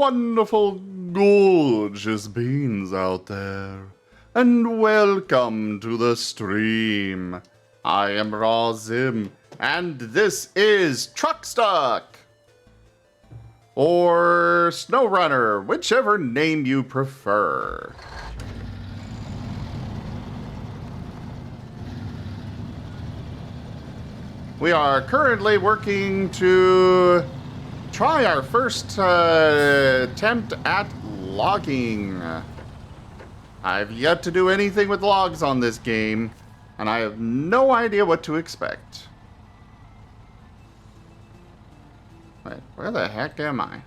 wonderful, gorgeous beings out there, and welcome to the stream. I am Raw Zim, and this is Truckstuck, or SnowRunner, whichever name you prefer. We are currently working to try our first attempt at logging. I've yet to do anything with logs on this game, and I have no idea what to expect. Wait, where the heck am I?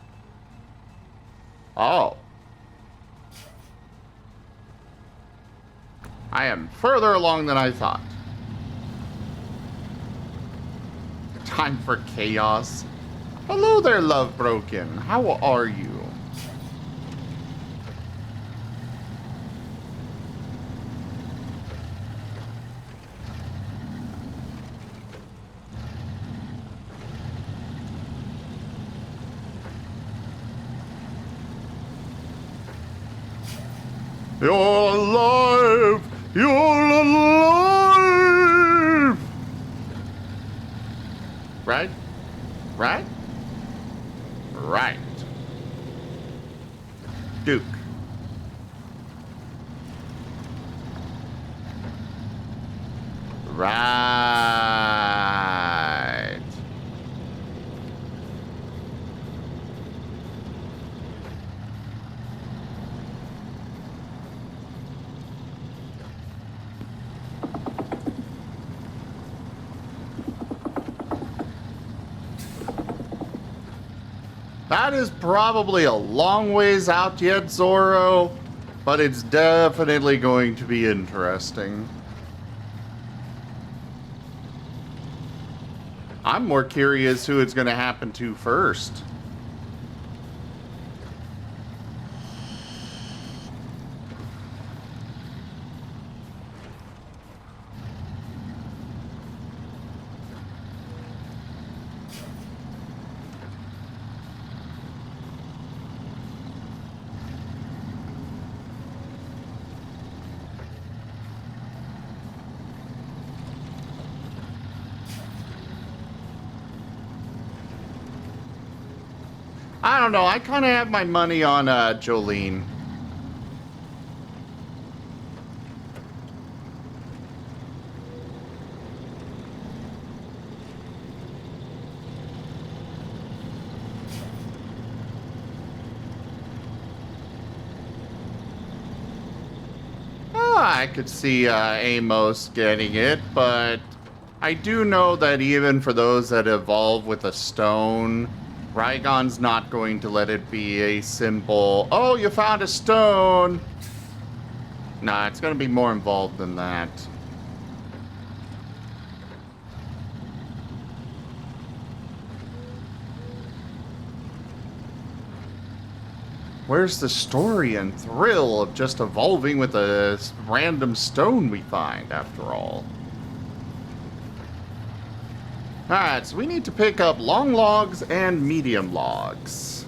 Oh. I am further along than I thought. Time for chaos. Hello there, Love Broken. How are you? You're alive! You're alive! Right? Right? Right. Duke. Right. That is probably a long ways out yet, Zorro, but it's definitely going to be interesting. I'm more curious who it's going to happen to first. I don't know, I kind of have my money on Jolene. I could see Amos getting it, but I do know that even for those that evolve with a stone, Rygon's not going to let it be a simple, oh, you found a stone. Nah, it's going to be more involved than that. Where's the story and thrill of just evolving with a random stone we find, after all? Alright, so we need to pick up long logs and medium logs.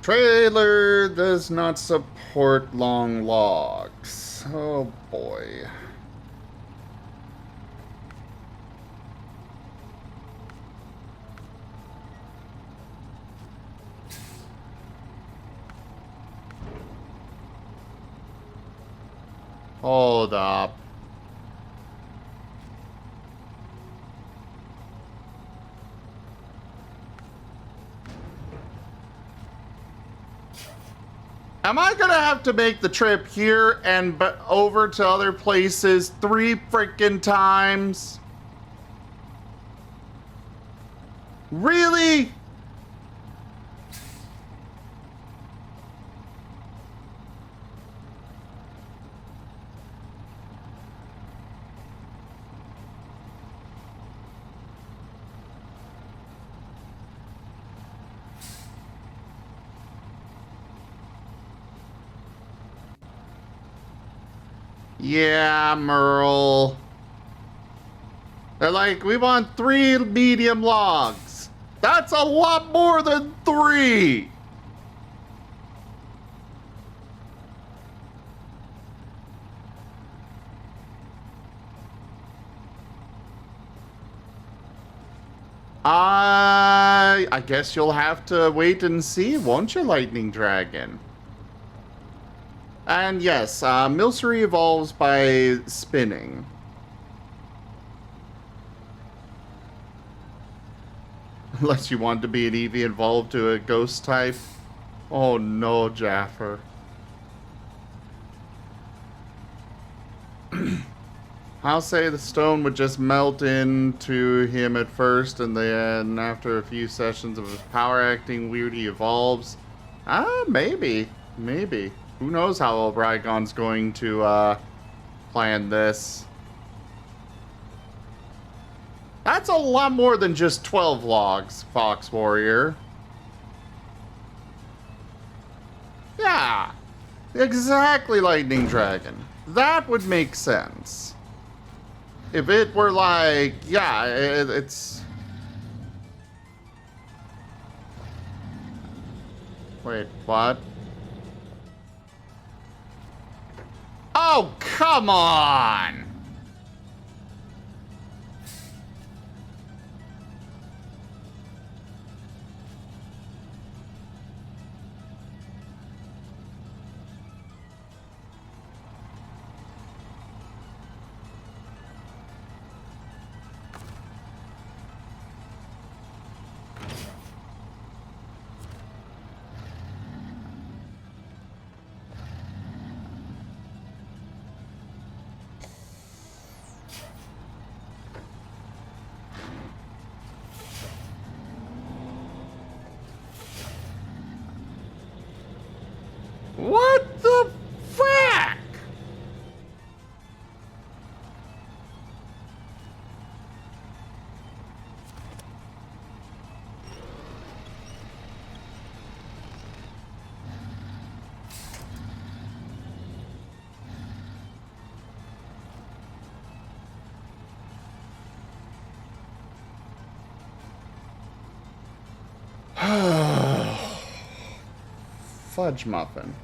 Trailer does not support long logs. Oh boy. Hold up. Am I gonna have to make the trip here and over to other places 3 freaking times? Really? Yeah, Merle. They're like, we want 3 medium logs. That's a lot more than 3. I guess you'll have to wait and see, won't you, Lightning Dragon? And yes, Milcery evolves by spinning. Unless you want to be an Eevee evolved to a ghost type. Oh no, Jaffer. I'll say the stone would just melt into him at first, and then after a few sessions of his power acting weird, he evolves. Maybe. Maybe. Who knows how Rygon's going to, plan this. That's a lot more than just 12 logs, Fox Warrior. Yeah. Exactly, Lightning Dragon. That would make sense. If it were like, yeah, it's... Wait, what? Oh, come on! What the fuck? Fudge muffin.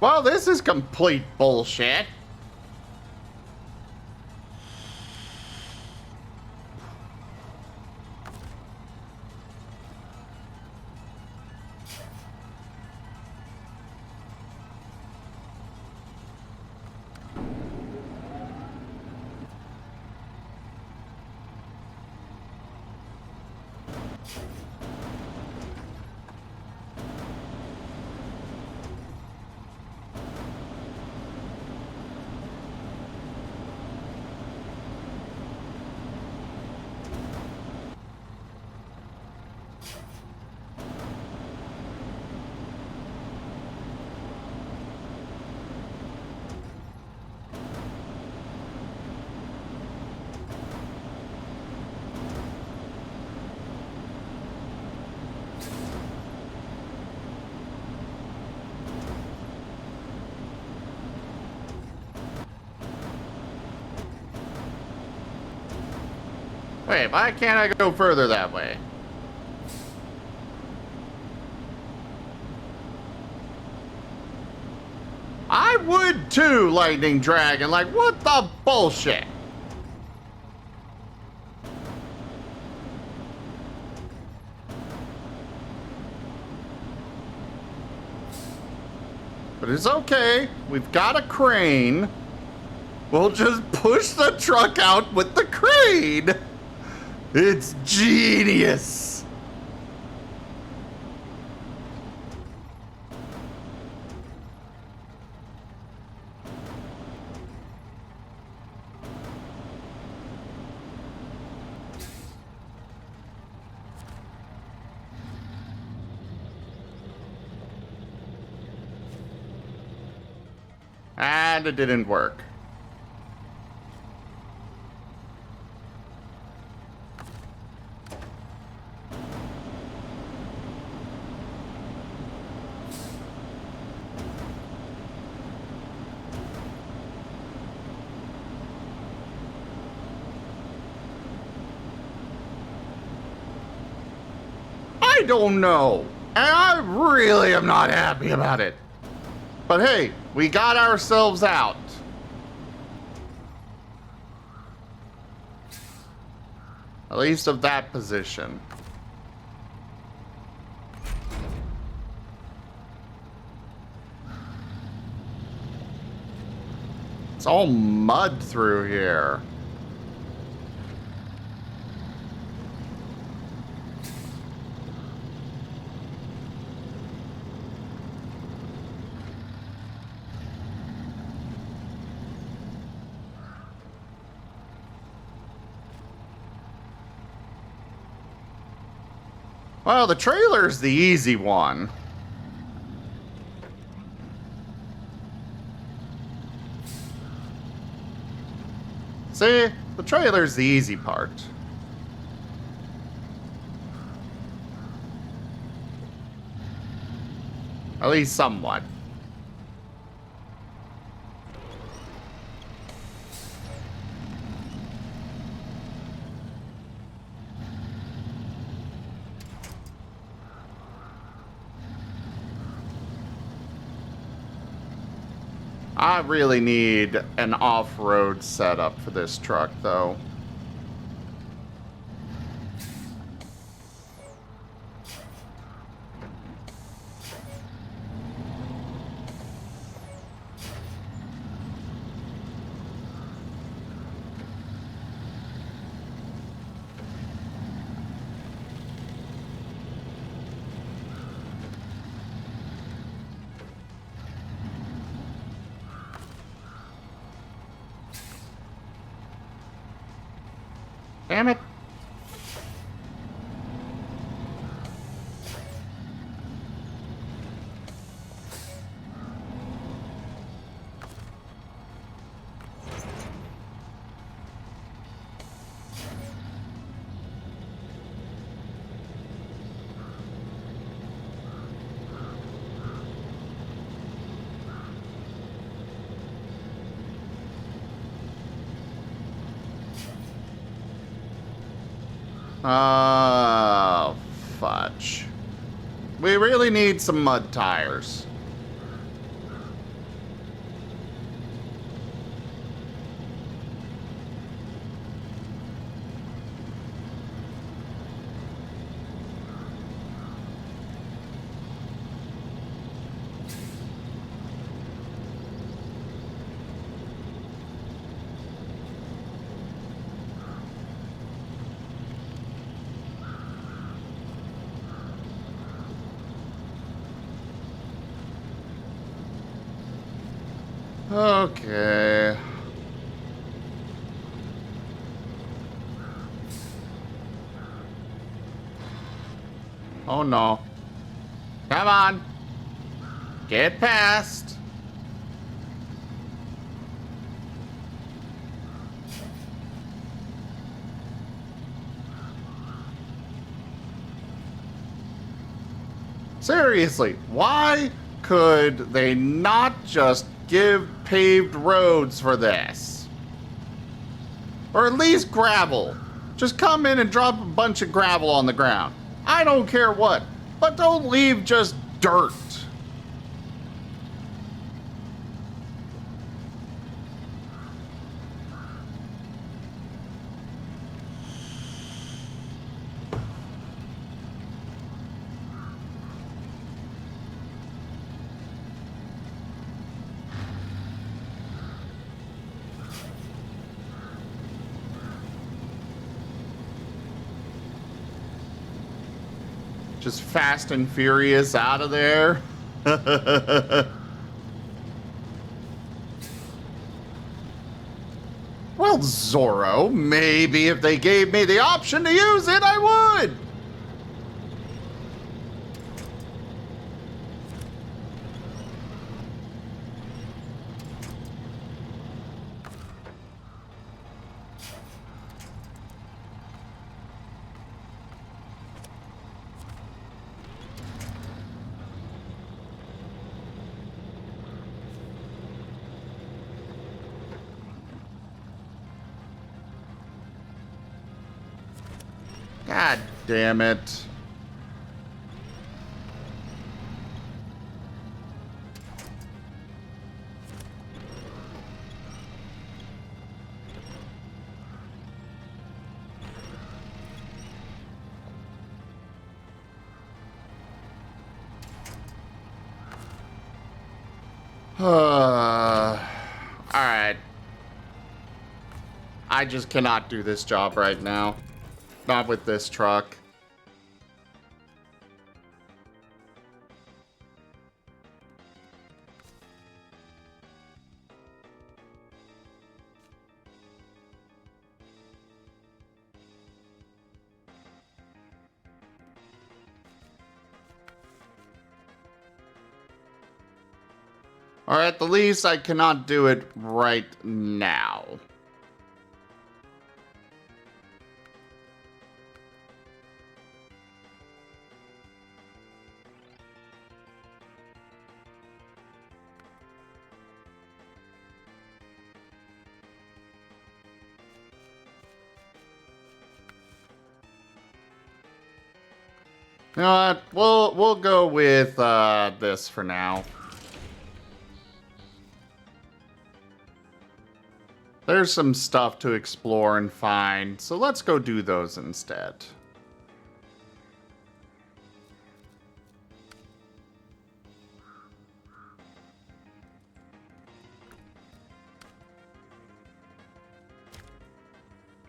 Well, this is complete bullshit. Wait, why can't I go further that way? I would too, Lightning Dragon. Like, what the bullshit? But it's okay. We've got a crane. We'll just push the truck out with the crane. It's genius. And it didn't work. I don't know. And I really am not happy about it. But hey, we got ourselves out. At least of that position. It's all mud through here. Well, the trailer's the easy one. See, the trailer's the easy part. At least somewhat. I really need an off-road setup for this truck, though. Damn it. Oh, fudge. We really need some mud tires. Okay. Oh no. Come on. Get past. Seriously, why could they not just give paved roads for this? Or at least gravel. Just come in and drop a bunch of gravel on the ground. I don't care what, but don't leave just dirt. Just fast and furious out of there. Well, Zorro, maybe if they gave me the option to use it, I would. God damn it. Alright. I just cannot do this job right now. Not with this truck. Or at the least, I cannot do it right now. You know what? We'll go with this for now. There's some stuff to explore and find, so let's go do those instead.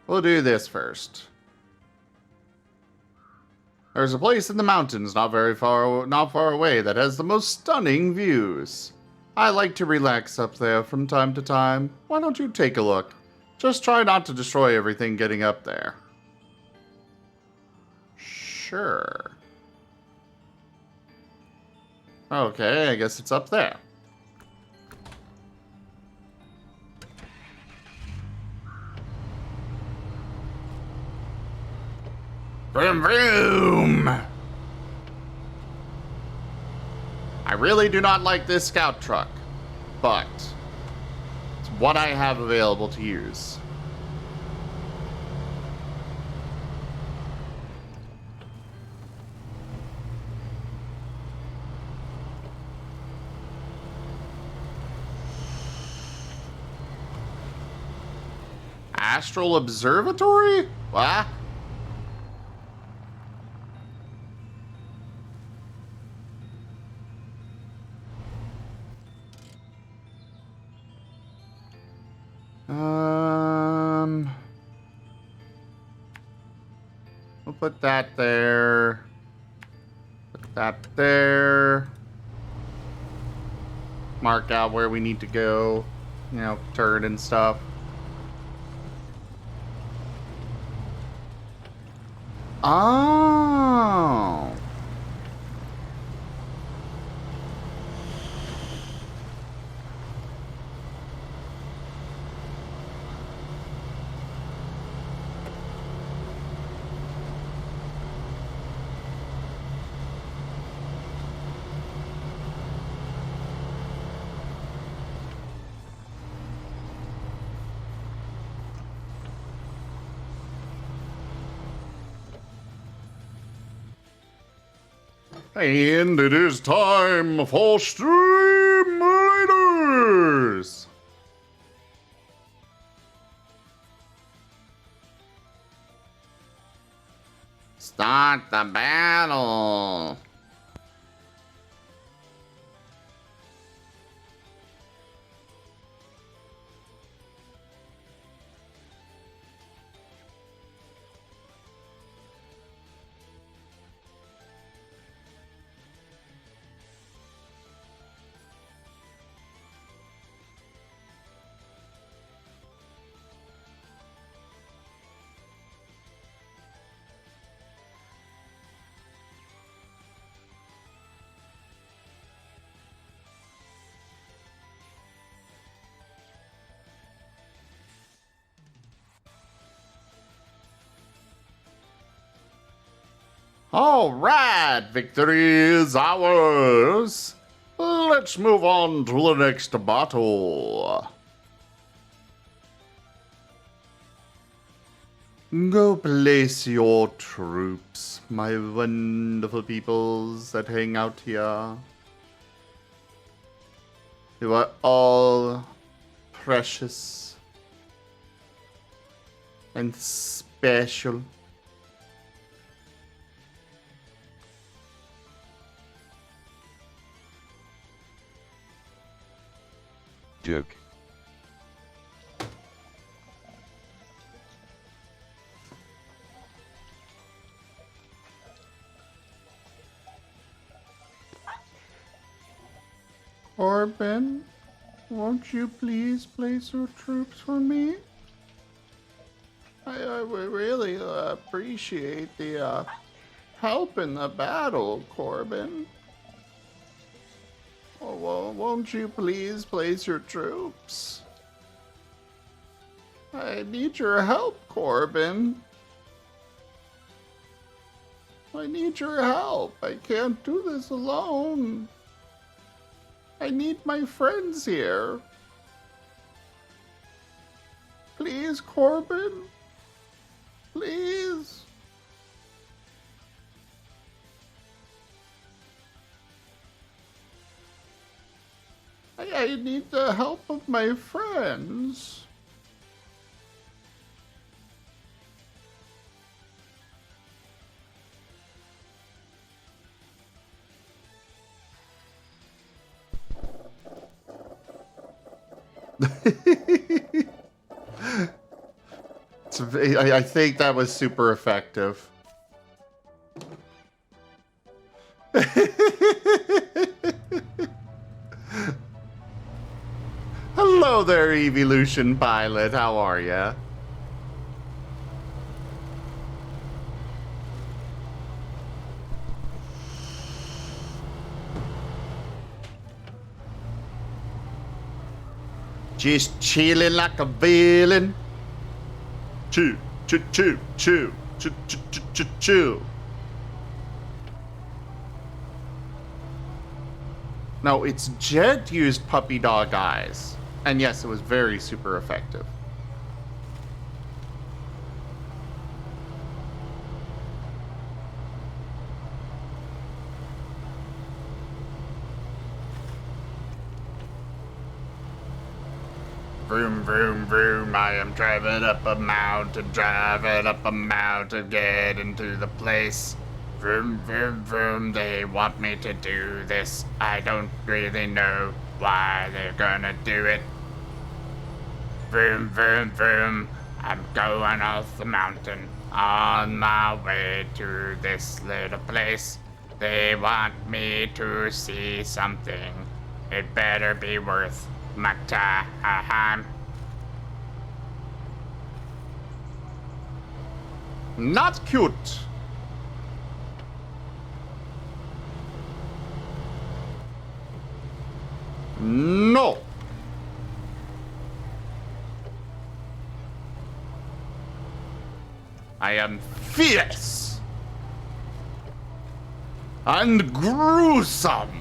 We'll do this first. There's a place in the mountains not far away that has the most stunning views. I like to relax up there from time to time. Why don't you take a look? Just try not to destroy everything getting up there. Sure. Okay, I guess it's up there. Vroom vroom! I really do not like this scout truck, but it's what I have available to use. Astral Observatory? What? We'll put that there. Put that there. Mark out where we need to go. You know, turn and stuff. Oh. And it is time for Stream Leaders! Start the battle! All right, victory is ours. Let's move on to the next battle. Go place your troops, my wonderful peoples that hang out here. You are all precious and special. Duke. Corbin, won't you please place your troops for me? I would really appreciate the help in the battle, Corbin. Oh, well, won't you please place your troops? I need your help, Corbin. I need your help. I can't do this alone. I need my friends here. Please, Corbin. Please. I need the help of my friends. I think that was super effective. Hello there, Evolution Pilot. How are ya? Just chilling like a villain. Chew, chew, chew, chew, chew, chew, chew, chew, chew. No, it's Jet used puppy dog eyes. And yes, it was very super effective. Vroom, vroom, vroom, I am driving up a mountain, getting to the place. Vroom, vroom, vroom, they want me to do this. I don't really know why they're gonna do it. Vroom, vroom, vroom, I'm going off the mountain, on my way to this little place. They want me to see something. It better be worth my time. Not cute. No. I am fierce and gruesome.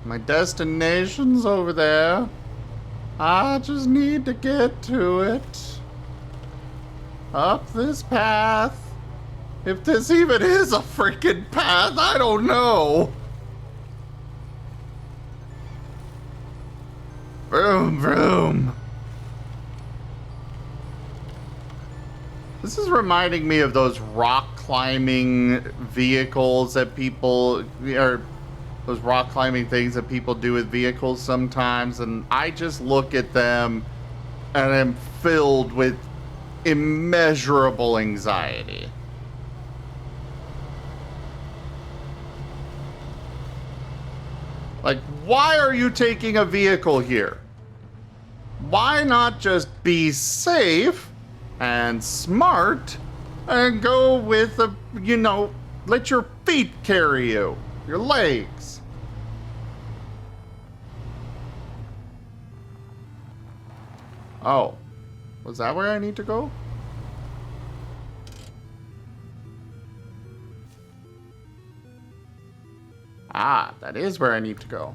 My destination's over there. I just need to get to it. Up this path. If this even is a freaking path, I don't know. Vroom, vroom. This is reminding me of those rock climbing vehicles that people, or those rock climbing things that people do with vehicles sometimes, and I just look at them and am filled with immeasurable anxiety. Like, why are you taking a vehicle here? Why not just be safe and smart and go with a, let your feet carry you, your legs. Oh, was that where I need to go? Ah, that is where I need to go.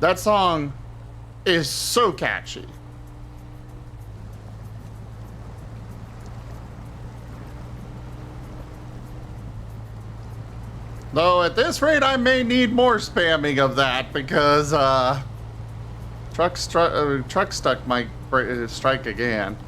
That song is so catchy. Though at this rate, I may need more spamming of that because truck stuck might strike again.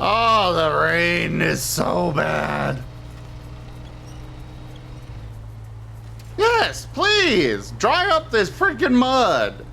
Oh, the rain is so bad. Yes, please, dry up this freaking mud.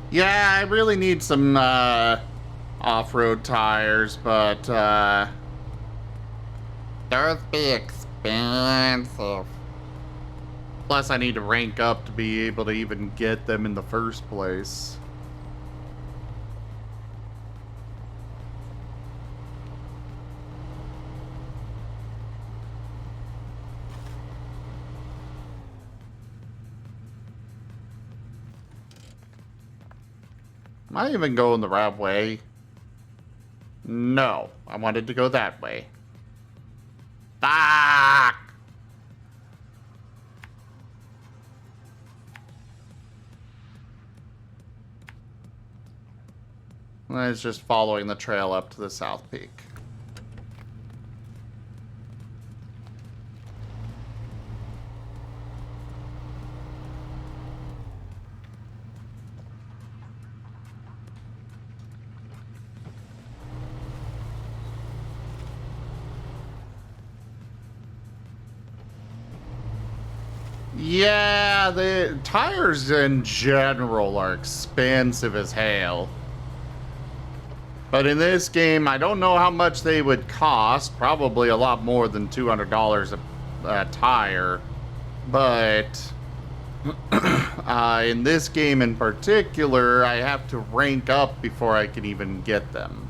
Yeah, I really need some off-road tires, but they'll be expensive. Plus, I need to rank up to be able to even get them in the first place. Am I even going the right way? No, I wanted to go that way. Fuck! It's just following the trail up to the South Peak. Yeah, the tires in general are expensive as hell. But in this game, I don't know how much they would cost. Probably a lot more than $200 a tire. But in this game in particular, I have to rank up before I can even get them.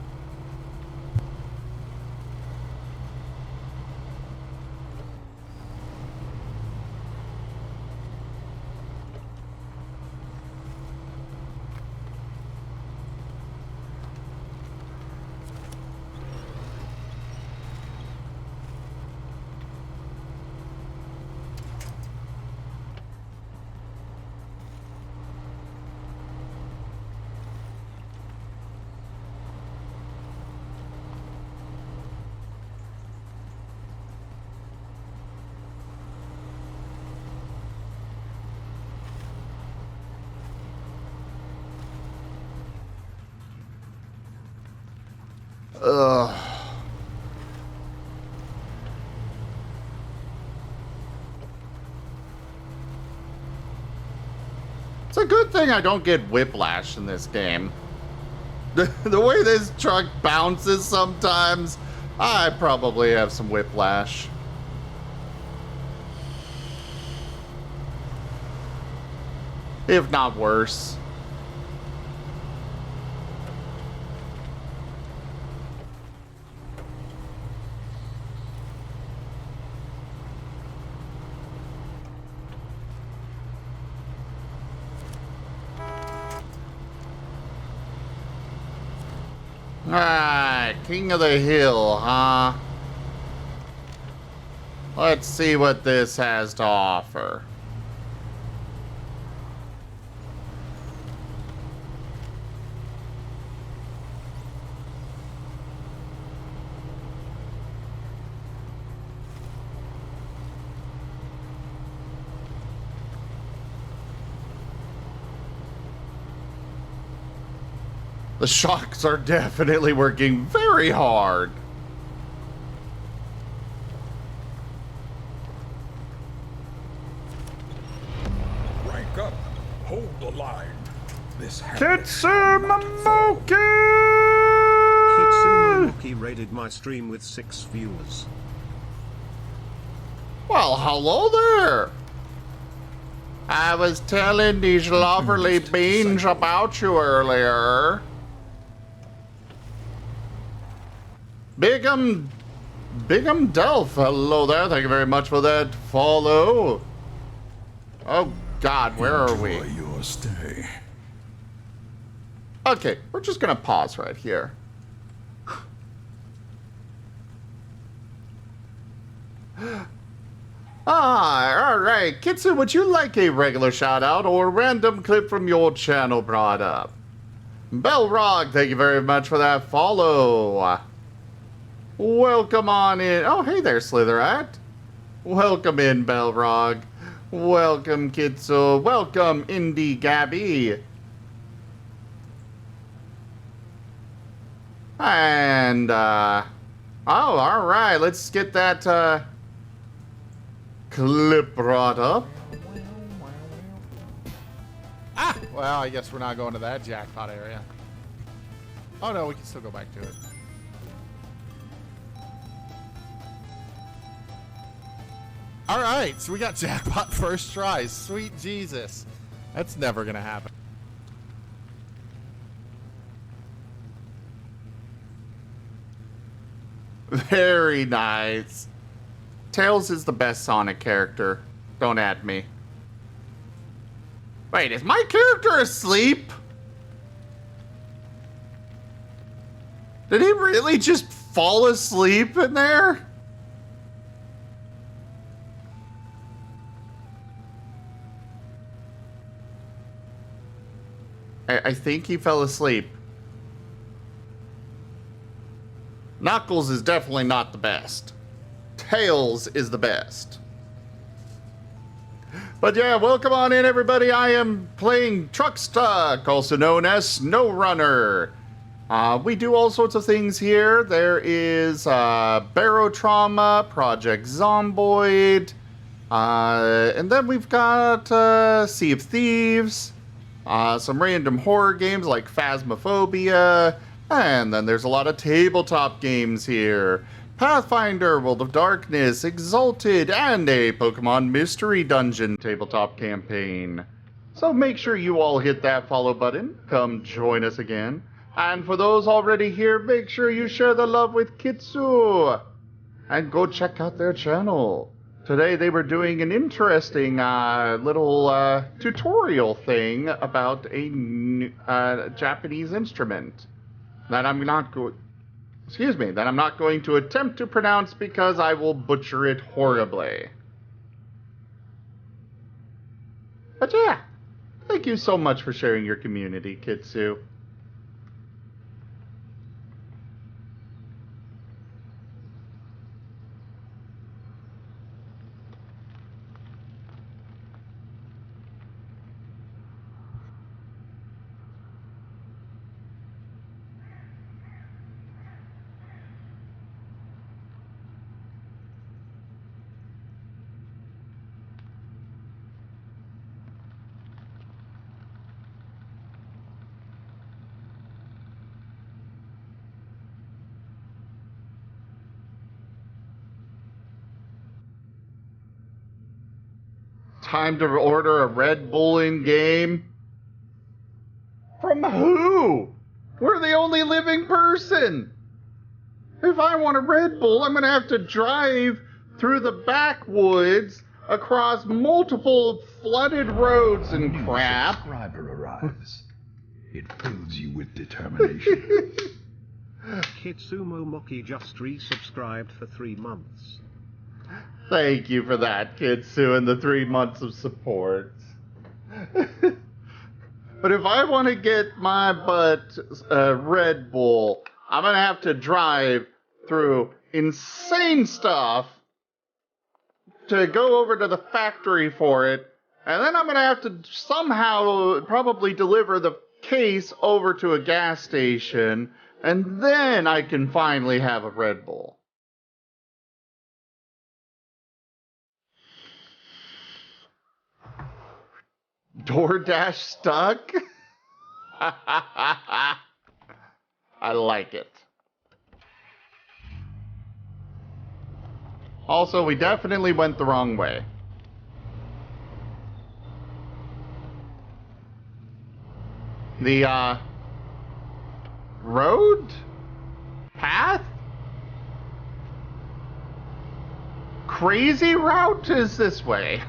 Ugh. It's a good thing I don't get whiplash in this game. The way this truck bounces sometimes, I probably have some whiplash. If not worse. Alright, King of the Hill, huh? Let's see what this has to offer. The shocks are definitely working very hard. Rank up. Hold the line. This Kitsumamoki! Kitsumamoki raided my stream with 6 viewers. Well, hello there. I was telling these lovely beans about you earlier. Bigum Delph, hello there. Thank you very much for that follow. Oh God, where are we? Enjoy your stay. Okay, we're just gonna pause right here. Alright. Kitsu, would you like a regular shout out or a random clip from your channel brought up? Belrog, thank you very much for that follow. Welcome on in. Oh, hey there, Slitherat. Welcome in, Belrog. Welcome, Kitsu. Welcome, Indie Gabby. And, oh, alright. Let's get that, clip brought up. Ah! Well, I guess we're not going to that jackpot area. Oh no, we can still go back to it. Alright, so we got jackpot first try. Sweet Jesus. That's never gonna happen. Very nice. Tails is the best Sonic character. Don't add me. Wait, is my character asleep? Did he really just fall asleep in there? I think he fell asleep. Knuckles is definitely not the best. Tails is the best. But yeah, welcome on in, everybody. I am playing Truck Stuck, also known as SnowRunner. We do all sorts of things here. There is Barotrauma, Project Zomboid, and then we've got Sea of Thieves, some random horror games like Phasmophobia, and then there's a lot of tabletop games here. Pathfinder, World of Darkness, Exalted, and a Pokemon Mystery Dungeon tabletop campaign. So make sure you all hit that follow button. Come join us again. And for those already here, make sure you share the love with Kitsu. And go check out their channel. Today they were doing an interesting little tutorial thing about a Japanese instrument that I'm not going to attempt to pronounce because I will butcher it horribly. But yeah, thank you so much for sharing your community, Kitsu. Time to order a Red Bull in game. From who? We're the only living person. If I want a Red Bull, I'm gonna have to drive through the backwoods across multiple flooded roads and New crap. subscriber arrives. It fills you with determination. Kitsumo Moki just resubscribed for 3 months. Thank you for that, Kitsu, and the 3 months of support. But if I want to get my butt Red Bull, I'm going to have to drive through insane stuff to go over to the factory for it, and then I'm going to have to somehow probably deliver the case over to a gas station, and then I can finally have a Red Bull. DoorDash stuck? I like it. Also, we definitely went the wrong way. The, road? Path? Crazy route is this way.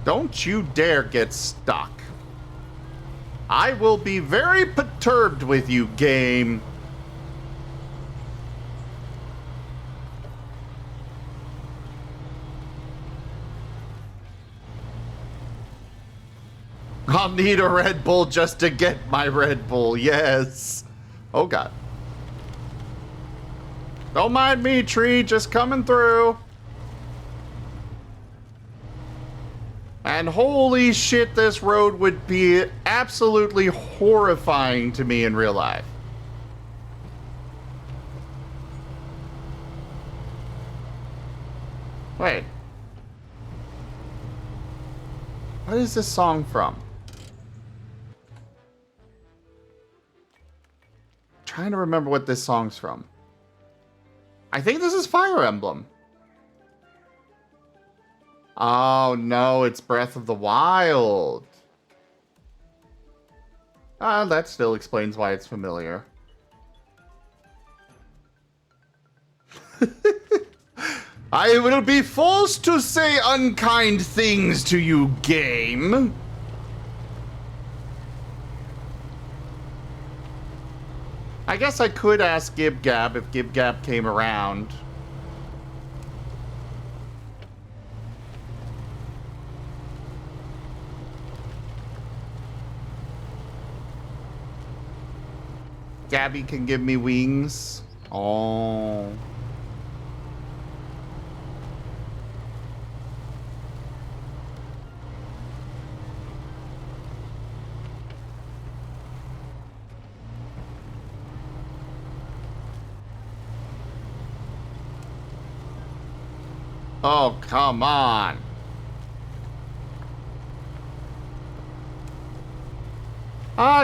Don't you dare get stuck. I will be very perturbed with you, game. I'll need a Red Bull just to get my Red Bull, yes. Oh, God. Don't mind me, tree, just coming through. And holy shit, this road would be absolutely horrifying to me in real life. Wait. What is this song from? I'm trying to remember what this song's from. I think this is Fire Emblem. Oh no, it's Breath of the Wild. That still explains why it's familiar. I will be forced to say unkind things to you, game. I guess I could ask Gib-Gab if Gib-Gab came around. Gabby can give me wings. Oh. Oh, come on.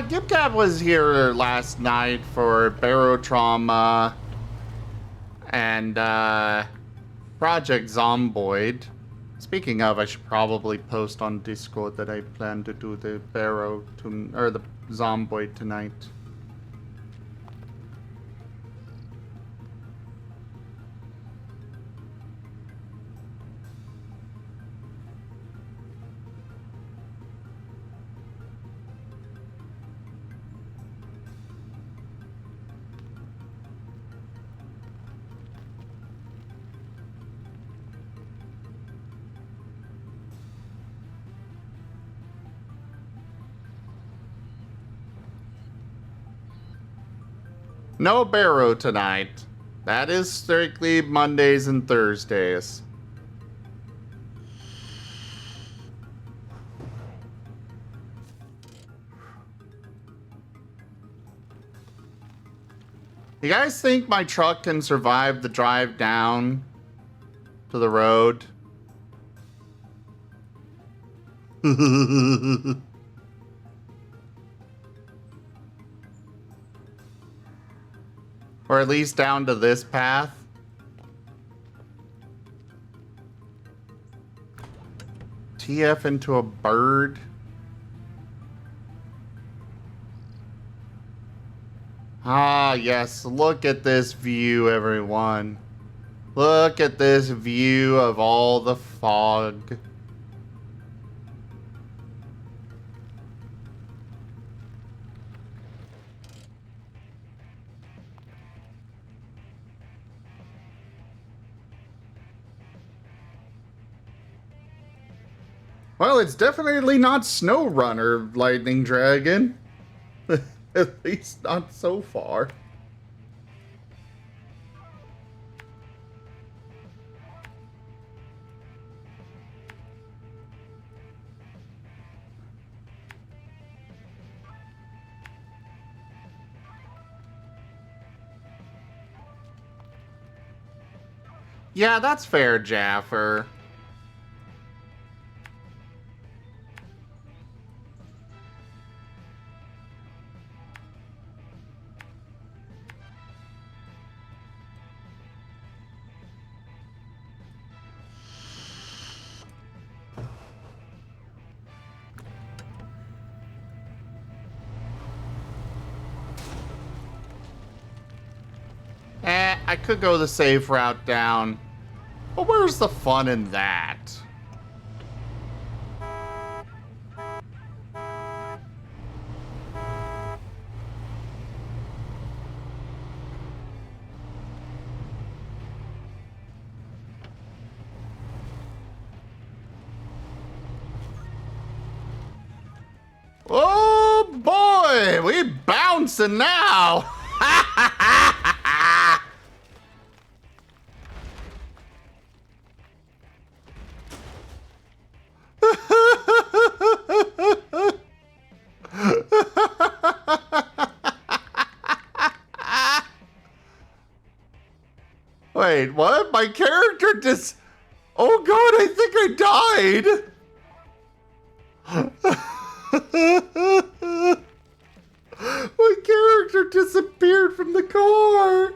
Gibcab was here last night for Barotrauma and Project Zomboid. Speaking of, I should probably post on Discord that I plan to do the the Zomboid tonight. No Barrow tonight. That is strictly Mondays and Thursdays. You guys think my truck can survive the drive down to the road? Or at least down to this path. TF into a bird. Ah, yes. Look at this view, everyone. Look at this view of all the fog. Well, it's definitely not SnowRunner, Lightning Dragon. At least not so far. Yeah, that's fair, Jaffer. I could go the safe route down. But where's the fun in that? Oh boy, we bouncing now. Wait, what? My character just... Oh god, I think I died! My character disappeared from the car!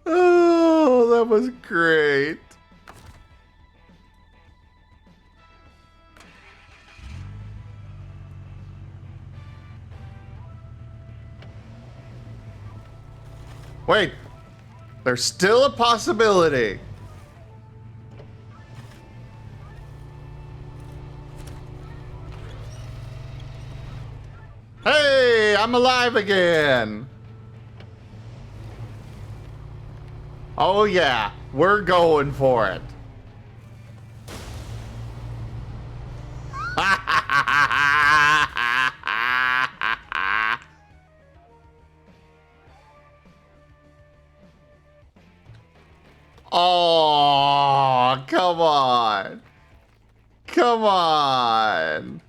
Oh, that was great. Wait, there's still a possibility. Hey, I'm alive again. Oh yeah, we're going for it. Oh, come on. Come on.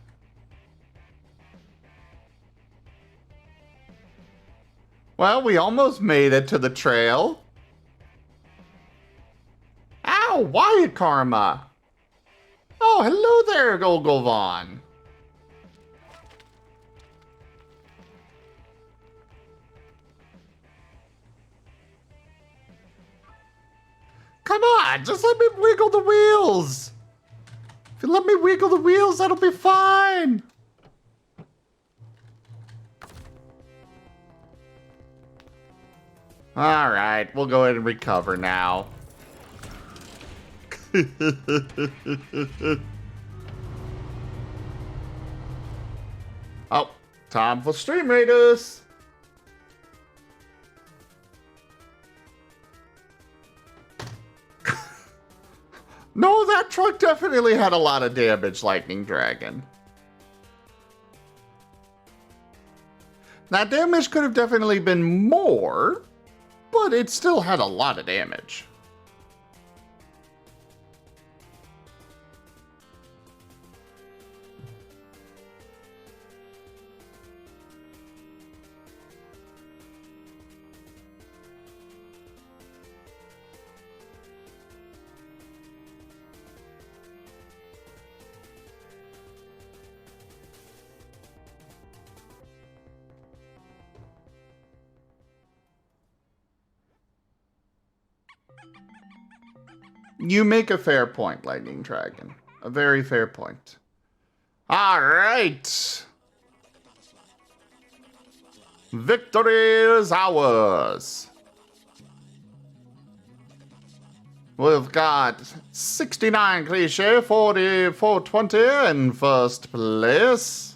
Well, we almost made it to the trail. Ow, Wyatt Karma. Oh, hello there, Golgolvon. Come on, just let me wiggle the wheels. If you let me wiggle the wheels, that'll be fine. All right, we'll go ahead and recover now. Oh, time for Stream Raiders. No, that truck definitely had a lot of damage, Lightning Dragon. That damage could have definitely been more, but it still had a lot of damage. You make a fair point, Lightning Dragon. A very fair point. Alright! Victory is ours! We've got 69 cliche, 40, 420 in first place.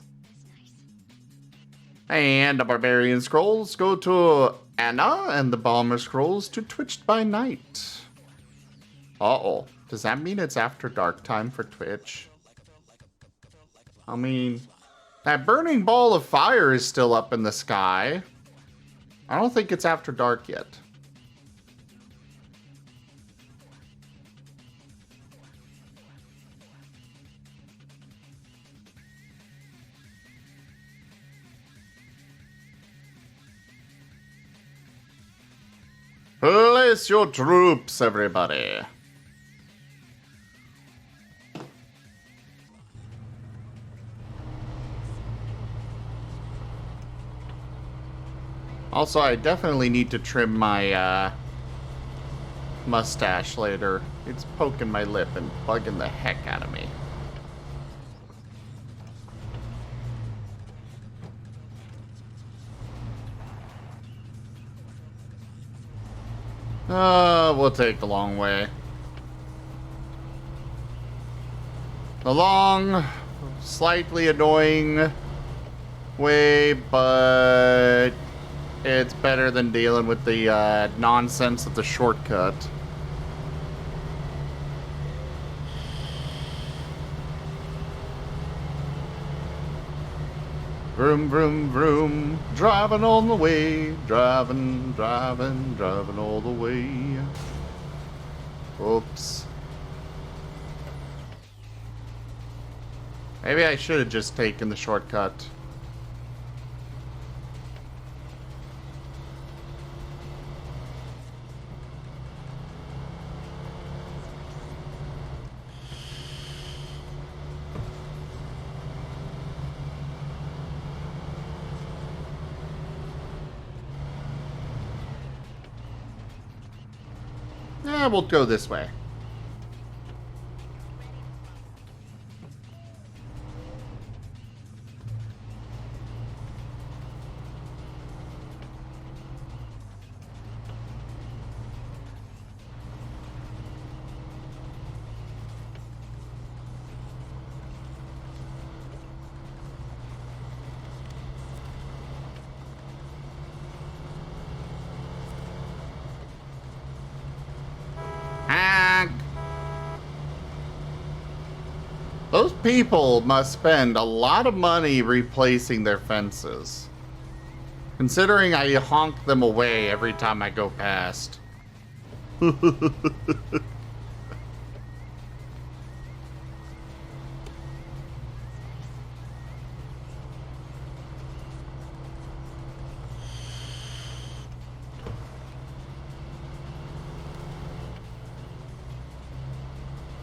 And the Barbarian Scrolls go to Anna, and the Bomber Scrolls to Twitched by Night. Uh-oh. Does that mean it's after dark time for Twitch? I mean, that burning ball of fire is still up in the sky. I don't think it's after dark yet. Place your troops, everybody. Also, I definitely need to trim my mustache later. It's poking my lip and bugging the heck out of me. We'll take the long way. The long, slightly annoying way, but it's better than dealing with the nonsense of the shortcut. Vroom, vroom, vroom, driving on the way, driving, driving, driving all the way. Oops. Maybe I should have just taken the shortcut. We'll go this way. Those people must spend a lot of money replacing their fences. Considering I honk them away every time I go past.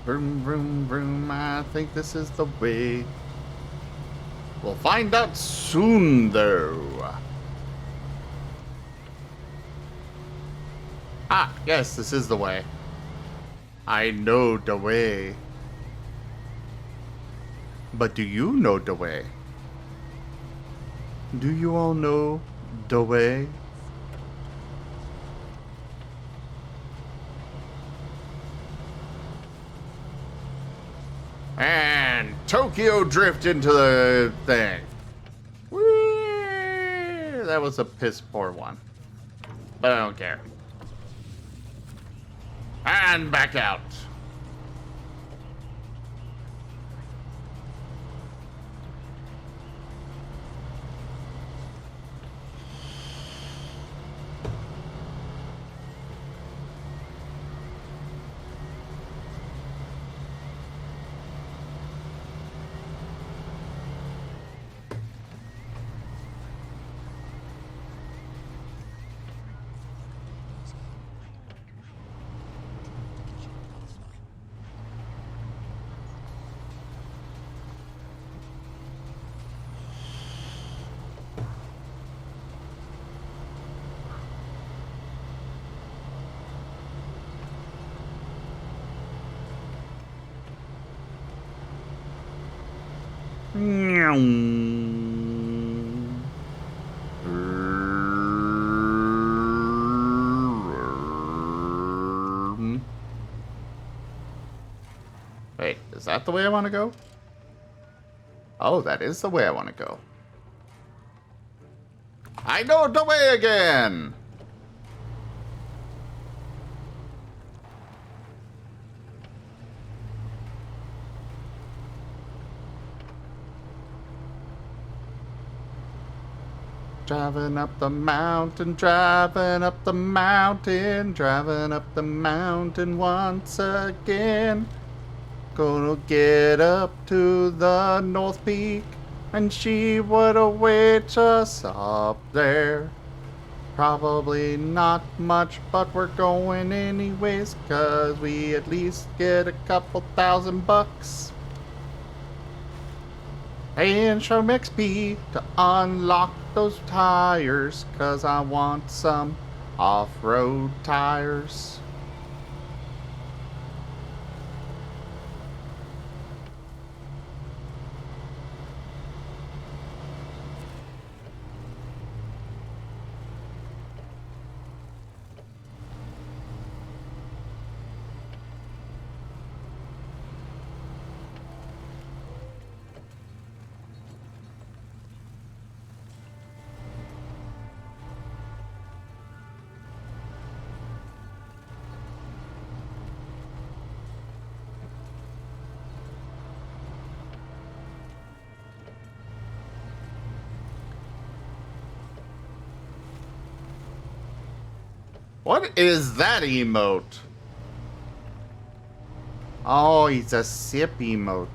Vroom, vroom, vroom, I think this is the way. We'll find out soon, though. Ah, yes, this is the way. I know the way. But do you know the way? Do you all know the way? And Tokyo drift into the thing. Whee! That was a piss poor one. But I don't care. And back out. Wait, is that the way I want to go? Oh, that is the way I want to go. I know the way again! Driving up the mountain, driving up the mountain, driving up the mountain once again. Gonna get up to the North Peak, and she would await us up there. Probably not much, but we're going anyways, 'cause we at least get a couple $1,000. And show XP to unlock those tires, 'cause I want some off-road tires. What is that emote? Oh, he's a sip emote.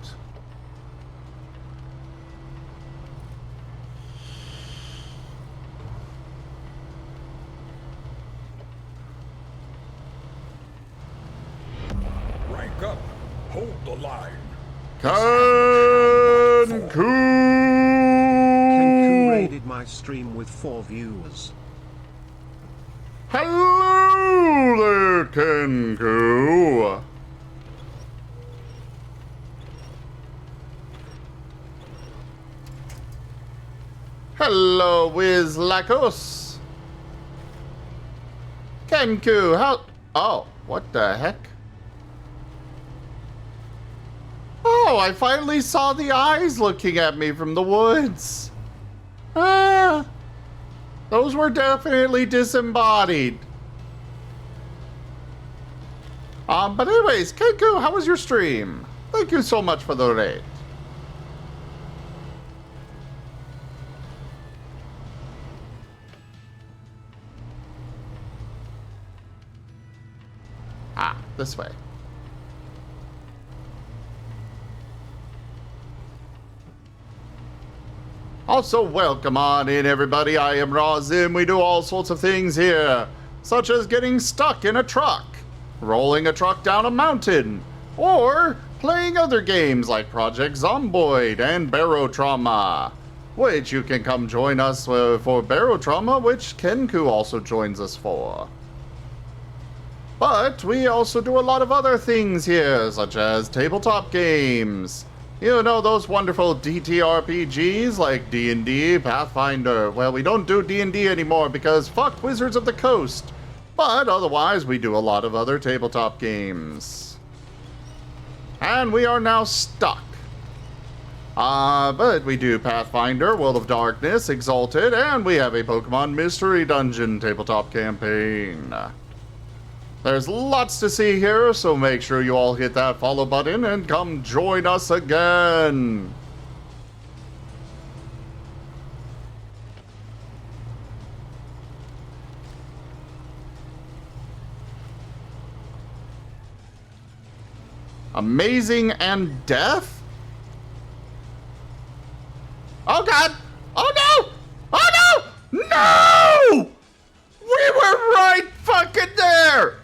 Rank up. Hold the line. Kenku Kenku! raided my stream with 4 viewers. Hello there, Kenku! Hello, Wiz Lacos! Kenku, how... Oh, what the heck? Oh, I finally saw the eyes looking at me from the woods. Ah, those were definitely disembodied. But anyways, Kenku, how was your stream? Thank you so much for the raid. Ah, this way. Also, welcome on in, everybody. I am Razim. We do all sorts of things here, such as getting stuck in a truck, rolling a truck down a mountain, or playing other games like Project Zomboid and Barotrauma, which you can come join us for Barotrauma, which Kenku also joins us for. But we also do a lot of other things here, such as tabletop games. You know, those wonderful DTRPGs like D&D, Pathfinder. Well, we don't do D&D anymore because fuck Wizards of the Coast. But otherwise, we do a lot of other tabletop games. And we are now stuck. But we do Pathfinder, World of Darkness, Exalted, and we have a Pokemon Mystery Dungeon tabletop campaign. There's lots to see here, so make sure you all hit that follow button and come join us again. Amazing and Death? Oh god! Oh no! Oh no! No! We were right fucking there!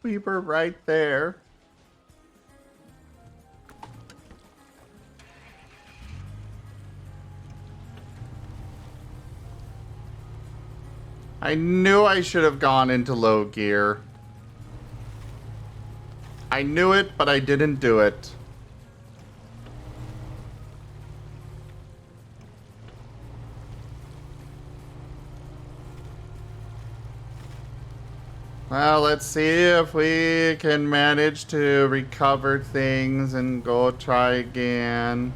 We were right there. I knew I should have gone into low gear. I knew it, but I didn't do it. Well, let's see if we can manage to recover things and go try again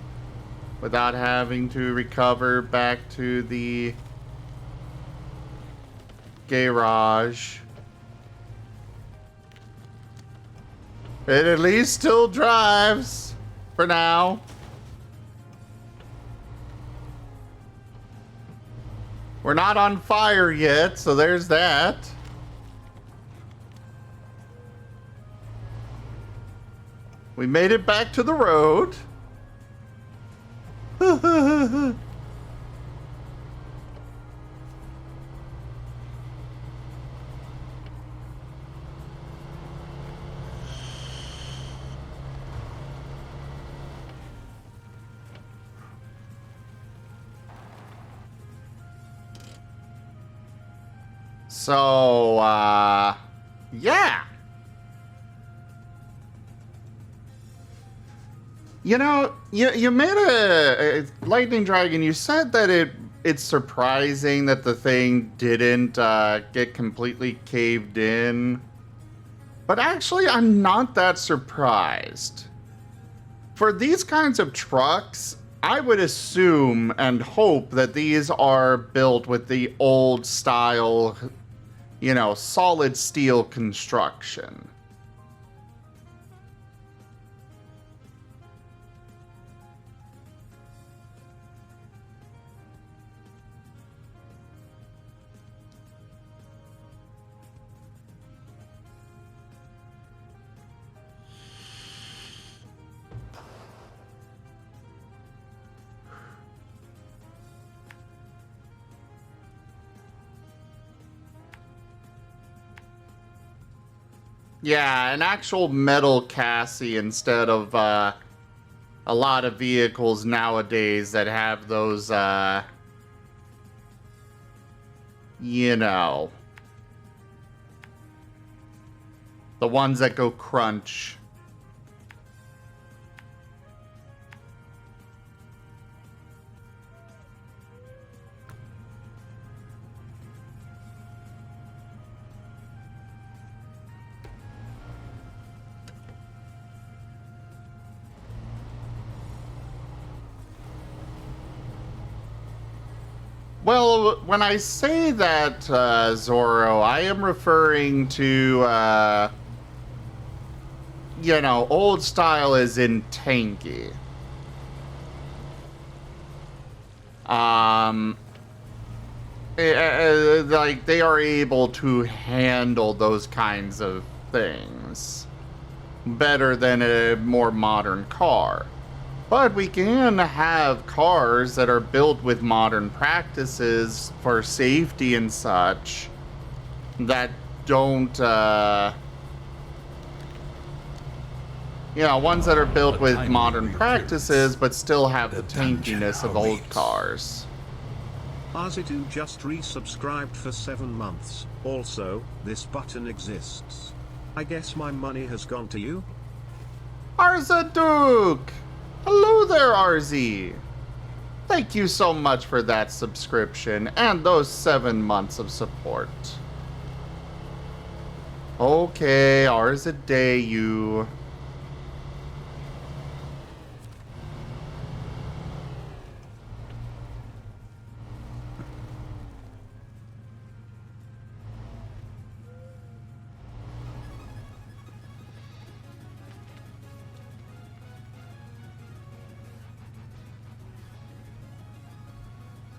without having to recover back to the garage. It at least still drives for now. We're not on fire yet, so there's that. We made it back to the road. So, yeah. You know, you made a lightning dragon. You said that it's surprising that the thing didn't get completely caved in. But actually, I'm not that surprised. For these kinds of trucks, I would assume and hope that these are built with the old style, you know, solid steel construction. Yeah, an actual metal chassis instead of a lot of vehicles nowadays that have those, you know, the ones that go crunch. Well, when I say that, Zorro, I am referring to, you know, old style as in tanky. Like, they are able to handle those kinds of things better than a more modern car. But we can have cars that are built with modern practices for safety and such that don't, you know, ones that are built with modern practices but still have the tankiness of old cars. Arzidu just resubscribed for 7 months. Also, this button exists. I guess my money has gone to you? Arzaduk! Hello there, RZ! Thank you so much for that subscription and those 7 months of support. Okay, Arzadeyu.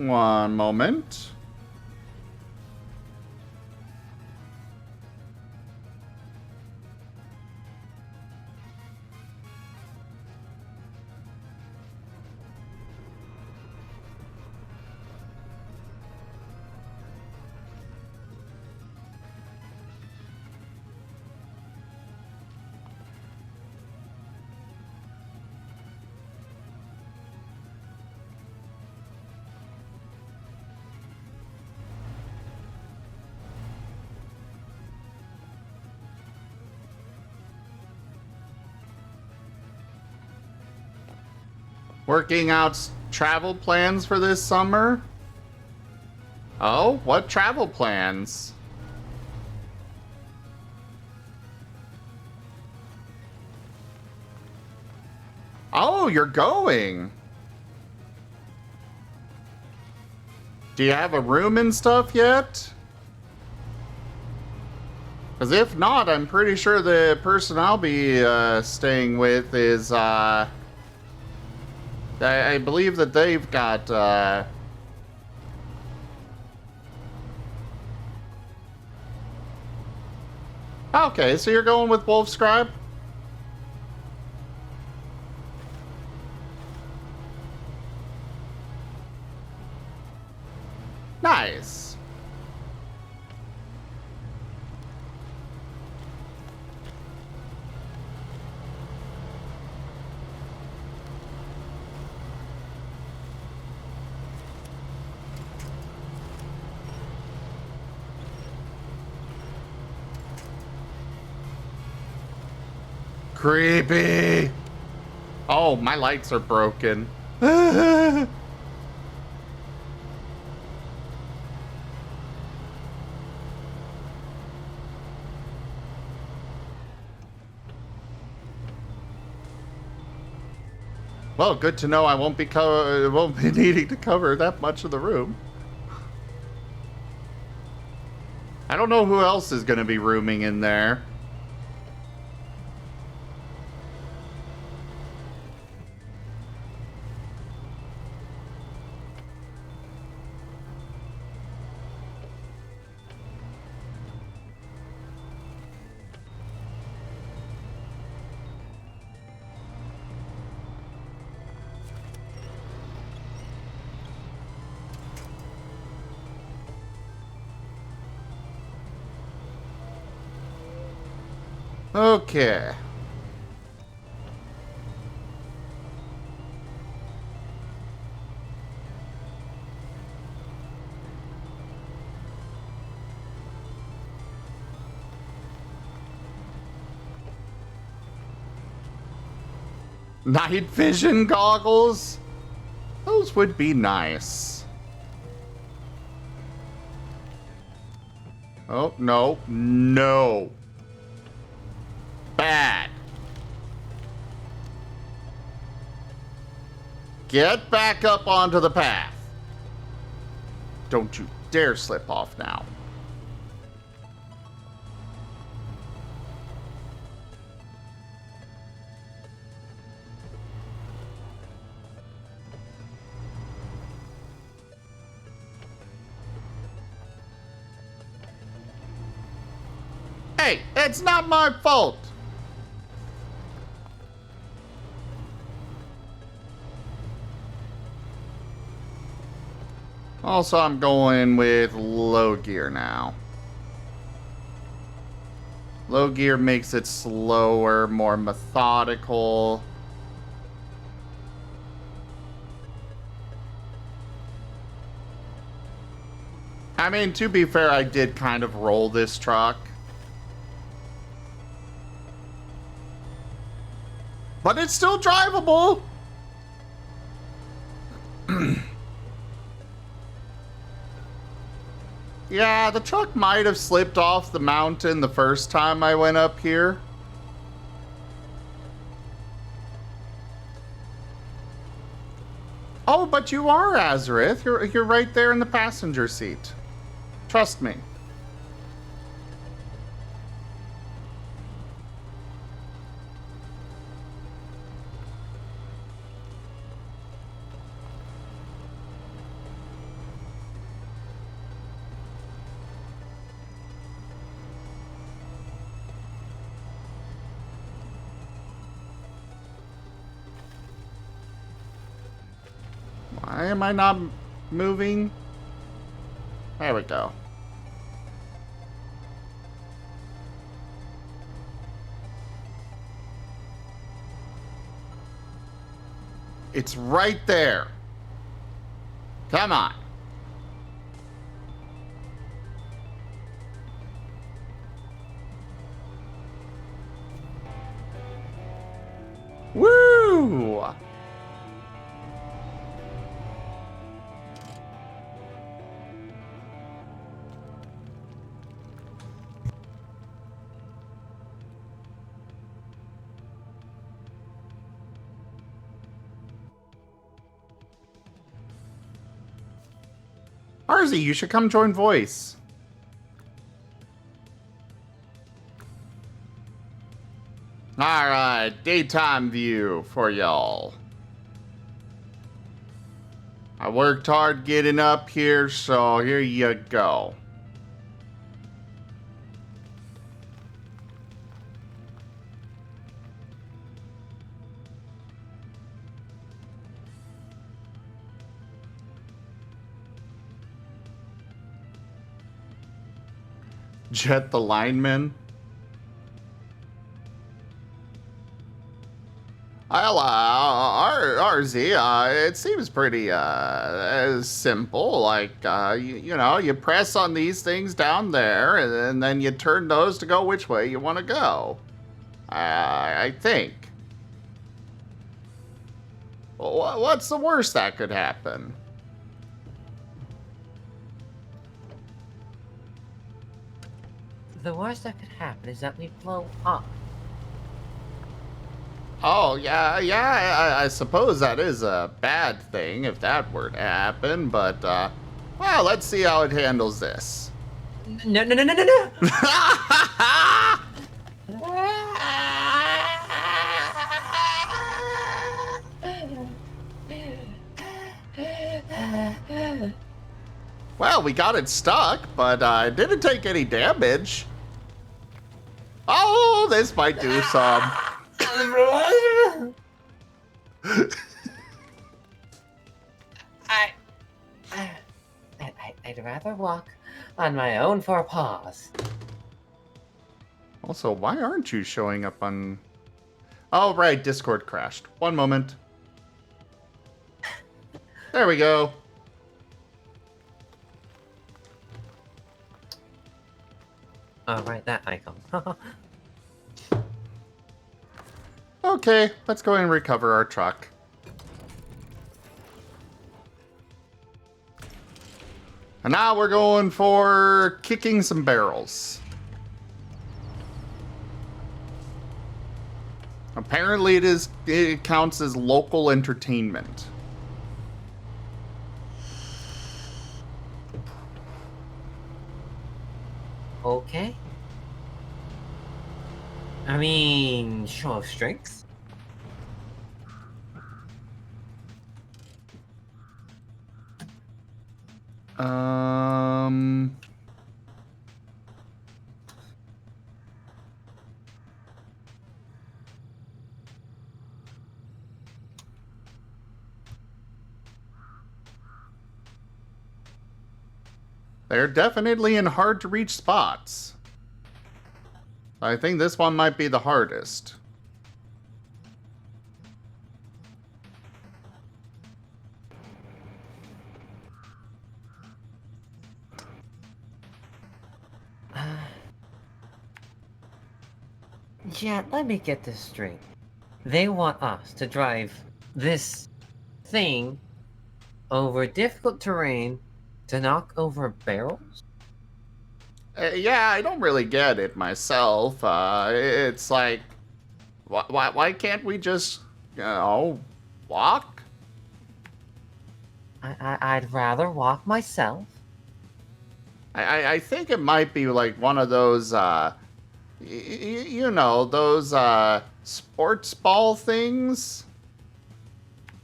One moment. Working out travel plans for this summer? Oh, what travel plans? Oh, you're going. Do you have a room and stuff yet? Because if not, I'm pretty sure the person I'll be staying with is, I believe that they've got, Okay, so you're going with Wolf Scribe? Nice. Creepy. Oh, my lights are broken. Well, good to know I won't be needing to cover that much of the room. I don't know who else is going to be rooming in there. Okay. Night vision goggles? Those would be nice. Oh, no. No. Bad. Get back up onto the path. Don't you dare slip off now. Hey, it's not my fault. Also, I'm going with low gear now. Low gear makes it slower, more methodical. I mean, to be fair, I did kind of roll this truck. But it's still drivable. Yeah, the truck might have slipped off the mountain the first time I went up here. Oh, but you are Azareth. You're right there in the passenger seat. Trust me. Why am I not moving? There we go. It's right there. Come on. Woo! Arzy, you should come join voice. Alright, daytime view for y'all. I worked hard getting up here, so here you go. Jet the lineman. Well, RZ, it seems pretty simple. Like, you know, you press on these things down there, and then you turn those to go which way you want to go. I think. Well, what's the worst that could happen? The worst that could happen is that we blow up. Oh, yeah, I suppose that is a bad thing if that were to happen, but, well, let's see how it handles this. No. Well, we got it stuck, but it didn't take any damage. Oh, this might do some. I'd rather walk on my own four paws. Also, why aren't you showing up on... Oh, right, Discord crashed. One moment. There we go. Oh, right, that icon. Okay, let's go and recover our truck. And now we're going for kicking some barrels. Apparently it counts as local entertainment. Okay. I mean, show of strength? They're definitely in hard to reach spots. I think this one might be the hardest. Yeah, let me get this straight. They want us to drive this thing over difficult terrain to knock over barrels? Yeah, I don't really get it myself. It's like, why can't we just, you know, walk? I'd rather walk myself. I think it might be like one of those, you know, those sports ball things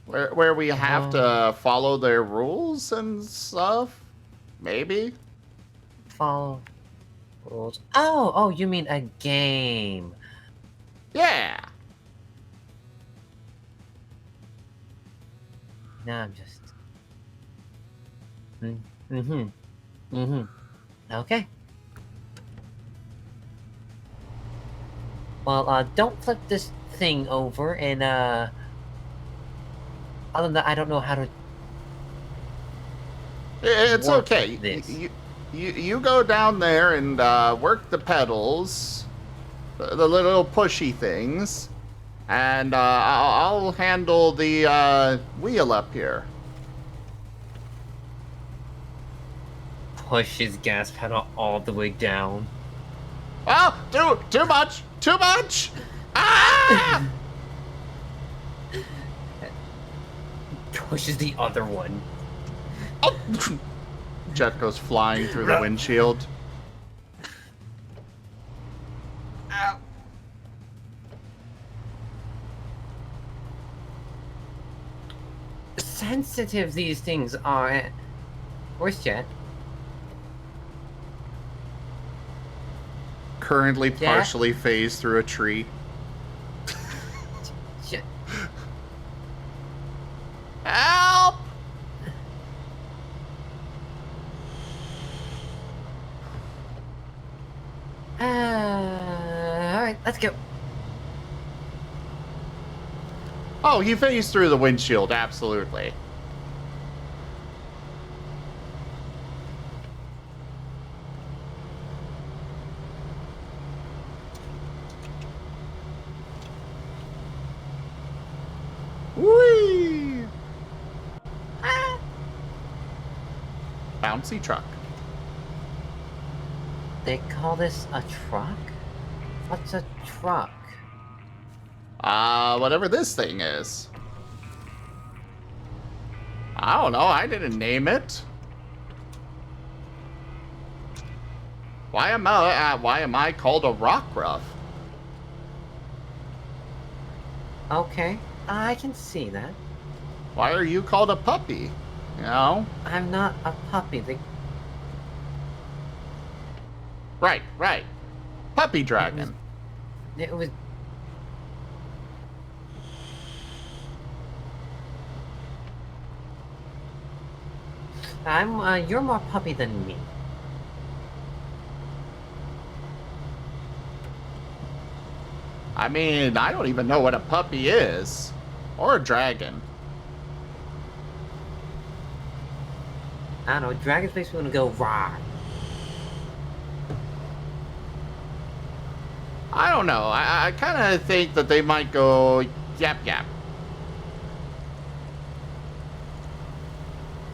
where we have to follow their rules and stuff. Maybe. Follow rules. Oh, you mean a game? Yeah. No, I'm just. Okay. Well, don't flip this thing over, and other than that, I don't know how to. It's work okay. this. You go down there and work the pedals, the little pushy things, and I'll handle the wheel up here. Push his gas pedal all the way down. Oh, too much! Too much! Ah! Pushes the other one. Oh. Jet goes flying through the windshield. Ow. Sensitive these things are. Where's Jet? Currently Jet? partially phased through a tree. Jet. Help! Alright, let's go. Oh, he phased through the windshield, absolutely. Whee! Ah. Bouncy truck. They call this a truck? What's a truck? Whatever this thing is. I don't know, I didn't name it. Why am I called a rock ruff? Okay, I can see that. Why are you called a puppy? You know? I'm not a puppy. Right. Puppy dragon. It was. You're more puppy than me. I mean, I don't even know what a puppy is. Or a dragon. I don't know, dragons makes me want to go raw. I don't know. I kind of think that they might go yap yap.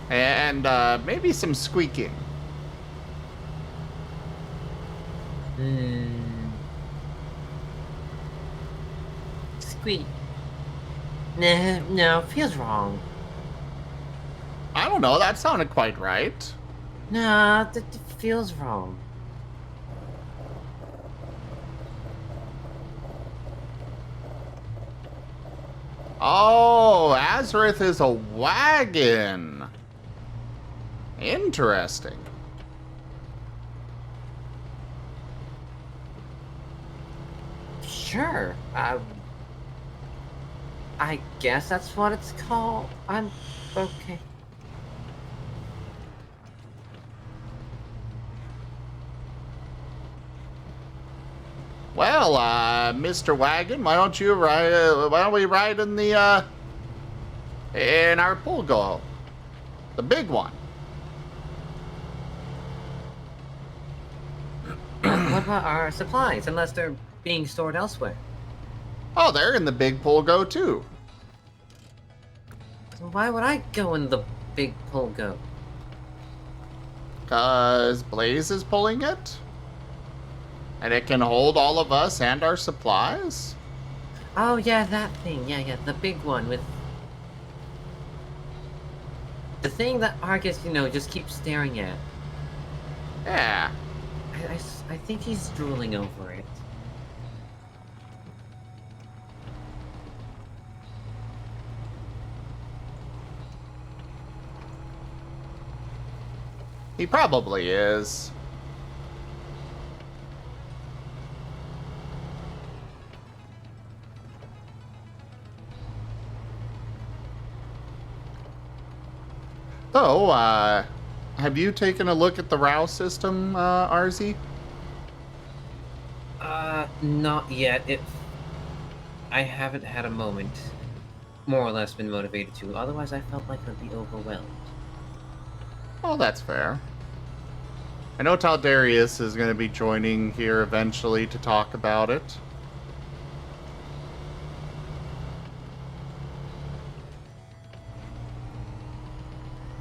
And maybe some squeaking. Squeak. No, feels wrong. I don't know. That sounded quite right. Nah, that feels wrong. Oh, Azareth is a wagon. Interesting. Sure. I guess that's what it's called. I'm okay. Well, Mr. Wagon, why don't you ride? Why don't we ride in the in our Pulgo, the big one? What about our supplies? Unless they're being stored elsewhere. Oh, they're in the big Pulgo too. So why would I go in the big Pulgo? 'Cause Blaze is pulling it, and it can hold all of us and our supplies. Oh yeah, that thing. Yeah, the big one with the thing that Argus, just keeps staring at. Yeah. I think he's drooling over it. He probably is. So, have you taken a look at the ROW system, RZ? Not yet. I haven't had a moment. More or less been motivated to. Otherwise, I felt like I'd be overwhelmed. Oh, that's fair. I know Taldarius is going to be joining here eventually to talk about it.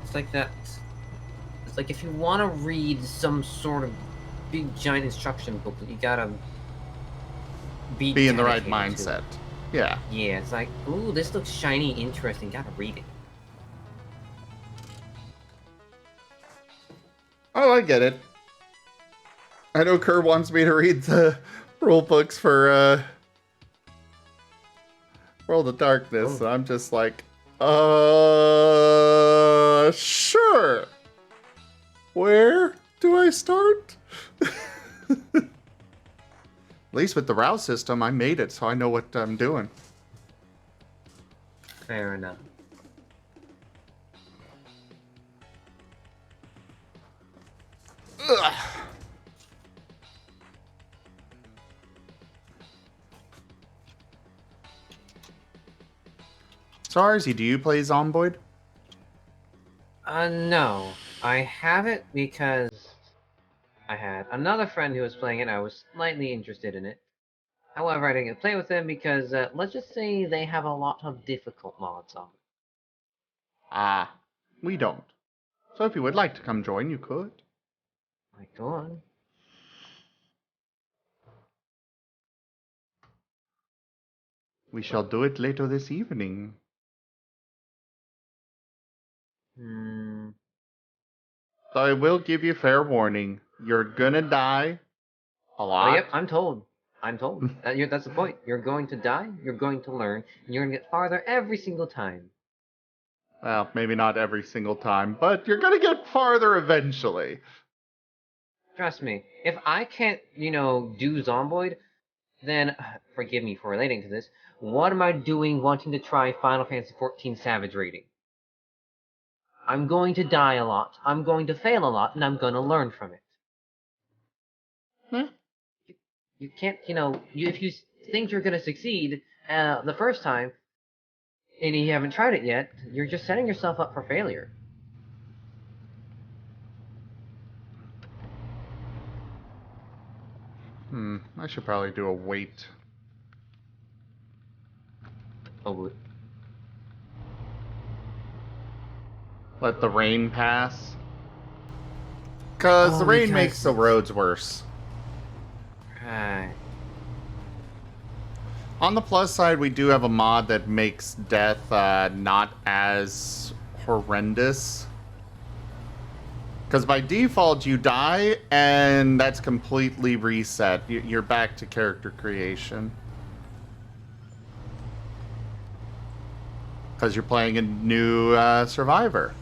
It's like that. It's like if you want to read some sort of big giant instruction booklet, you gotta Be in the right dedicated to mindset. it. Yeah. Yeah, it's like, ooh, this looks shiny, interesting. Gotta read it. I get it. I know Kerr wants me to read the rule books for World of Darkness, so I'm just like, sure. Where do I start? At least with the rouse system, I made it, so I know what I'm doing. Fair enough. Ugh. So, Arzy, do you play Zomboid? No. I have it because I had another friend who was playing it. I was slightly interested in it. However, I didn't get to play with them because, let's just say they have a lot of difficult mods on it. Ah, we don't. So if you would like to come join, you could. Like, go on. We shall do it later this evening. Hmm. So I will give you fair warning. You're gonna die a lot. Yep, I'm told. I'm told. That's the point. You're going to die, you're going to learn, and you're going to get farther every single time. Well, maybe not every single time, but you're gonna get farther eventually. Trust me, if I can't, do Zomboid, then, forgive me for relating to this, what am I doing wanting to try Final Fantasy XIV Savage rating? I'm going to die a lot, I'm going to fail a lot, and I'm going to learn from it. You can't, if you think you're going to succeed the first time, and you haven't tried it yet, you're just setting yourself up for failure. I should probably do a wait. Oh, Let the rain pass. Because the rain makes the roads worse. right. On the plus side, we do have a mod that makes death not as horrendous. Because by default, you die, and that's completely reset. You're back to character creation. Because you're playing a new survivor.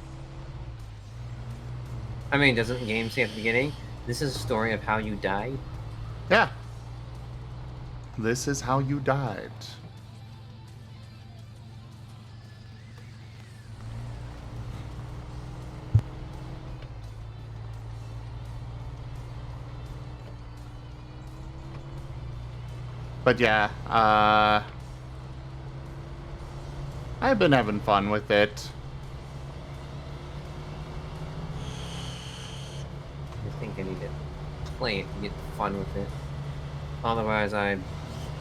I mean, doesn't the game say at the beginning, this is a story of how you died? Yeah. This is how you died. But yeah, I've been having fun with it. I think I need to play it to get fun with it. Otherwise, I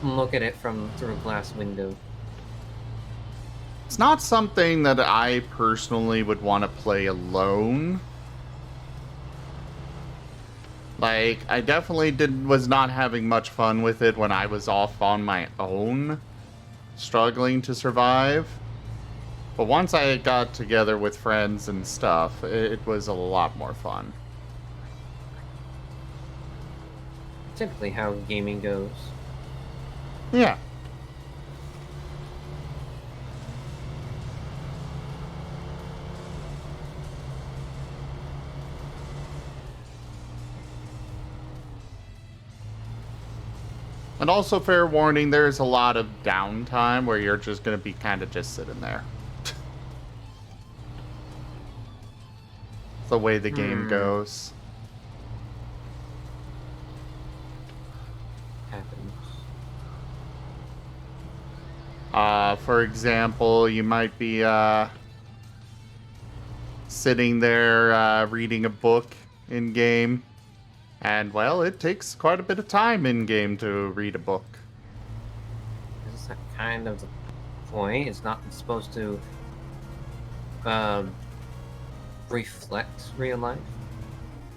look at it through a glass window. It's not something that I personally would want to play alone. Like, I definitely was not having much fun with it when I was off on my own, struggling to survive. But once I got together with friends and stuff, it was a lot more fun. Typically how gaming goes. Yeah. And also, fair warning, there's a lot of downtime where you're just going to be kind of just sitting there. The way the game goes. Happens. For example, you might be sitting there reading a book in game. And, well, it takes quite a bit of time in-game to read a book. This is kind of the point. It's not supposed to reflect real life.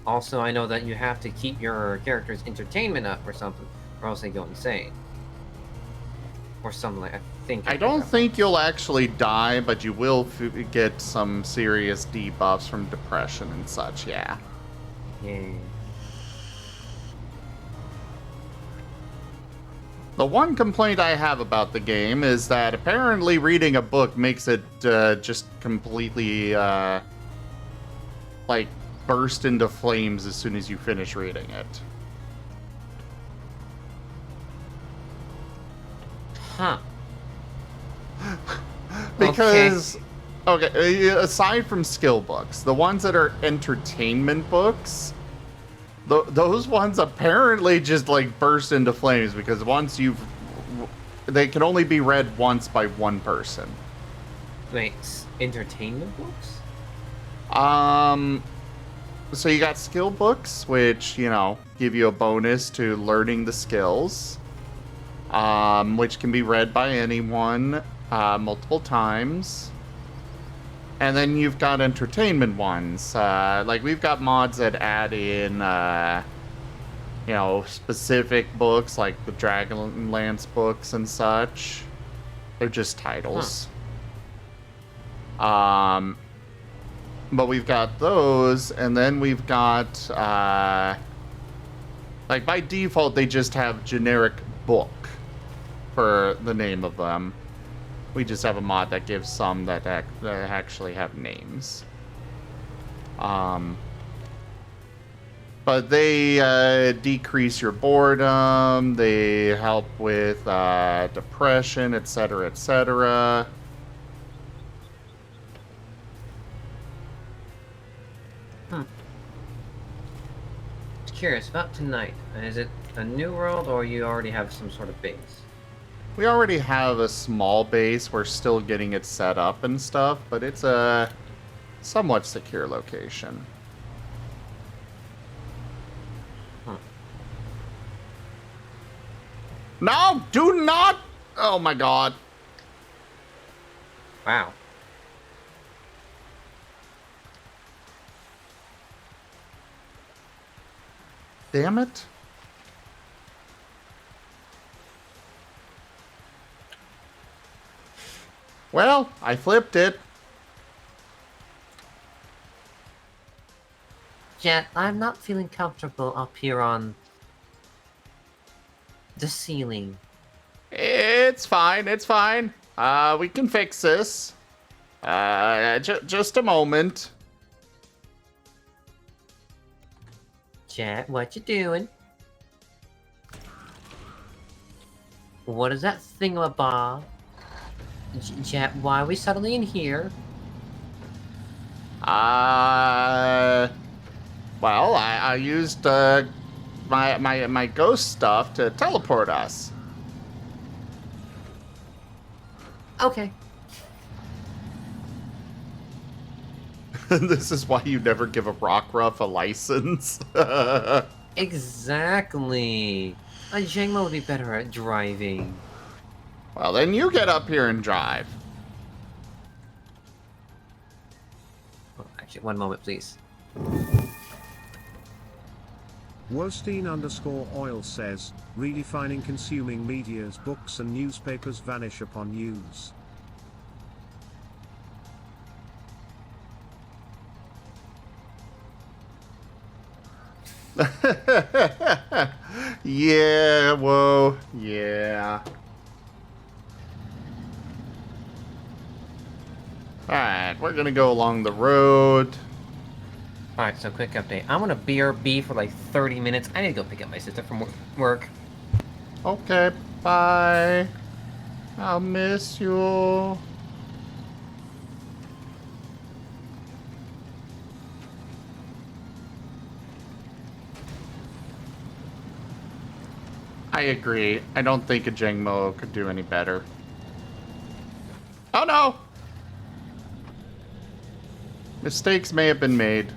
Also, I know that you have to keep your character's entertainment up or something, or else they go insane. Or something like I think. I don't think you'll actually die, but you will get some serious debuffs from depression and such, yeah. Yeah. The one complaint I have about the game is that apparently reading a book makes it just completely like burst into flames as soon as you finish reading it. Huh. Because, okay, aside from skill books, the ones that are entertainment books, those ones apparently just like burst into flames because they can only be read once by one person. Wait, entertainment books? So you got skill books, which, you know, give you a bonus to learning the skills, which can be read by anyone multiple times. And then you've got entertainment ones. Like, we've got mods that add in, you know, specific books, like the Dragonlance books and such. They're just titles. Huh. But we've got those, and then we've got, like, by default, they just have generic book for the name of them. We just have a mod that gives some that actually have names. But they decrease your boredom, they help with depression, etc., etc. Curious about tonight. Is it a new world or you already have some sort of base? We already have a small base. We're still getting it set up and stuff, but it's a somewhat secure location. Huh. No, do not! Oh my god. Wow. Damn it. Well, I flipped it. Jet, I'm not feeling comfortable up here on the ceiling. It's fine, it's fine. We can fix this. Just a moment. Jet, what you doing? What is that thingamabob? Jet, why are we suddenly in here? Well, I used my ghost stuff to teleport us. Okay. This is why you never give a Rockruff a license. Exactly. A Jangmo would be better at driving. Well, then you get up here and drive. Oh, actually, one moment, please. Wostein_oil says, redefining consuming media's books and newspapers vanish upon use. Yeah, whoa, yeah. Alright, we're gonna go along the road. Alright, so quick update. I'm gonna BRB for like 30 minutes. I need to go pick up my sister from work. Okay, bye. I'll miss you. I agree. I don't think a Jangmo could do any better. Oh no! Mistakes may have been made.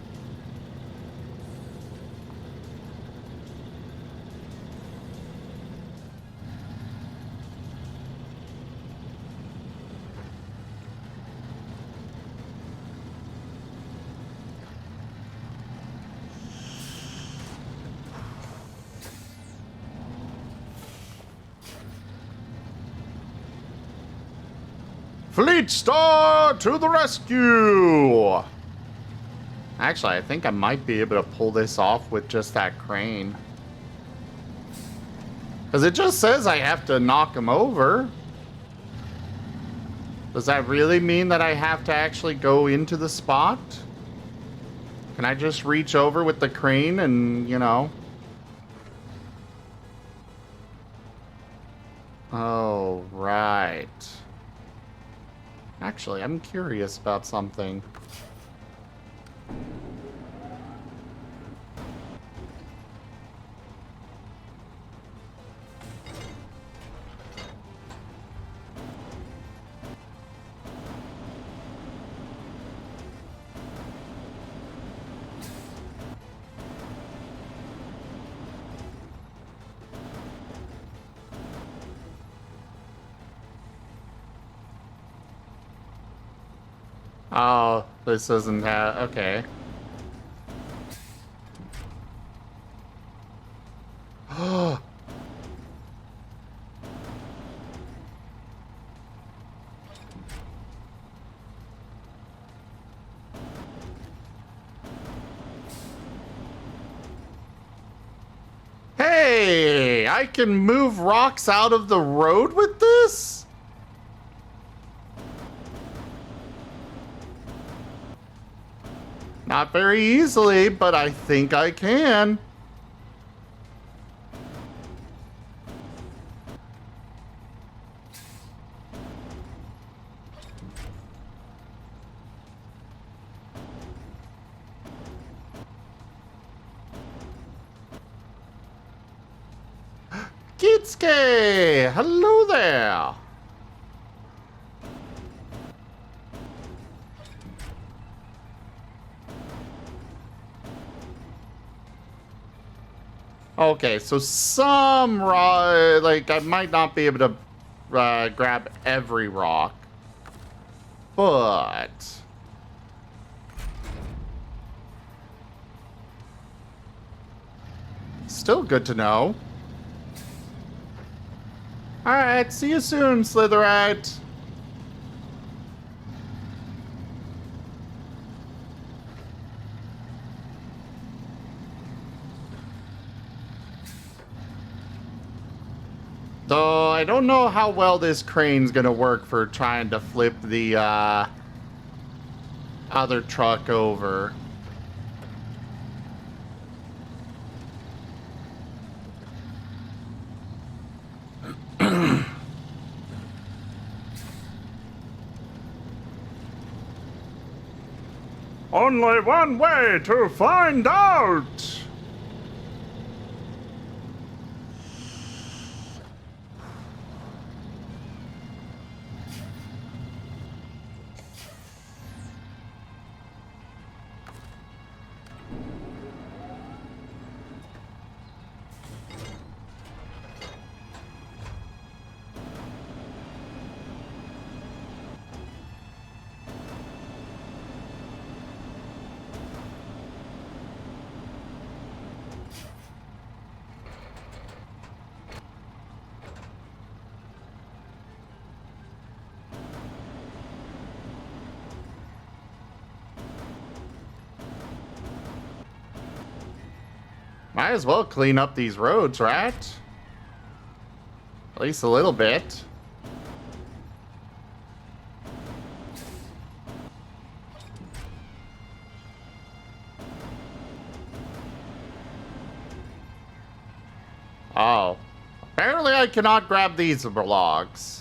Fleet Star to the rescue! Actually, I think I might be able to pull this off with just that crane. Because it just says I have to knock him over. Does that really mean that I have to actually go into the spot? Can I just reach over with the crane and, you know... Oh, right. Actually, I'm curious about something. Oh, this doesn't have... Okay. Hey! I can move rocks out of the road with this? Not very easily, but I think I can. Kitsuke! Hello there! Okay, so some rock, like, I might not be able to grab every rock, but... Still good to know. Alright, see you soon, Slitherite. Though I don't know how well this crane's gonna work for trying to flip the other truck over. Only one way to find out! Might as well clean up these roads, right? At least a little bit. Oh. Apparently I cannot grab these logs.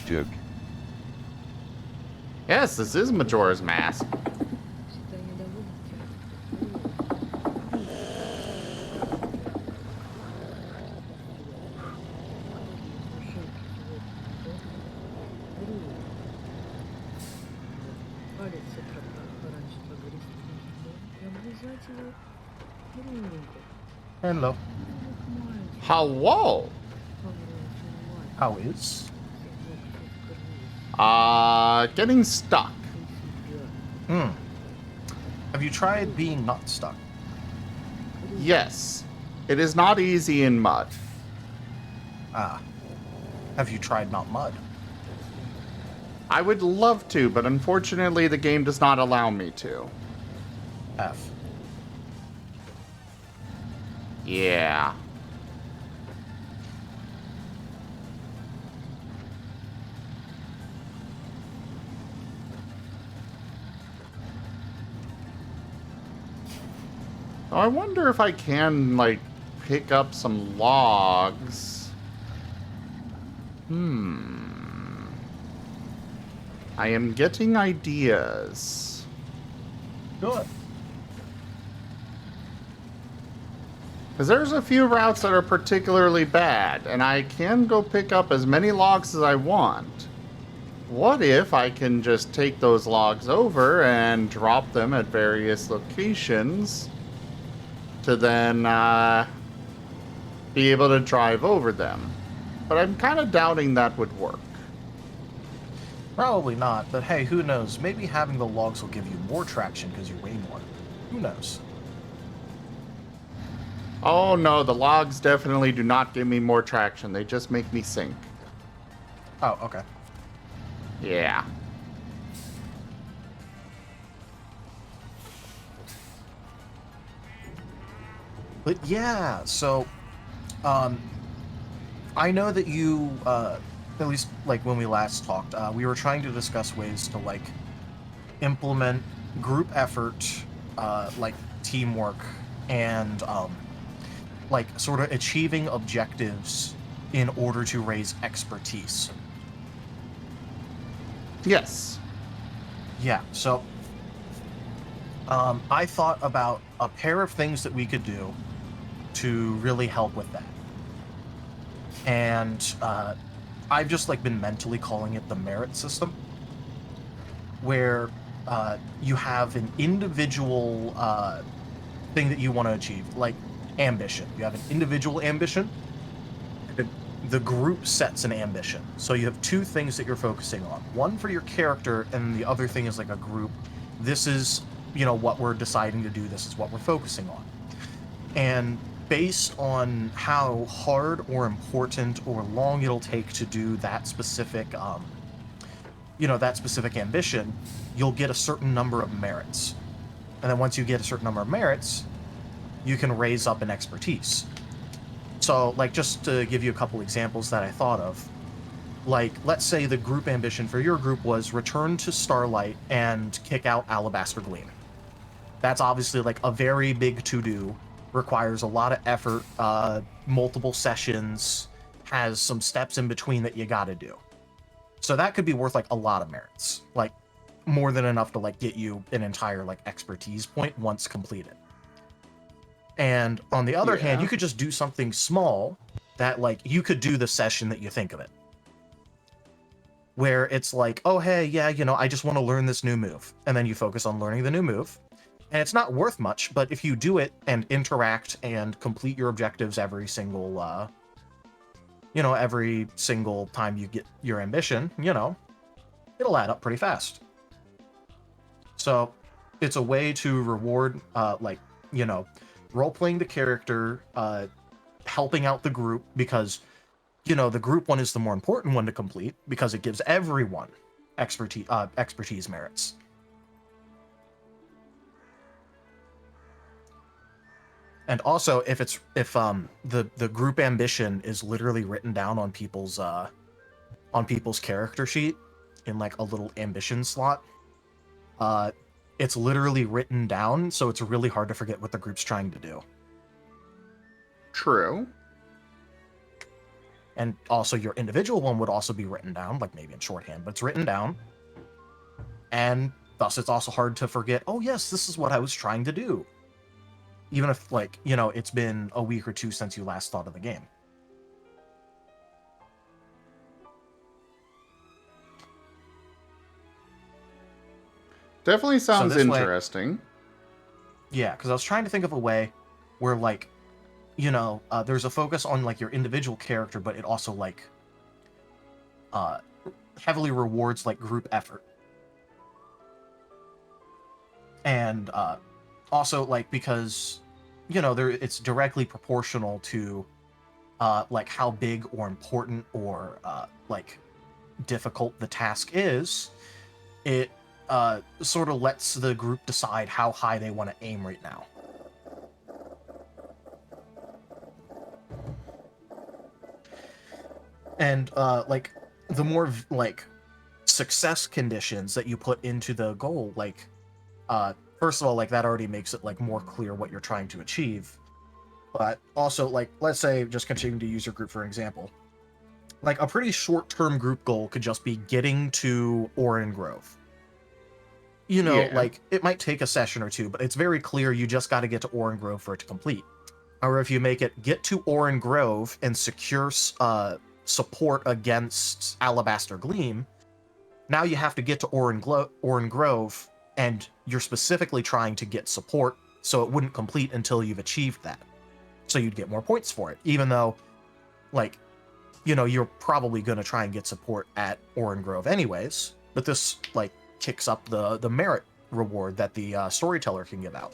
Jug. Yes, this is Majora's Mask. Hello. Hello. How is? Getting stuck. Have you tried being not stuck? Yes. It is not easy in mud. Ah. Have you tried Mount Mud? I would love to, but unfortunately the game does not allow me to. F. Yeah. I wonder if I can, like, pick up some logs. I am getting ideas. Good. Because there's a few routes that are particularly bad, and I can go pick up as many logs as I want. What if I can just take those logs over and drop them at various locations to then be able to drive over them? But I'm kind of doubting that would work. Probably not, but hey, who knows? Maybe having the logs will give you more traction because you weigh more. Who knows? Oh no, the logs definitely do not give me more traction. They just make me sink. Oh, okay. Yeah. But yeah, so, I know that you, at least, like, when we last talked, we were trying to discuss ways to, like, implement group effort, like, teamwork, and, like, sort of achieving objectives in order to raise expertise. Yes. Yeah, so, I thought about a pair of things that we could do to really help with that. And I've just like been mentally calling it the merit system, where you have an individual thing that you want to achieve, like ambition. You have an individual ambition. The group sets an ambition. So you have two things that you're focusing on. One for your character, and the other thing is like a group. This is, what we're deciding to do. This is what we're focusing on. And based on how hard or important or long it'll take to do that specific, that specific ambition, you'll get a certain number of merits. And then once you get a certain number of merits, you can raise up an expertise. So, like, just to give you a couple examples that I thought of, like, let's say the group ambition for your group was return to Starlight and kick out Alabaster Gleam. That's obviously, like, a very big to-do, requires a lot of effort, multiple sessions, has some steps in between that you gotta do. So that could be worth, like, a lot of merits. Like, more than enough to, like, get you an entire, like, expertise point once completed. And on the other hand, you could just do something small that, like, you could do the session that you think of it. Where it's like, oh, hey, yeah, I just want to learn this new move. And then you focus on learning the new move. And it's not worth much, but if you do it and interact and complete your objectives every single, every single time you get your ambition, it'll add up pretty fast. So it's a way to reward, role-playing the character, helping out the group, because, the group one is the more important one to complete, because it gives everyone expertise merits. And also, if the group ambition is literally written down on people's character sheet in like a little ambition slot, it's literally written down, so it's really hard to forget what the group's trying to do. True. And also, your individual one would also be written down, like maybe in shorthand, but it's written down. And thus, it's also hard to forget, oh yes, this is what I was trying to do. Even if, like, it's been a week or two since you last thought of the game. Definitely sounds So this way- interesting. Yeah, because I was trying to think of a way where, like, there's a focus on, like, your individual character, but it also, like, heavily rewards, like, group effort. And, also, like, because, it's directly proportional to, like how big or important or like difficult the task is, it sort of lets the group decide how high they want to aim right now. And like the more like success conditions that you put into the goal, like first of all, like that already makes it like more clear what you're trying to achieve. But also, like, let's say, just continuing to use your group for example, like a pretty short-term group goal could just be getting to Orin Grove. You know, Yeah. like it might take a session or two, but it's very clear you just got to get to Orin Grove for it to complete. Or if you make it get to Orin Grove and secure support against Alabaster Gleam, now you have to get to Orin Grove, and you're specifically trying to get support, so it wouldn't complete until you've achieved that. So you'd get more points for it, even though, like, you know, you're probably going to try and get support at Orin Grove anyways, but this, like, kicks up the merit reward that the storyteller can give out.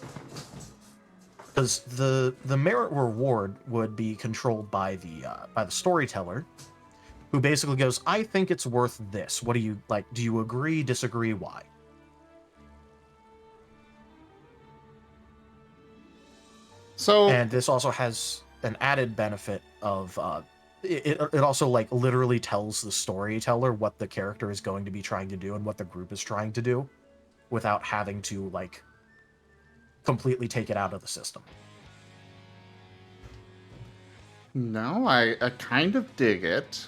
Because the merit reward would be controlled by the storyteller, who basically goes, I think it's worth this. What do you, like, do you agree, disagree, why? So, And this also has an added benefit of it also like literally tells the storyteller what the character is going to be trying to do and what the group is trying to do without having to like completely take it out of the system. no, I kind of dig it.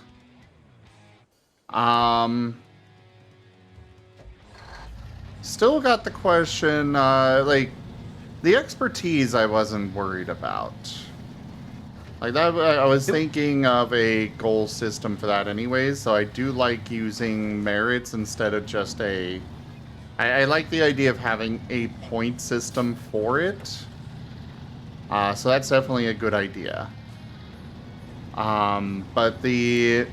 Still got the question, like, the expertise I wasn't worried about. Like that, I was thinking of a goal system for that anyways, so I do like using merits instead of just a... I like the idea of having a point system for it. So that's definitely a good idea. But the...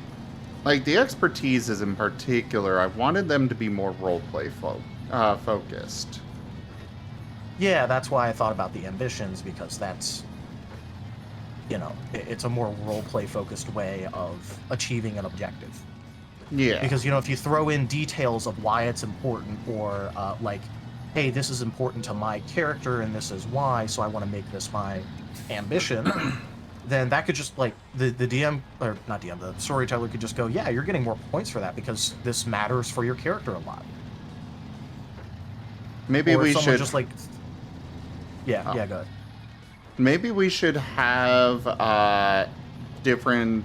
Like, the expertises in particular, I wanted them to be more roleplay focused. Yeah, that's why I thought about the ambitions, because that's, you know, it's a more roleplay focused way of achieving an objective. Yeah. Because, you know, if you throw in details of why it's important, or like, hey, this is important to my character and this is why, so I want to make this my ambition, then that could just, like, the DM, or not DM, the storyteller could just go, yeah, you're getting more points for that because this matters for your character a lot. Maybe Or if we someone should... just, like, yeah, Oh. yeah, go ahead. Maybe we should have different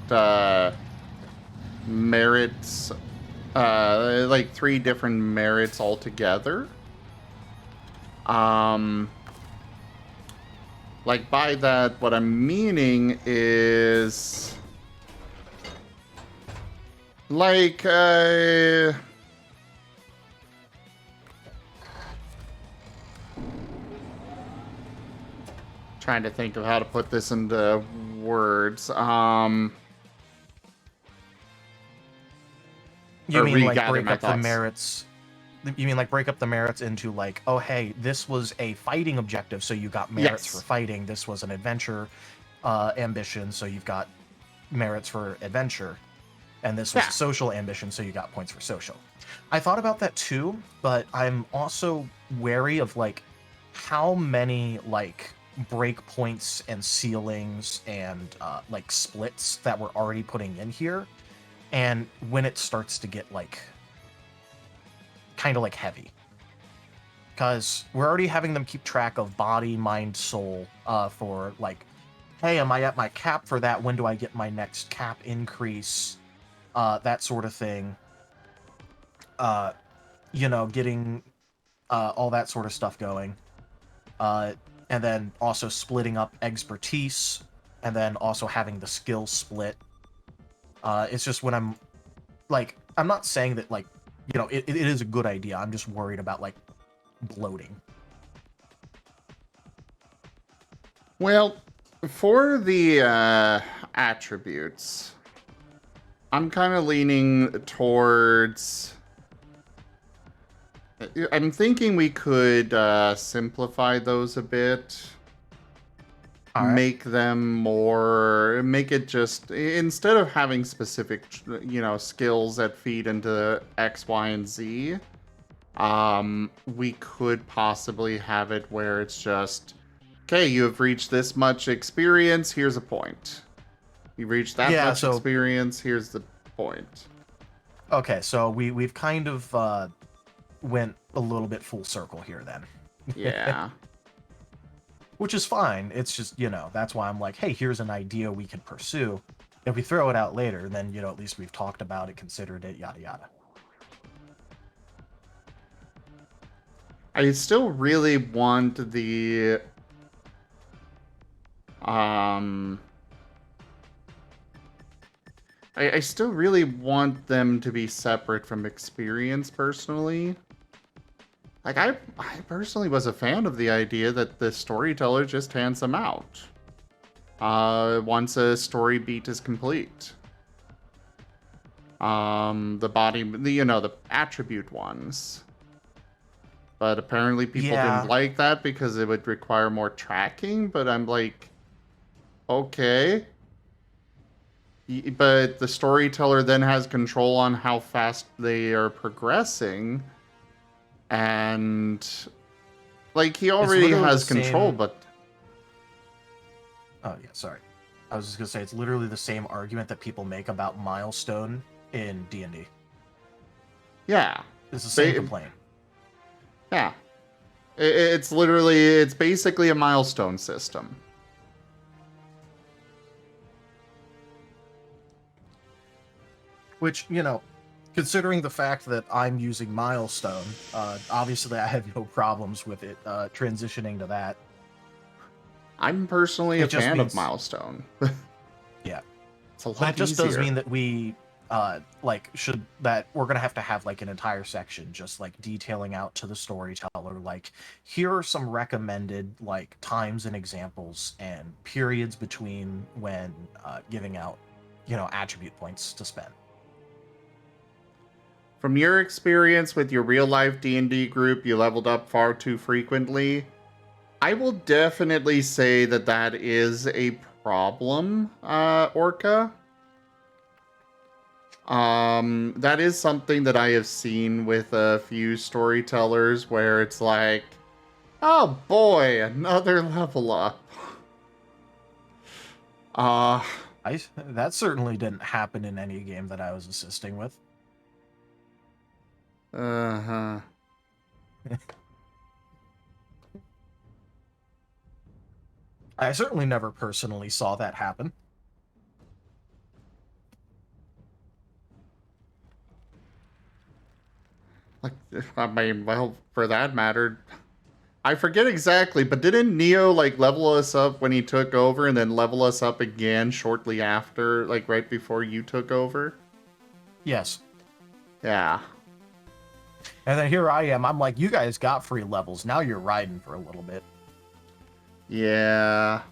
merits, like 3 different merits altogether. Like by that, what I'm meaning is like trying to think of how to put this into words. You or mean like regather break my up the thoughts. merits? You mean like break up the merits into like, oh hey, this was a fighting objective, so you got merits Yes. for fighting. This was an adventure ambition, so you've got merits for adventure. And this was Yeah. a social ambition, so you got points for social. I thought about that too, but I'm also wary of like how many like breakpoints and ceilings and like splits that we're already putting in here, and when it starts to get like kind of like heavy, because we're already having them keep track of body, mind, soul for like, hey, am I at my cap for that? When do I get my next cap increase? That sort of thing. You know, getting all that sort of stuff going. And then also splitting up expertise, and then also having the skill split. It's just when I'm like, I'm not saying that like, you know, it is a good idea. I'm just worried about like bloating. Well, for the attributes, I'm kind of leaning towards... I'm thinking we could simplify those a bit. All right. make it just, instead of having specific, skills that feed into X, Y, and Z, we could possibly have it where it's just, okay, you have reached this much experience, here's a point. You reached that much experience, here's the point. Okay, so we've kind of went a little bit full circle here then. Yeah. Which is fine. It's just, that's why I'm like, hey, here's an idea we can pursue. If we throw it out later, then, at least we've talked about it, considered it, yada yada. I still really want the I still really want them to be separate from experience personally. Like, I personally was a fan of the idea that the storyteller just hands them out once a story beat is complete. The attribute ones. But apparently people didn't like that because it would require more tracking, but I'm like, okay. But the storyteller then has control on how fast they are progressing. And, like, he already has control, but... Oh, yeah, sorry. I was just going to say, it's literally the same argument that people make about milestone in D&D. Yeah. It's the same complaint. Yeah. It's basically a milestone system. Which, considering the fact that I'm using milestone, obviously I have no problems with it transitioning to that. I'm personally a fan of milestone. Yeah. It's a lot But it just easier. does mean that we're gonna have to have like an entire section just like detailing out to the storyteller, like, here are some recommended like times and examples and periods between when giving out attribute points to spend. From your experience with your real-life D&D group, you leveled up far too frequently. I will definitely say that is a problem, Orca. That is something that I have seen with a few storytellers where it's like, oh boy, another level up. That certainly didn't happen in any game that I was assisting with. Uh-huh. I certainly never personally saw that happen. Like, I mean, well, for that matter, I forget exactly, but didn't Neo, like, level us up when he took over and then level us up again shortly after, like, right before you took over? Yes. Yeah. And then here I am. I'm like, you guys got free levels. Now you're riding for a little bit. Yeah.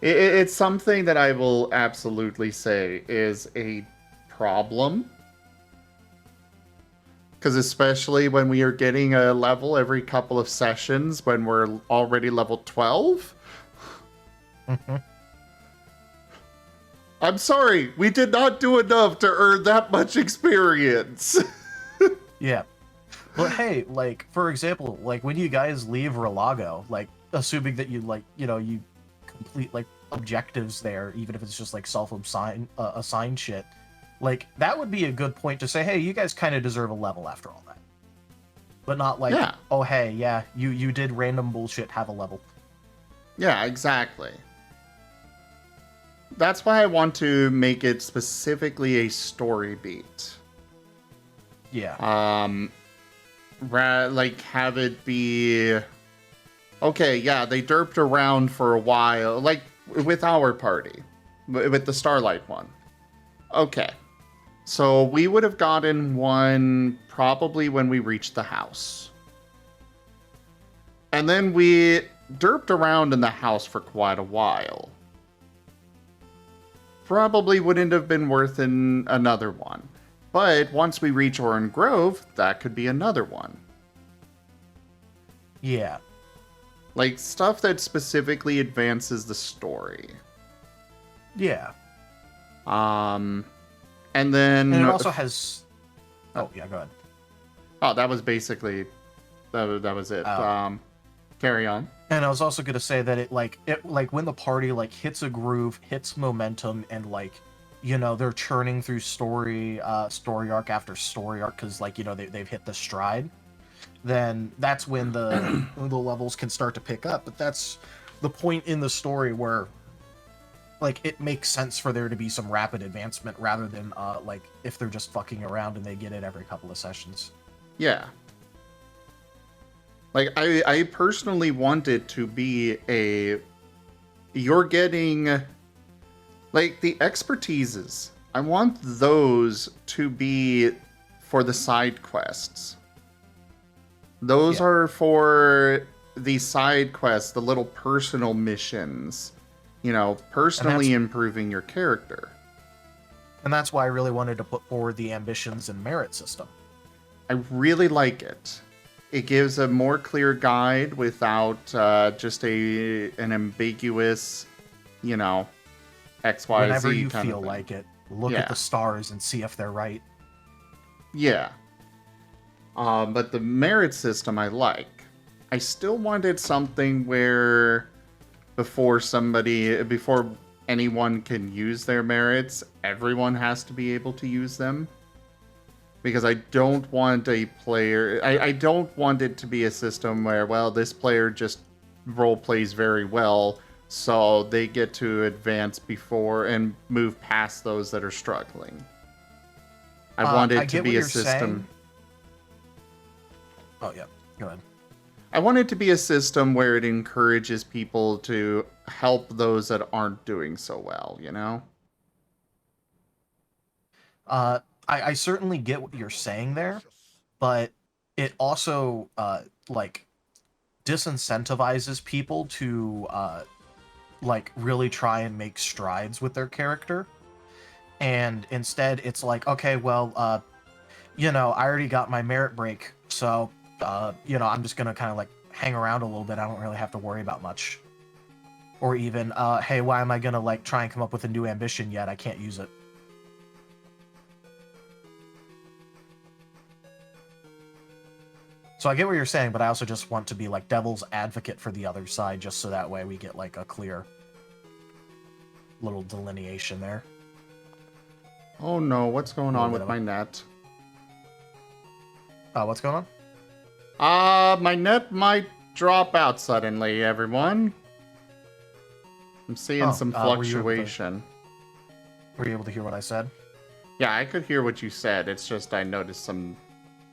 It's something that I will absolutely say is a problem. Because especially when we are getting a level every couple of sessions when we're already level 12. Mm-hmm. I'm sorry, we did not do enough to earn that much experience. Yeah. But hey, like, for example, like, when you guys leave Relago, like, assuming that you, like, you complete, like, objectives there, even if it's just, like, assigned shit, like, that would be a good point to say, hey, you guys kind of deserve a level after all that. But not like, yeah. Oh, hey, yeah, you did random bullshit, have a level. Yeah, exactly. That's why I want to make it specifically a story beat. Yeah. Like, have it be... Okay, yeah, they derped around for a while, like, with our party. With the Starlight one. Okay. So, we would have gotten one probably when we reached the house. And then we derped around in the house for quite a while. Probably wouldn't have been worth another one. But once we reach Oran Grove, that could be another one. Yeah. Like stuff that specifically advances the story. Yeah. And And then it also has. Oh yeah, go ahead. oh, that was basically that was it. Oh. Carry on. And I was also gonna say that it like when the party like hits a groove, hits momentum, and like they're churning through story arc after story arc because like they've hit the stride. Then that's when the levels can start to pick up. But that's the point in the story where like it makes sense for there to be some rapid advancement rather than like if they're just fucking around and they get it every couple of sessions. Yeah. Like I personally want it to be you're getting like the expertises. I want those to be for the side quests. Those are for the side quests, the little personal missions. Personally improving your character. And that's why I really wanted to put forward the ambitions and merit system. I really like it. It gives a more clear guide without just an ambiguous, X, Y, Whenever Z you kind feel of thing. like it, look at the stars and see if they're right. Yeah. But the merit system I like. I still wanted something where before anyone can use their merits, everyone has to be able to use them. Because I don't want a player... I don't want it to be a system where, well, this player just role plays very well, so they get to advance before and move past those that are struggling. I want it to be a system... Oh, yeah. Go ahead. I want it to be a system where it encourages people to help those that aren't doing so well, I certainly get what you're saying there, but it also like disincentivizes people to like really try and make strides with their character, and instead it's like, okay, well, I already got my merit break, so I'm just gonna kind of like hang around a little bit. I don't really have to worry about much, or even hey, why am I gonna like try and come up with a new ambition yet? I can't use it. So I get what you're saying, but I also just want to be like devil's advocate for the other side, just so that way we get like a clear little delineation there. Oh no, what's going on with my net? What's going on? My net might drop out suddenly, everyone. I'm seeing some fluctuation. Were you able to hear what I said? Yeah, I could hear what you said. It's just I noticed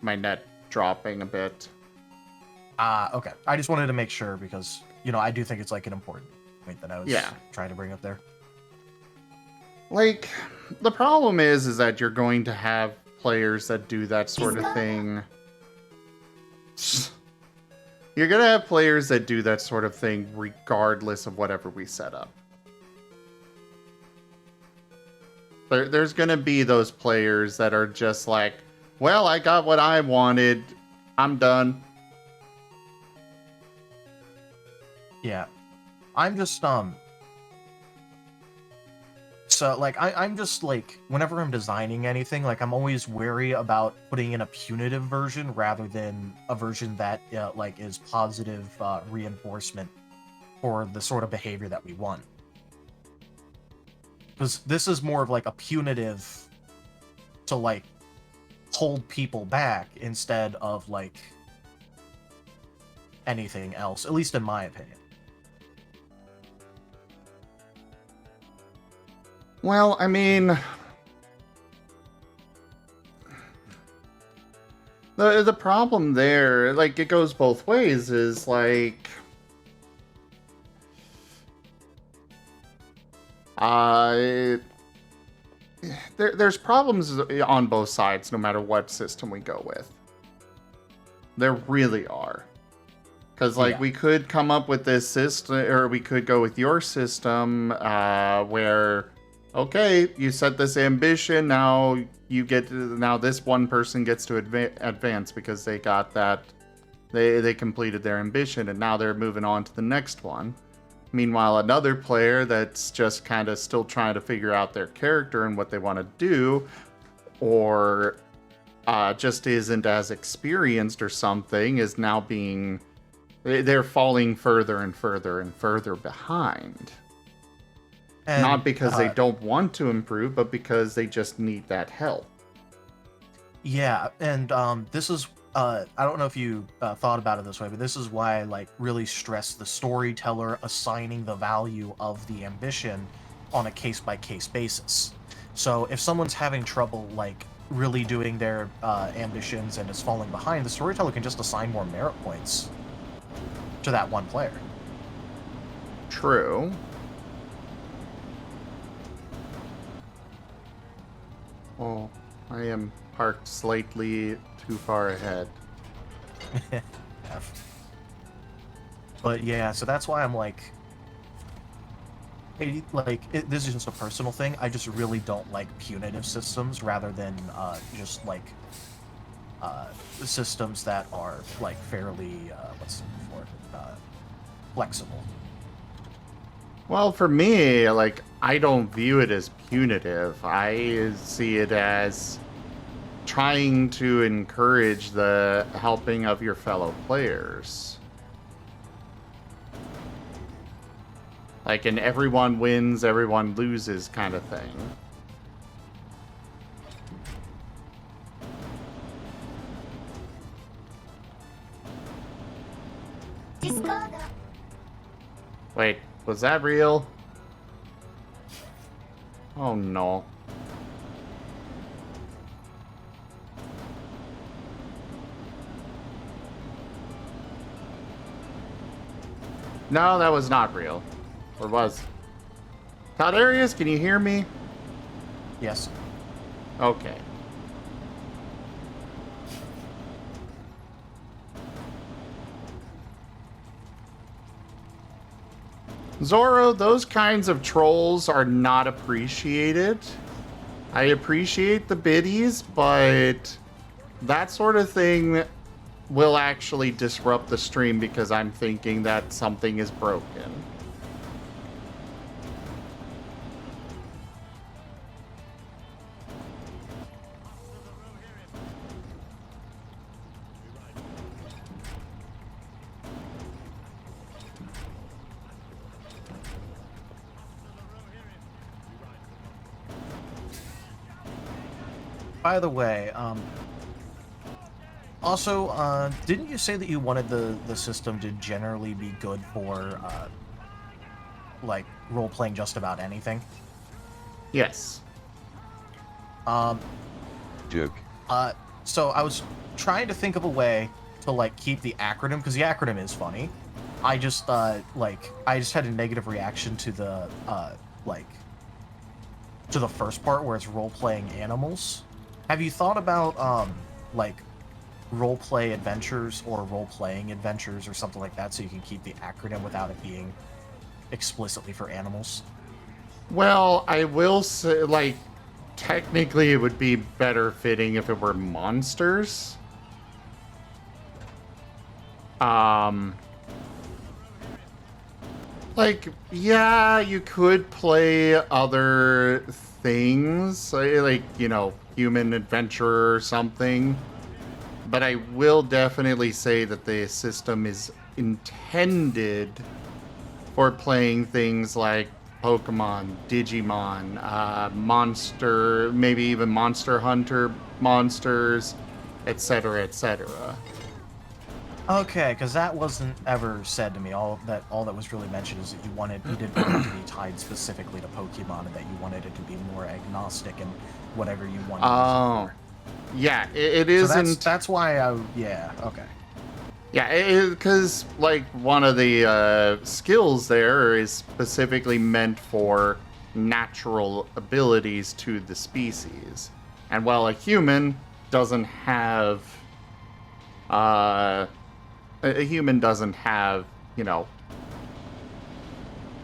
my net dropping a bit. Okay. I just wanted to make sure because, I do think it's like an important point that I was trying to bring up there. Like, the problem is that you're going to have players that do that sort of thing. You're going to have players that do that sort of thing regardless of whatever we set up. There's going to be those players that are just like, well, I got what I wanted. I'm done. Yeah. I'm just, so, like, I'm just, like, whenever I'm designing anything, like, I'm always wary about putting in a punitive version rather than a version that, like, is positive reinforcement for the sort of behavior that we want. Because this is more of, like, a punitive to, like, hold people back instead of, like, anything else, at least in my opinion. Well, I mean, the problem there, like, it goes both ways, is like, there's problems on both sides, no matter what system we go with. There really are. Because, like, we could come up with this system, or we could go with your system, where, okay, you set this ambition, now this one person gets to advance because they got that They completed their ambition and now they're moving on to the next one. Meanwhile, another player that's just kind of still trying to figure out their character and what they want to do, or just isn't as experienced or something, is now they're falling further and further and further behind. And, Not because they don't want to improve, but because they just need that help. Yeah, and this is I don't know if you thought about it this way, but this is why I like really stress the storyteller assigning the value of the ambition on a case-by-case basis. So if someone's having trouble like really doing their ambitions and is falling behind, the storyteller can just assign more merit points to that one player. True. Oh, I am parked slightly too far ahead. But yeah, so that's why I'm like, this is just a personal thing. I just really don't like punitive systems rather than just like systems that are like fairly flexible. Well, for me, like, I don't view it as punitive. I see it as trying to encourage the helping of your fellow players. Like an everyone wins, everyone loses kind of thing. Wait, was that real? Oh no. No, that was not real. Or was? Tadarius, can you hear me? Yes. Okay. Zoro, those kinds of trolls are not appreciated. I appreciate the biddies, but that sort of thing will actually disrupt the stream because I'm thinking that something is broken. By the way, also, didn't you say that you wanted the system to generally be good for, like, role-playing just about anything? Yes. Joke. So I was trying to think of a way to, like, keep the acronym, because the acronym is funny. I just, I just had a negative reaction to the, to the first part where it's role-playing animals. Have you thought about, like, role-play adventures or role-playing adventures or something like that so you can keep the acronym without it being explicitly for animals? Well, I will say, like, technically it would be better fitting if it were monsters. Like, yeah, you could play other things, like, you know, human adventure or something. But I will definitely say that the system is intended for playing things like Pokemon, Digimon, Monster, maybe even Monster Hunter monsters, etc., etc. Okay, because that wasn't ever said to me. All that was really mentioned is that you didn't want it to be tied specifically to Pokemon, and that you wanted it to be more agnostic and whatever you wanted. Oh, yeah, it isn't. So that's why yeah, okay. Yeah, because like one of the skills there is specifically meant for natural abilities to the species, and while a human doesn't have, a human doesn't have, you know,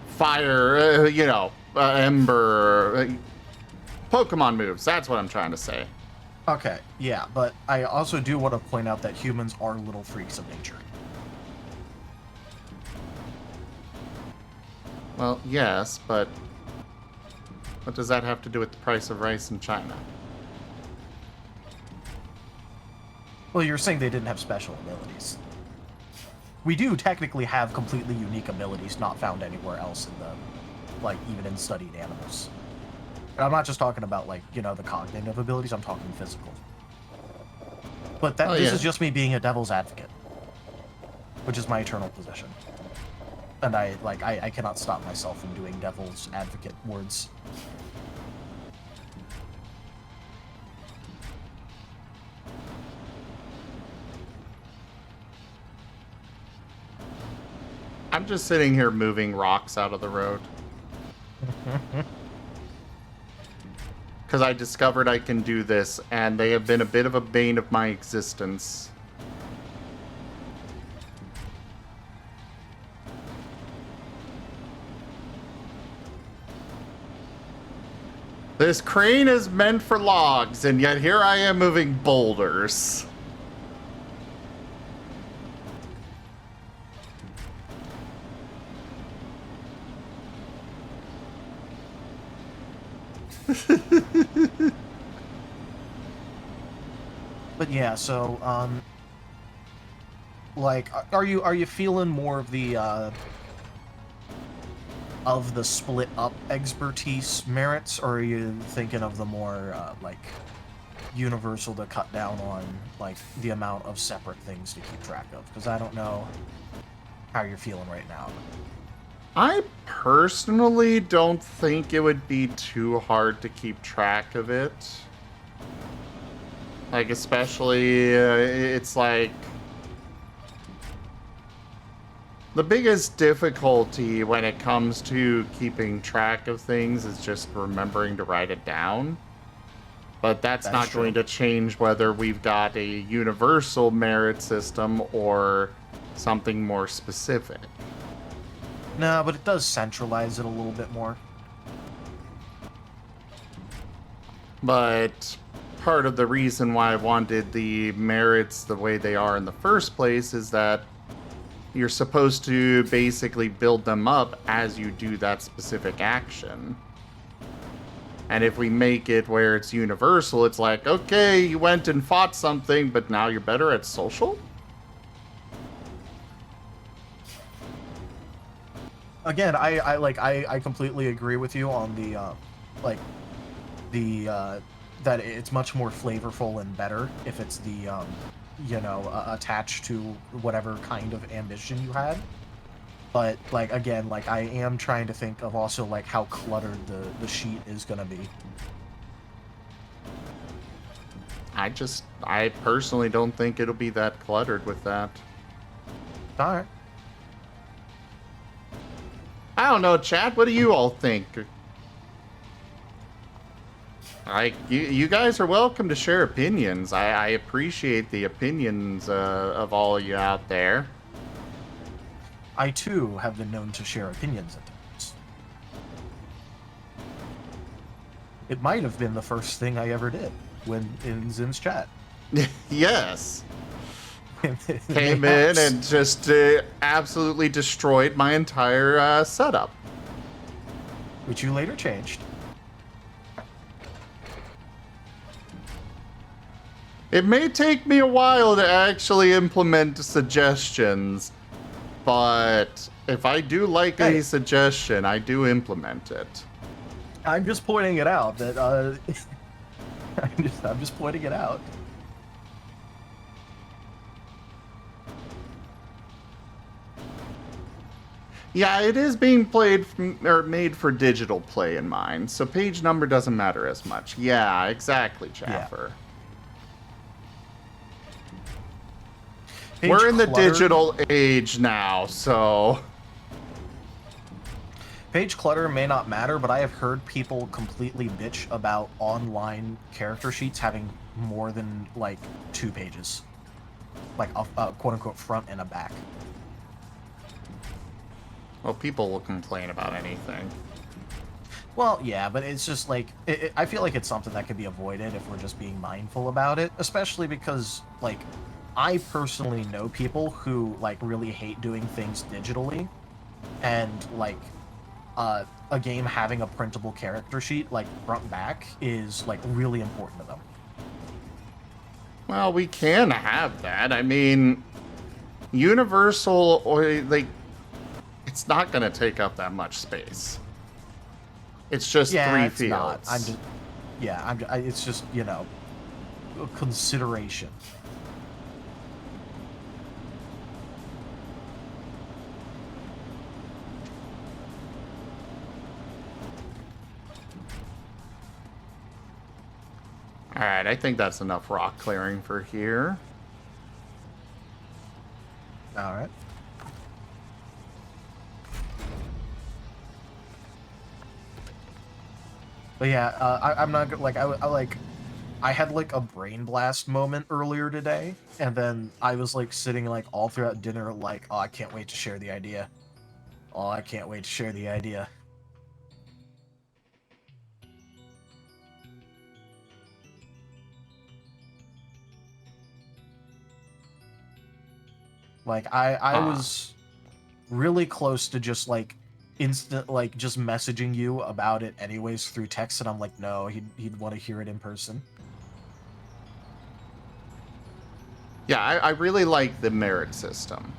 fire, ember, Pokemon moves. That's what I'm trying to say. Okay, yeah, but I also do want to point out that humans are little freaks of nature. Well, yes, but what does that have to do with the price of rice in China? Well, you're saying they didn't have special abilities. We do technically have completely unique abilities not found anywhere else in the, like, even in studied animals. And I'm not just talking about, like, you know, the cognitive abilities, I'm talking physical. But that this is just me being a devil's advocate, which is my eternal position. And I cannot stop myself from doing devil's advocate words. I'm just sitting here moving rocks out of the road. Because I discovered I can do this, and they have been a bit of a bane of my existence. This crane is meant for logs, and yet here I am moving boulders. But yeah, so like, are you feeling more of the split up expertise merits, or are you thinking of the more like universal to cut down on like the amount of separate things to keep track of? Because I don't know how you're feeling right now. I personally don't think it would be too hard to keep track of it. Like, especially, it's like... The biggest difficulty when it comes to keeping track of things is just remembering to write it down. But that's not going to change whether we've got a universal merit system or something more specific. No, but it does centralize it a little bit more. But part of the reason why I wanted the merits the way they are in the first place is that you're supposed to basically build them up as you do that specific action. And if we make it where it's universal, it's like, okay, you went and fought something, but now you're better at social? Again, I completely agree with you on the that it's much more flavorful and better if it's the you know, attached to whatever kind of ambition you had. But like, again, like, I am trying to think of also like how cluttered the sheet is gonna be. I personally don't think it'll be that cluttered with that. All right. I don't know, chat. What do you all think? Like, you guys are welcome to share opinions. I appreciate the opinions of all of you out there. I too have been known to share opinions at times. It might have been the first thing I ever did when in Zim's chat. Yes. Came in and just absolutely destroyed my entire setup. Which you later changed. It may take me a while to actually implement suggestions, but if I do like a suggestion, I do implement it. I'm just pointing it out that I'm just pointing it out. Yeah, it is being played or made for digital play in mind, so page number doesn't matter as much. Yeah, exactly, Chaffer. Yeah. We're in the digital age now, so... Page clutter may not matter, but I have heard people completely bitch about online character sheets having more than, like, 2 pages. Like, a quote-unquote front and a back. Well, people will complain about anything. Well, yeah, but it's just like I feel like it's something that could be avoided if we're just being mindful about it, especially because like I personally know people who like really hate doing things digitally, and like a game having a printable character sheet like front and back is like really important to them. Well, we can have that. I mean, Universal, or like, it's not going to take up that much space. It's just Yeah, three it's not. fields. I'm just yeah, it's just, you know, a consideration. All right, I think that's enough rock clearing for here. All right. But yeah, I'm not like I had like a brain blast moment earlier today, and then I was like sitting like all throughout dinner like, oh, I can't wait to share the idea. Oh, I can't wait to share the idea. Like I Huh. was really close to just like instant like just messaging you about it anyways through text, and I'm like, no, he'd want to hear it in person. Yeah, I really like the merit system.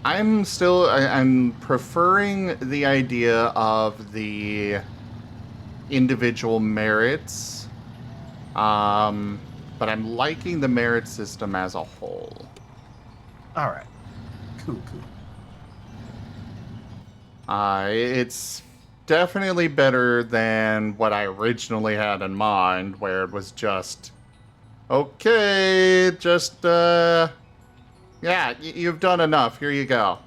I'm preferring the idea of the individual merits, but I'm liking the merit system as a whole. All right, cool. It's definitely better than what I originally had in mind, where it was just, okay, just, yeah, you've done enough, here you go.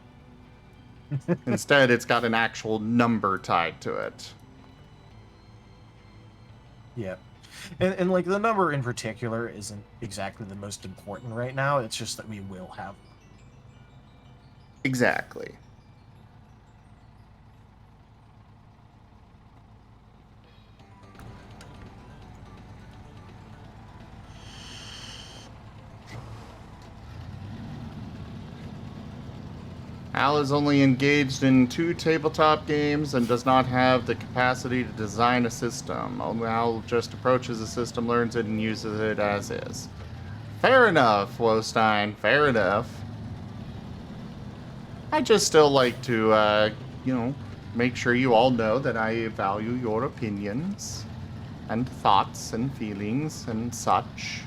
Instead, it's got an actual number tied to it. Yeah. And like the number in particular isn't exactly the most important right now. It's just that we will have. Exactly. Al is only engaged in 2 tabletop games and does not have the capacity to design a system. Only Al just approaches the system, learns it, and uses it as is. Fair enough, Wostein. Fair enough. I just still like to, make sure you all know that I value your opinions and thoughts and feelings and such.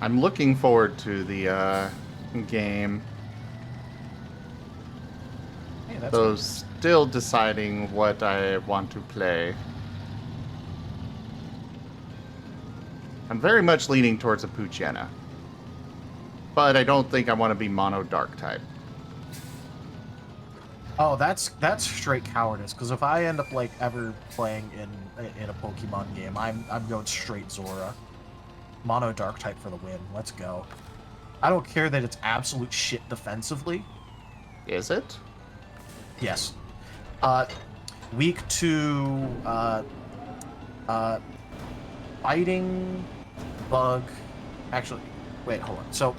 I'm looking forward to the game. Hey, that's Though still deciding what I want to play. I'm very much leaning towards a Poochyena. But I don't think I want to be mono dark type. Oh, that's straight cowardice. Because if I end up like ever playing in a Pokemon game, I'm going straight Zora. Mono dark type for the win. Let's go. I don't care that it's absolute shit defensively. Is it? Yes. Weak to fighting, bug. Actually, wait, hold on. So,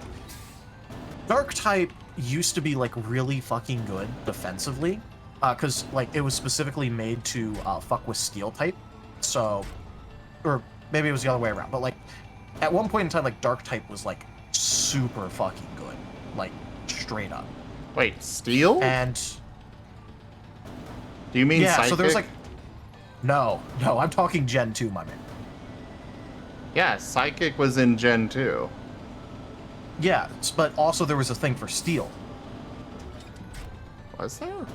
dark type used to be like really fucking good defensively, because like it was specifically made to fuck with steel type. So, or maybe it was the other way around. But like at one point in time, like dark type was like super fucking good, like straight up. Wait, steel? And do you mean yeah, psychic? so there's like no, I'm talking Gen 2, my man. Yeah, psychic was in Gen 2. Yeah, but also there was a thing for steel. Was there?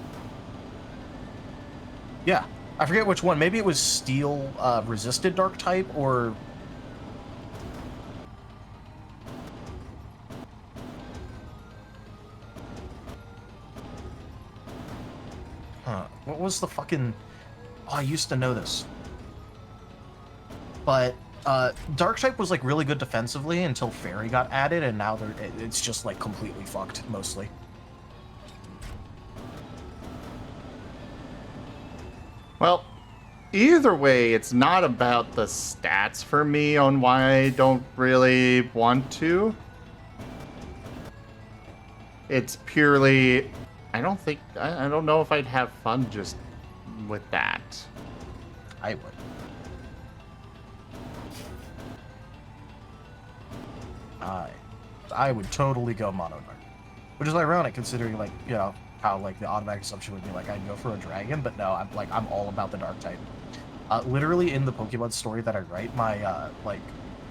Yeah, I forget which one. Maybe it was steel resisted dark type, or what was the fucking... Oh, I used to know this. But Dark type was like really good defensively until Fairy got added, and now it's just like completely fucked mostly. Well, either way, it's not about the stats for me on why I don't really want to. It's purely, I don't know if I'd have fun just with that. I would. I would totally go mono dark, which is ironic considering like how like the automatic assumption would be like I'd go for a dragon, but no, I'm all about the dark type. Literally in the Pokemon story that I write, my like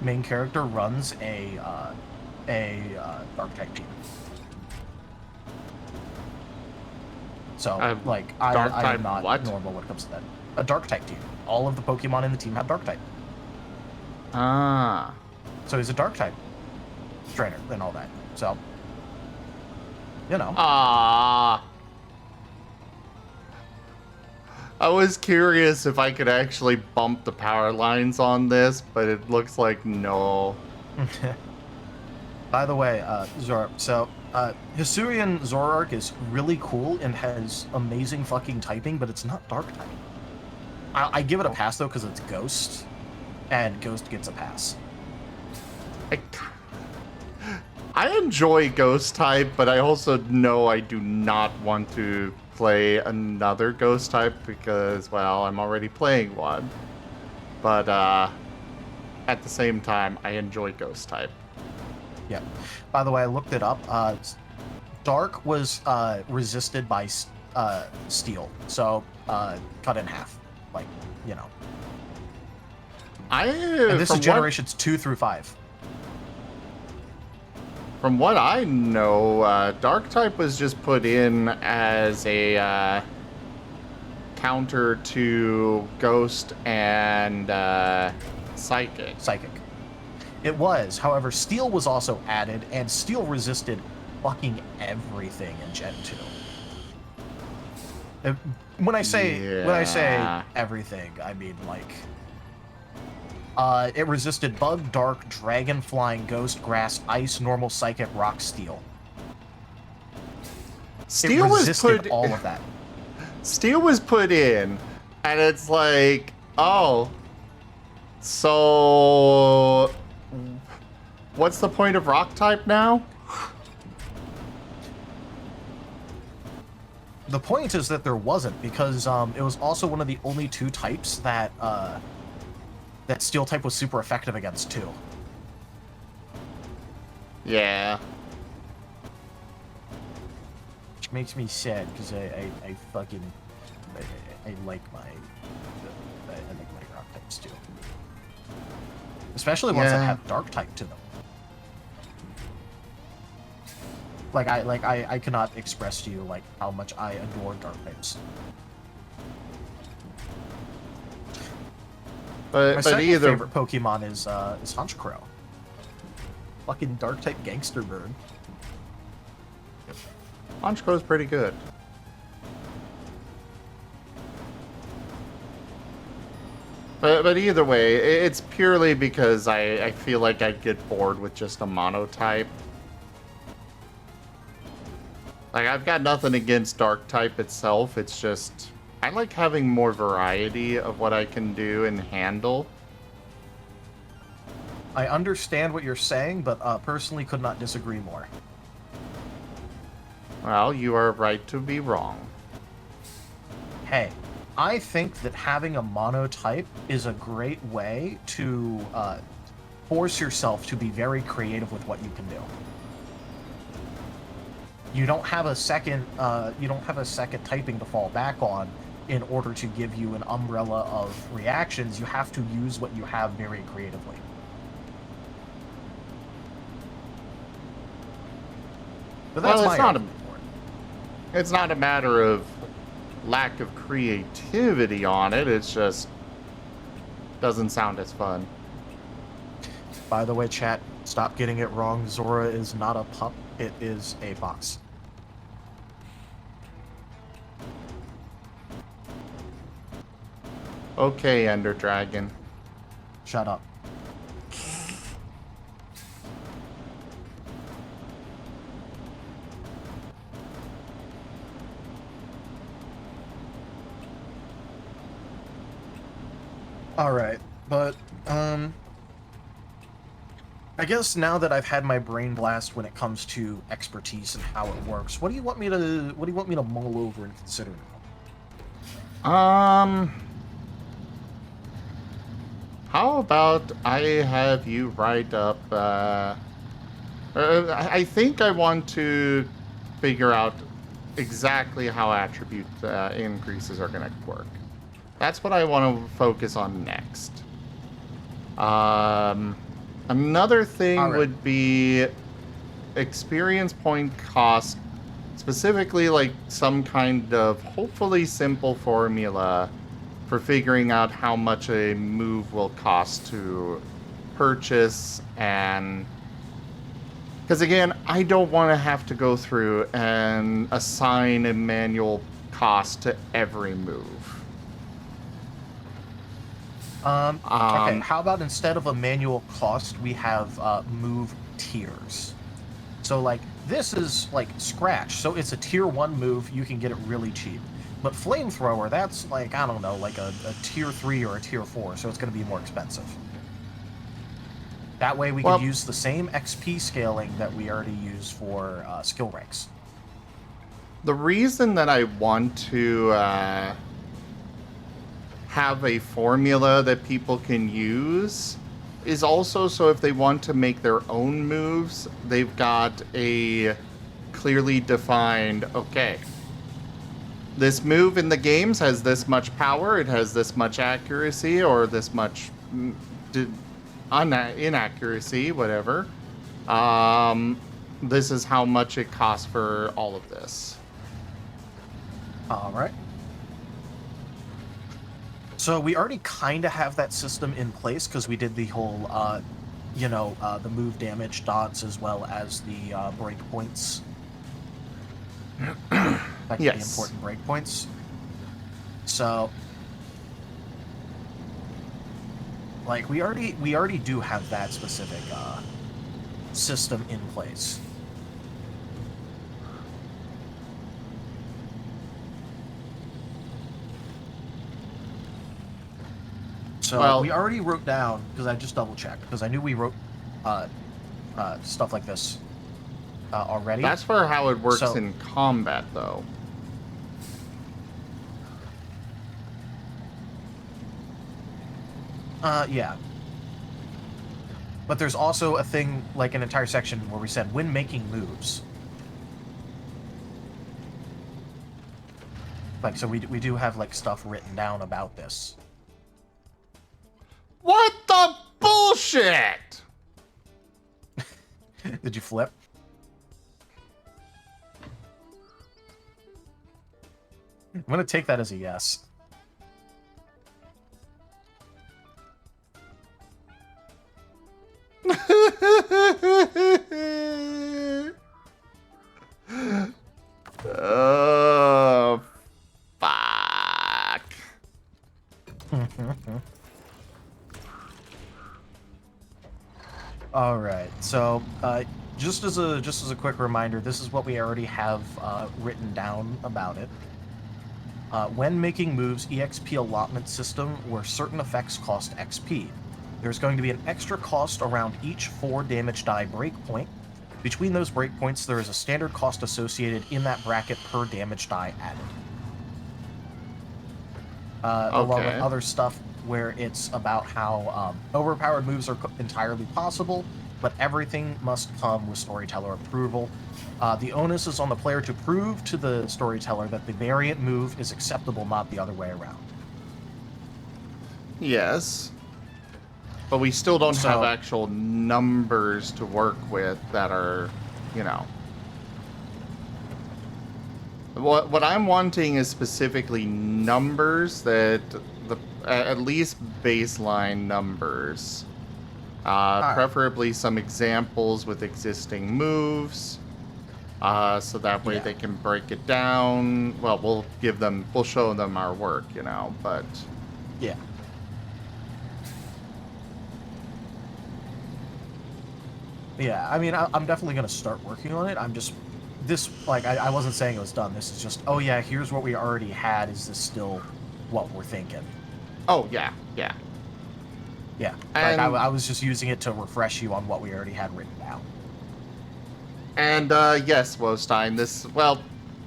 main character runs a dark type team. So like I'm not normal when it comes to that. A dark type team. All of the Pokemon in the team have dark type. Ah. So he's a dark type trainer and all that. So, Ah. I was curious if I could actually bump the power lines on this, but it looks like no. By the way, Zora, so Hisuian Zoroark is really cool and has amazing fucking typing, but it's not dark type. I give it a pass though because it's Ghost, and Ghost gets a pass. I enjoy Ghost type, but I also know I do not want to play another Ghost type because, well, I'm already playing one. But at the same time, I enjoy Ghost type. Yeah. By the way, I looked it up. Dark was resisted by Steel, so cut in half. Like, And this is generations 2 through 5. From what I know, Dark type was just put in as a counter to Ghost and Psychic. Psychic. It was. However, Steel was also added, and Steel resisted fucking everything in Gen 2. When I say everything, I mean like it resisted Bug, Dark, Dragon, Flying, Ghost, Grass, Ice, Normal, Psychic, Rock, Steel. Steel it was resisted put all of that. Steel was put in, and it's like, oh, so what's the point of Rock type now? The point is that there wasn't, because it was also one of the only 2 types that that Steel type was super effective against too. Yeah. Which makes me sad because I fucking I like my rock types too. Especially ones that have dark type to them. I cannot express to you like how much I adore dark types. My second favorite Pokemon is Honchkrow. Fucking dark type gangster bird. Honchkrow's pretty good. But either way, it's purely because I feel like I'd get bored with just a monotype. Like, I've got nothing against dark type itself, it's just I like having more variety of what I can do and handle. I understand what you're saying, but personally could not disagree more. Well, you are right to be wrong. Hey, I think that having a monotype is a great way to force yourself to be very creative with what you can do. You don't have a second typing to fall back on in order to give you an umbrella of reactions. You have to use what you have very creatively. But that's it's not a matter of lack of creativity on it, it's just doesn't sound as fun. By the way, chat, stop getting it wrong. Zora is not a pup, it is a fox. Okay, Ender Dragon. Shut up. All right, but I guess now that I've had my brain blast when it comes to expertise and how it works, what do you want me to mull over and consider now? How about I have you write up, I think I want to figure out exactly how attribute increases are going to work. That's what I want to focus on next. Another thing would be experience point cost, specifically like some kind of hopefully simple formula for figuring out how much a move will cost to purchase. And because again, I don't want to have to go through and assign a manual cost to every move. Okay, how about instead of a manual cost, we have move tiers? So, like, this is, like, Scratch, so it's a tier 1 move, you can get it really cheap. But Flamethrower, that's, like, I don't know, like a tier 3 or a tier 4, so it's going to be more expensive. That way we can use the same XP scaling that we already use for skill ranks. The reason that I want to have a formula that people can use is also so if they want to make their own moves, they've got a clearly defined, okay, this move in the games has this much power, it has this much accuracy, or this much inaccuracy, whatever. This is how much it costs for all of this. All right. So we already kind of have that system in place because we did the whole, the move damage dots as well as the breakpoints. Like yes. The important breakpoints. So, like, we already do have that specific system in place. So we already wrote down, because I just double-checked, because I knew we wrote stuff like this already. That's for how it works in combat, though. Yeah. But there's also a thing, like an entire section where we said, when making moves. Like, so we do have, like, stuff written down about this. What the bullshit? Did you flip? I'm gonna take that as a yes. Oh, fuck. All right. So, just as a quick reminder, this is what we already have written down about it. When making moves, EXP allotment system where certain effects cost XP. There's going to be an extra cost around each 4 damage die breakpoint. Between those breakpoints, there is a standard cost associated in that bracket per damage die added. Along with other stuff where it's about how overpowered moves are entirely possible, but everything must come with storyteller approval. The onus is on the player to prove to the storyteller that the variant move is acceptable, not the other way around. Yes. But we still don't have actual numbers to work with that are, you know. What I'm wanting is specifically numbers that at least baseline numbers. Preferably some examples with existing moves. So that way they can break it down. Well, we'll show them our work, you know, but yeah. Yeah, I mean, I'm definitely going to start working on it. I'm just, I wasn't saying it was done. This is just, oh yeah, here's what we already had. Is this still what we're thinking? Oh, yeah, yeah. Yeah, And- I was just using it to refresh you on what we already had written down. And yes, Wostein,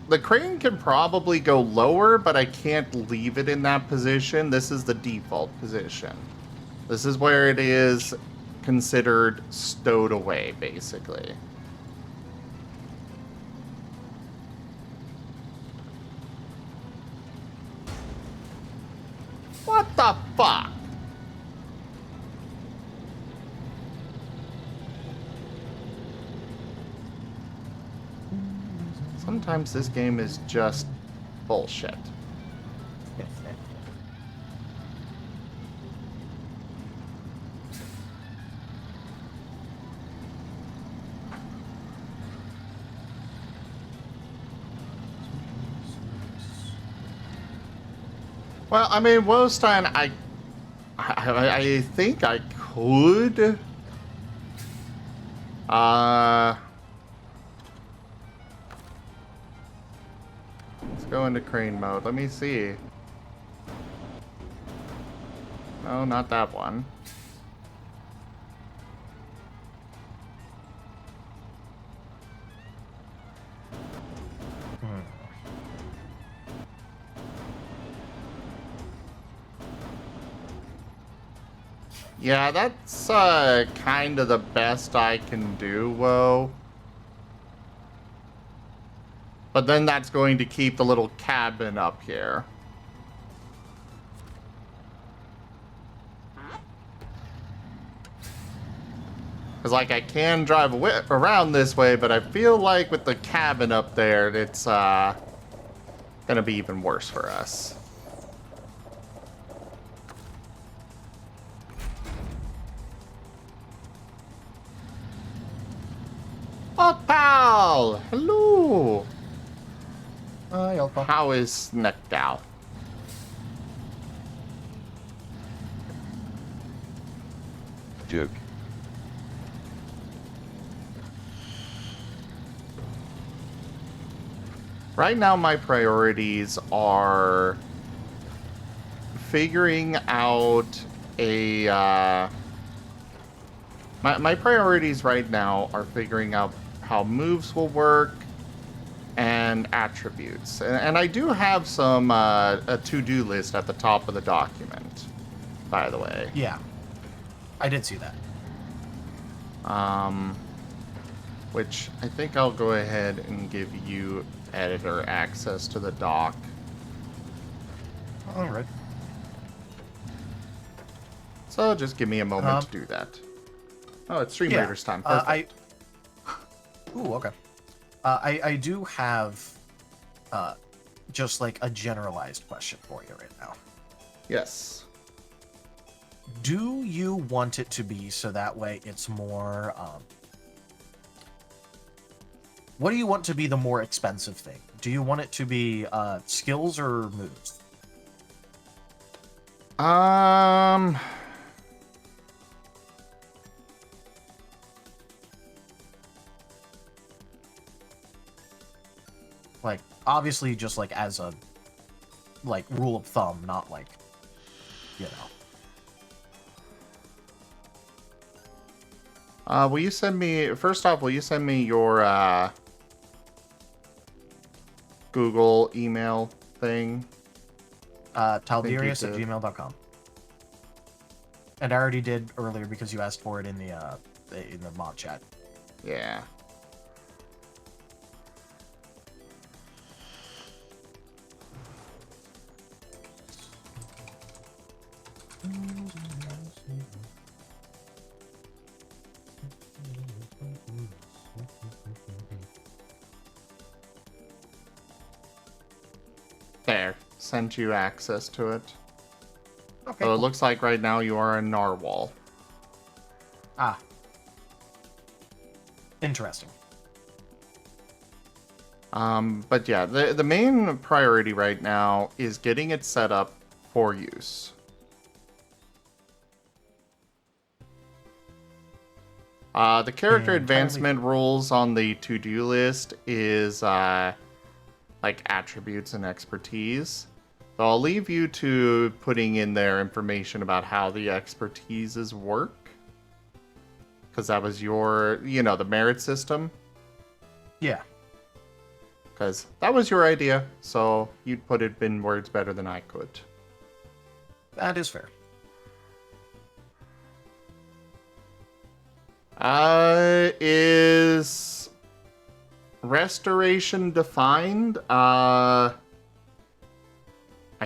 the crane can probably go lower, but I can't leave it in that position. This is the default position. This is where it is considered stowed away, basically. What the fuck? Sometimes this game is just bullshit. Well, I mean, Wostein, I think I could. Let's go into crane mode. Let me see. No, not that one. Yeah, that's kind of the best I can do, Whoa. But then that's going to keep the little cabin up here. Because, like, I can drive around this way, but I feel like with the cabin up there, it's going to be even worse for us. Oh, pal! Hello! How is Neckdow? Joke. Right now, my priorities are figuring out a... My priorities right now are figuring out how moves will work and attributes. And I do have some a to-do list at the top of the document, by the way. Yeah, I did see that. Which I think I'll go ahead and give you editor access to the doc. All right. So just give me a moment to do that. Oh, it's Stream Raiders time. Perfect. Ooh, okay. I do have just like a generalized question for you right now. Yes. Do you want it to be so that way it's more... what do you want to be the more expensive thing? Do you want it to be skills or moves? Like, obviously just like as a like rule of thumb, not like, you know. Will you send me... First off, will you send me your Google email thing? Taldirius@gmail.com. And I already did earlier because you asked for it in the mod chat. Yeah. There. Sent you access to it. Okay. So it looks like right now you are a narwhal. Ah. Interesting. But yeah, the main priority right now is getting it set up for use. The character advancement rules on the to-do list is like attributes and expertise. So I'll leave you to putting in there information about how the expertises work. Because that was your, the merit system. Yeah. Because that was your idea, so you'd put it in words better than I could. That is fair. Is restoration defined? I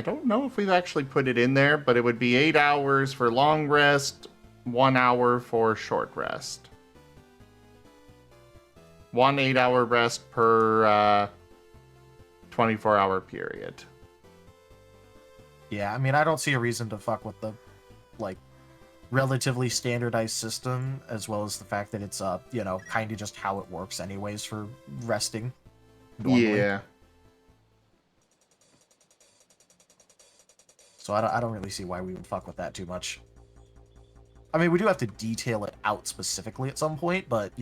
don't know if we've actually put it in there, but it would be 8 hours for long rest, 1 hour for short rest. 1 8-hour rest per 24-hour period. Yeah, I mean, I don't see a reason to fuck with the, like, relatively standardized system, as well as the fact that it's, kind of just how it works anyways for resting normally. Yeah. So I don't really see why we would fuck with that too much. I mean, we do have to detail it out specifically at some point, but,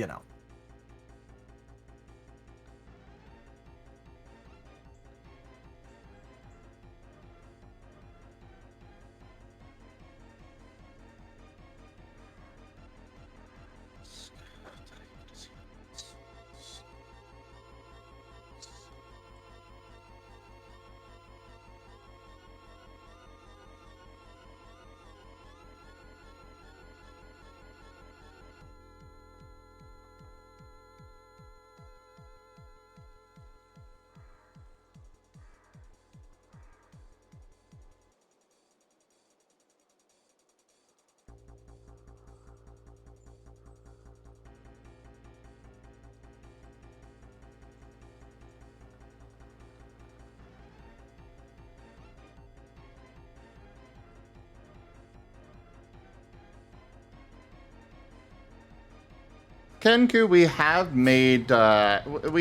Kenku, we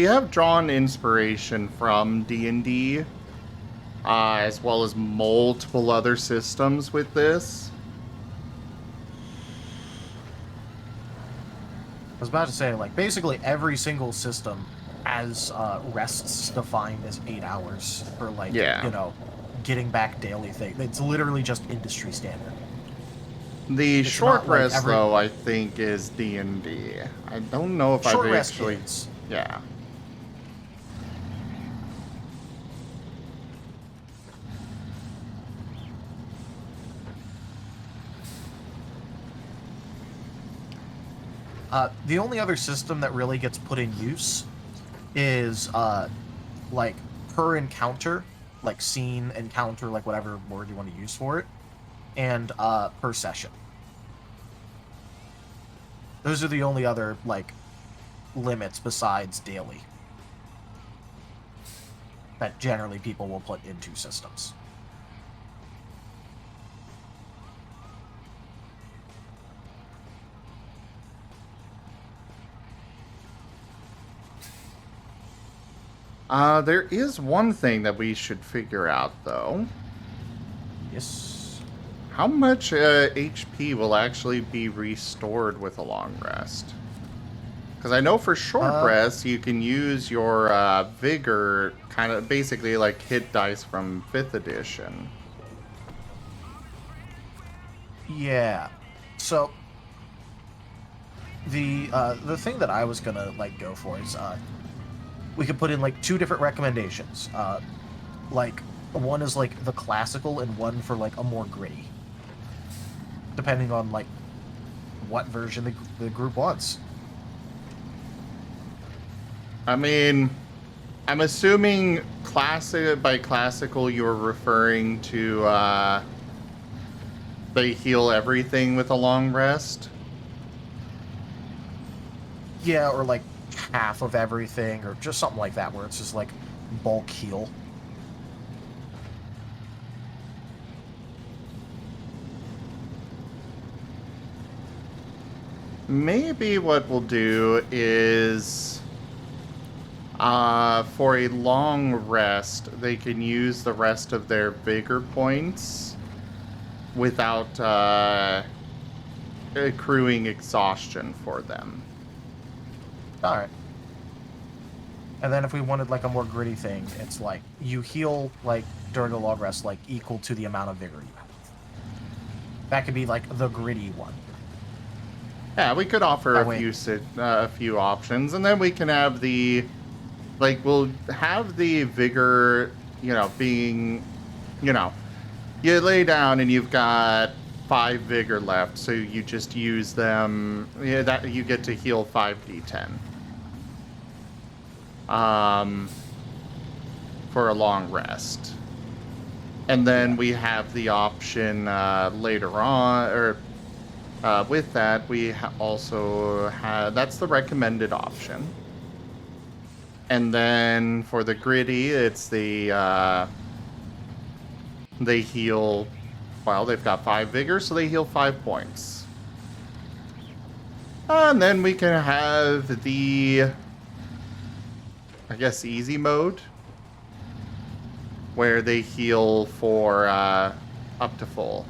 have drawn inspiration from D&D, as well as multiple other systems with this. I was about to say, like, basically every single system has rests defined as 8 hours for, like, getting back daily thing. It's literally just industry standard. The It's short not like rest, though, I think is D&D. I don't know if Short I've rest actually... is. Yeah. The only other system that really gets put in use is, like, per encounter, like scene, encounter, like whatever word you want to use for it, and per session. Those are the only other, like, limits besides daily that generally people will put into systems. There is one thing that we should figure out, though. Yes. How much HP will actually be restored with a long rest? Because I know for short rest, you can use your vigor, kind of basically like hit dice from 5th edition. Yeah. So the thing that I was gonna like go for is we could put in like 2 different recommendations. Like one is like the classical and one for like a more gritty, depending on like what version the group wants. I mean, I'm assuming by classical you're referring to they heal everything with a long rest. Yeah, or like half of everything, or just something like that, where it's just like bulk heal. Maybe what we'll do is, for a long rest, they can use the rest of their vigor points without accruing exhaustion for them. Alright. And then if we wanted like a more gritty thing, it's like you heal like during a long rest, like equal to the amount of vigor you have. That could be like the gritty one. Yeah, we could offer That a way- few options, and then we can have the, like, we'll have the vigor, being, you lay down and you've got 5 vigor left, so you just use them. Yeah, that you get to heal 5d10. For a long rest. And then we have the option later on, or with that, we also have, that's the recommended option. And then for the gritty, it's the, they heal, well, they've got 5 vigor, so they heal 5 points. And then we can have the, I guess, easy mode, where they heal for up to full.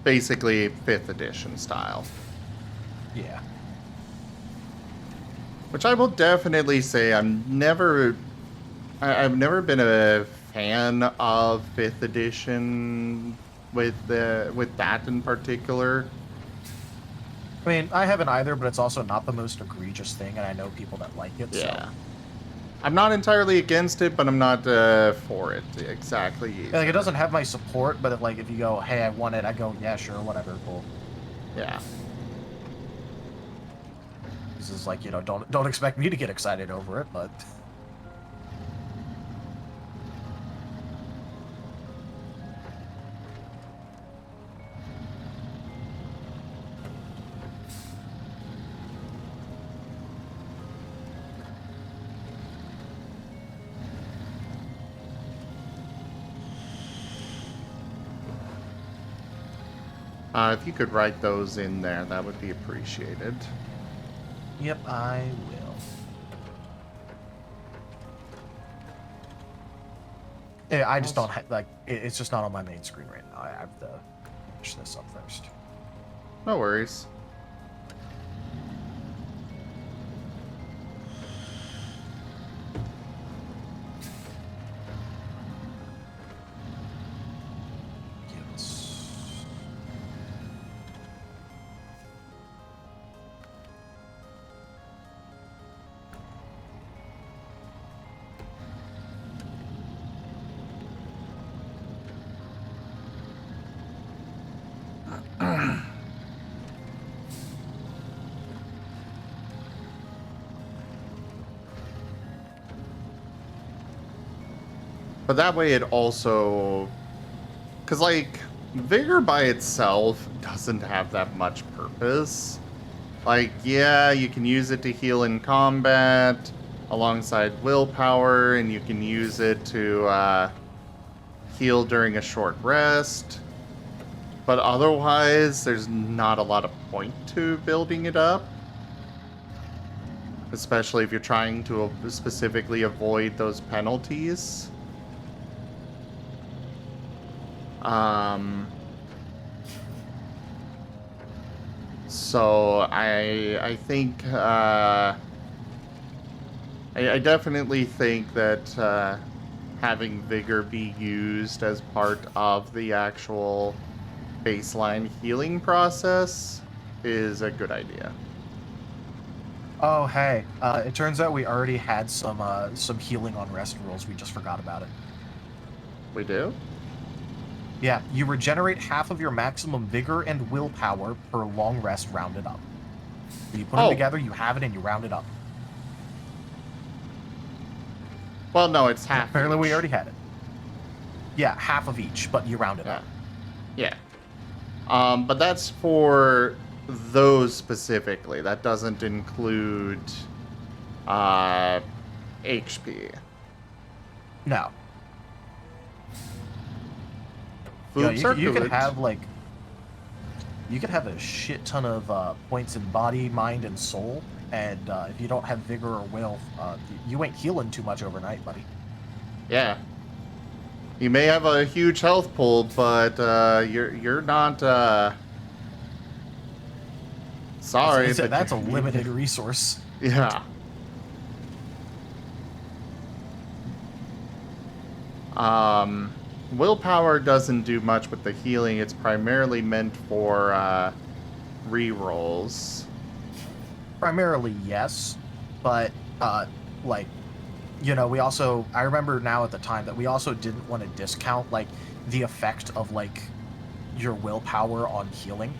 Basically 5th edition style. Yeah. Which I will definitely say I've never been a fan of 5th edition with that in particular. I mean, I haven't either, but it's also not the most egregious thing, and I know people that like it. Yeah. So. I'm not entirely against it, but I'm not for it exactly either. Like, it doesn't have my support, but if you go, hey, I want it, I go, yeah, sure, whatever, cool. Yeah. This is like, don't expect me to get excited over it, but... If you could write those in there, that would be appreciated. Yep, I will. Yeah, I just don't have, like, it's just not on my main screen right now. I have to finish this up first. No worries. Yes. But that way it also... Because, like, Vigor by itself doesn't have that much purpose. Like, yeah, you can use it to heal in combat alongside willpower, and you can use it to heal during a short rest. But otherwise, there's not a lot of point to building it up. Especially if you're trying to specifically avoid those penalties. So I think I definitely think that having Vigor be used as part of the actual baseline healing process is a good idea. Oh, hey, it turns out we already had some healing on rest rules. We just forgot about it. We do? Yeah, you regenerate half of your maximum vigor and willpower per long rest rounded up. So you put them together, you have it, and you round it up. Well, no, it's half. Apparently each. we already had it. Yeah, half of each, but you round it up. Yeah. But that's for those specifically. That doesn't include HP. No. Foods are you good. could have like you could have a shit ton of points in body, mind, and soul, and if you don't have vigor or will, you ain't healing too much overnight, buddy. Yeah. You may have a huge health pool, but you're not Sorry. That's a limited resource. Yeah. Willpower doesn't do much with the healing. It's primarily meant for re-rolls. Primarily, yes, but like, you know, we also, I remember now at the time that we also didn't want to discount like the effect of like your willpower on healing.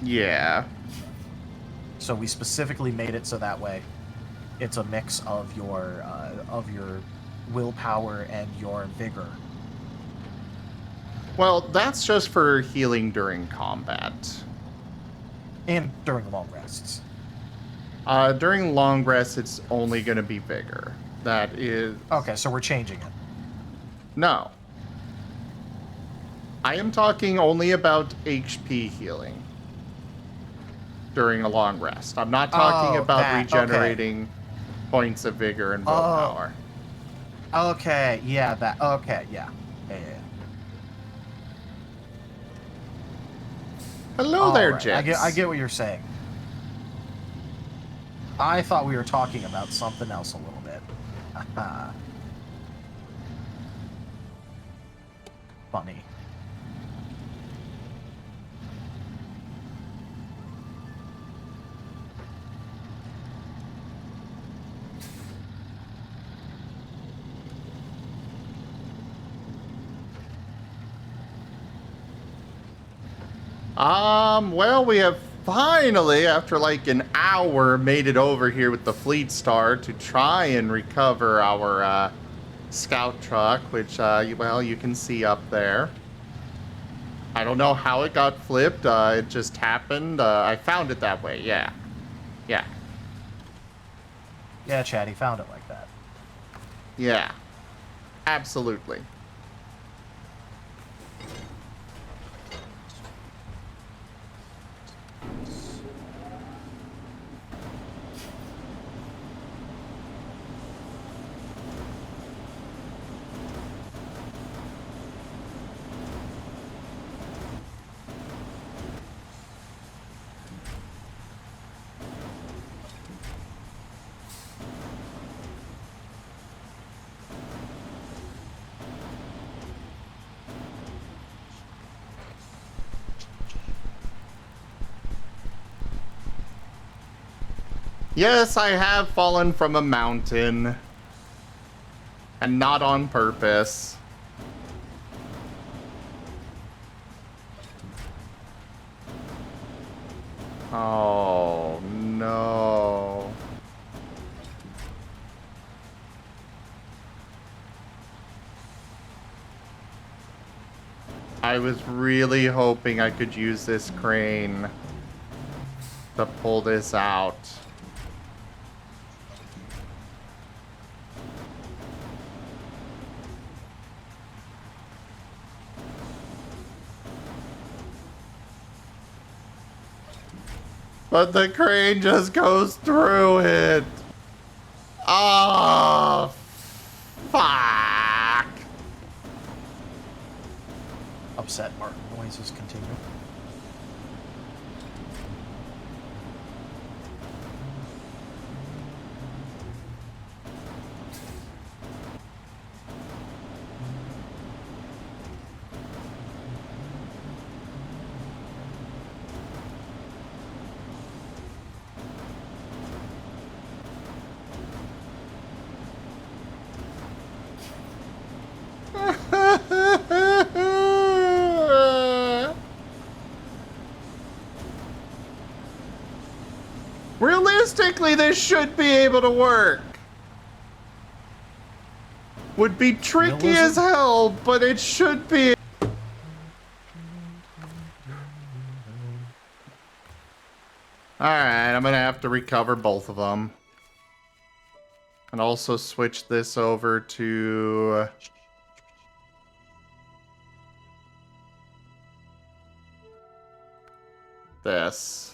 Yeah. So we specifically made it so that way it's a mix of your willpower and your vigor. Well, that's just for healing during combat. And during long rests. During long rests, it's only going to be vigor. That is... Okay, so we're changing it. No. I am talking only about HP healing during a long rest. I'm not talking about regenerating points of vigor and willpower. Okay, yeah, that. Okay, yeah. Hello there, right. Jets. I get what you're saying. I thought we were talking about something else a little bit. Funny. Well, we have finally, after like an hour, made it over here with the Fleet Star to try and recover our scout truck, which, well, you can see up there. I don't know how it got flipped. It just happened. I found it that way, yeah. Yeah. Yeah, Chad, he found it like that. Yeah. Absolutely. Yes, I have fallen from a mountain. And not on purpose. Oh, no. I was really hoping I could use this crane to pull this out. But the crane just goes through it. Oh, fuck. Upset Marten noises continue. Realistically, this should be able to work. Would be tricky as hell, but it should be. Alright, I'm gonna have to recover both of them. And also switch this over to... this.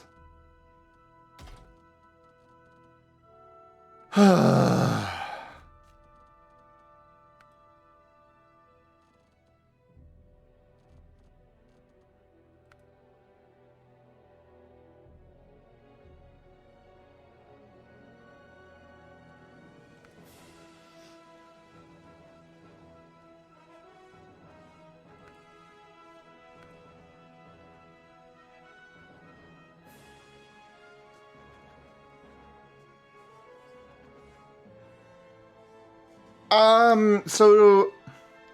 So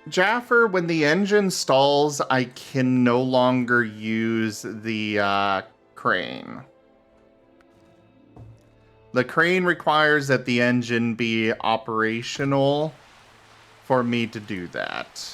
Jaffer, when the engine stalls, I can no longer use the crane. The crane requires that the engine be operational for me to do that.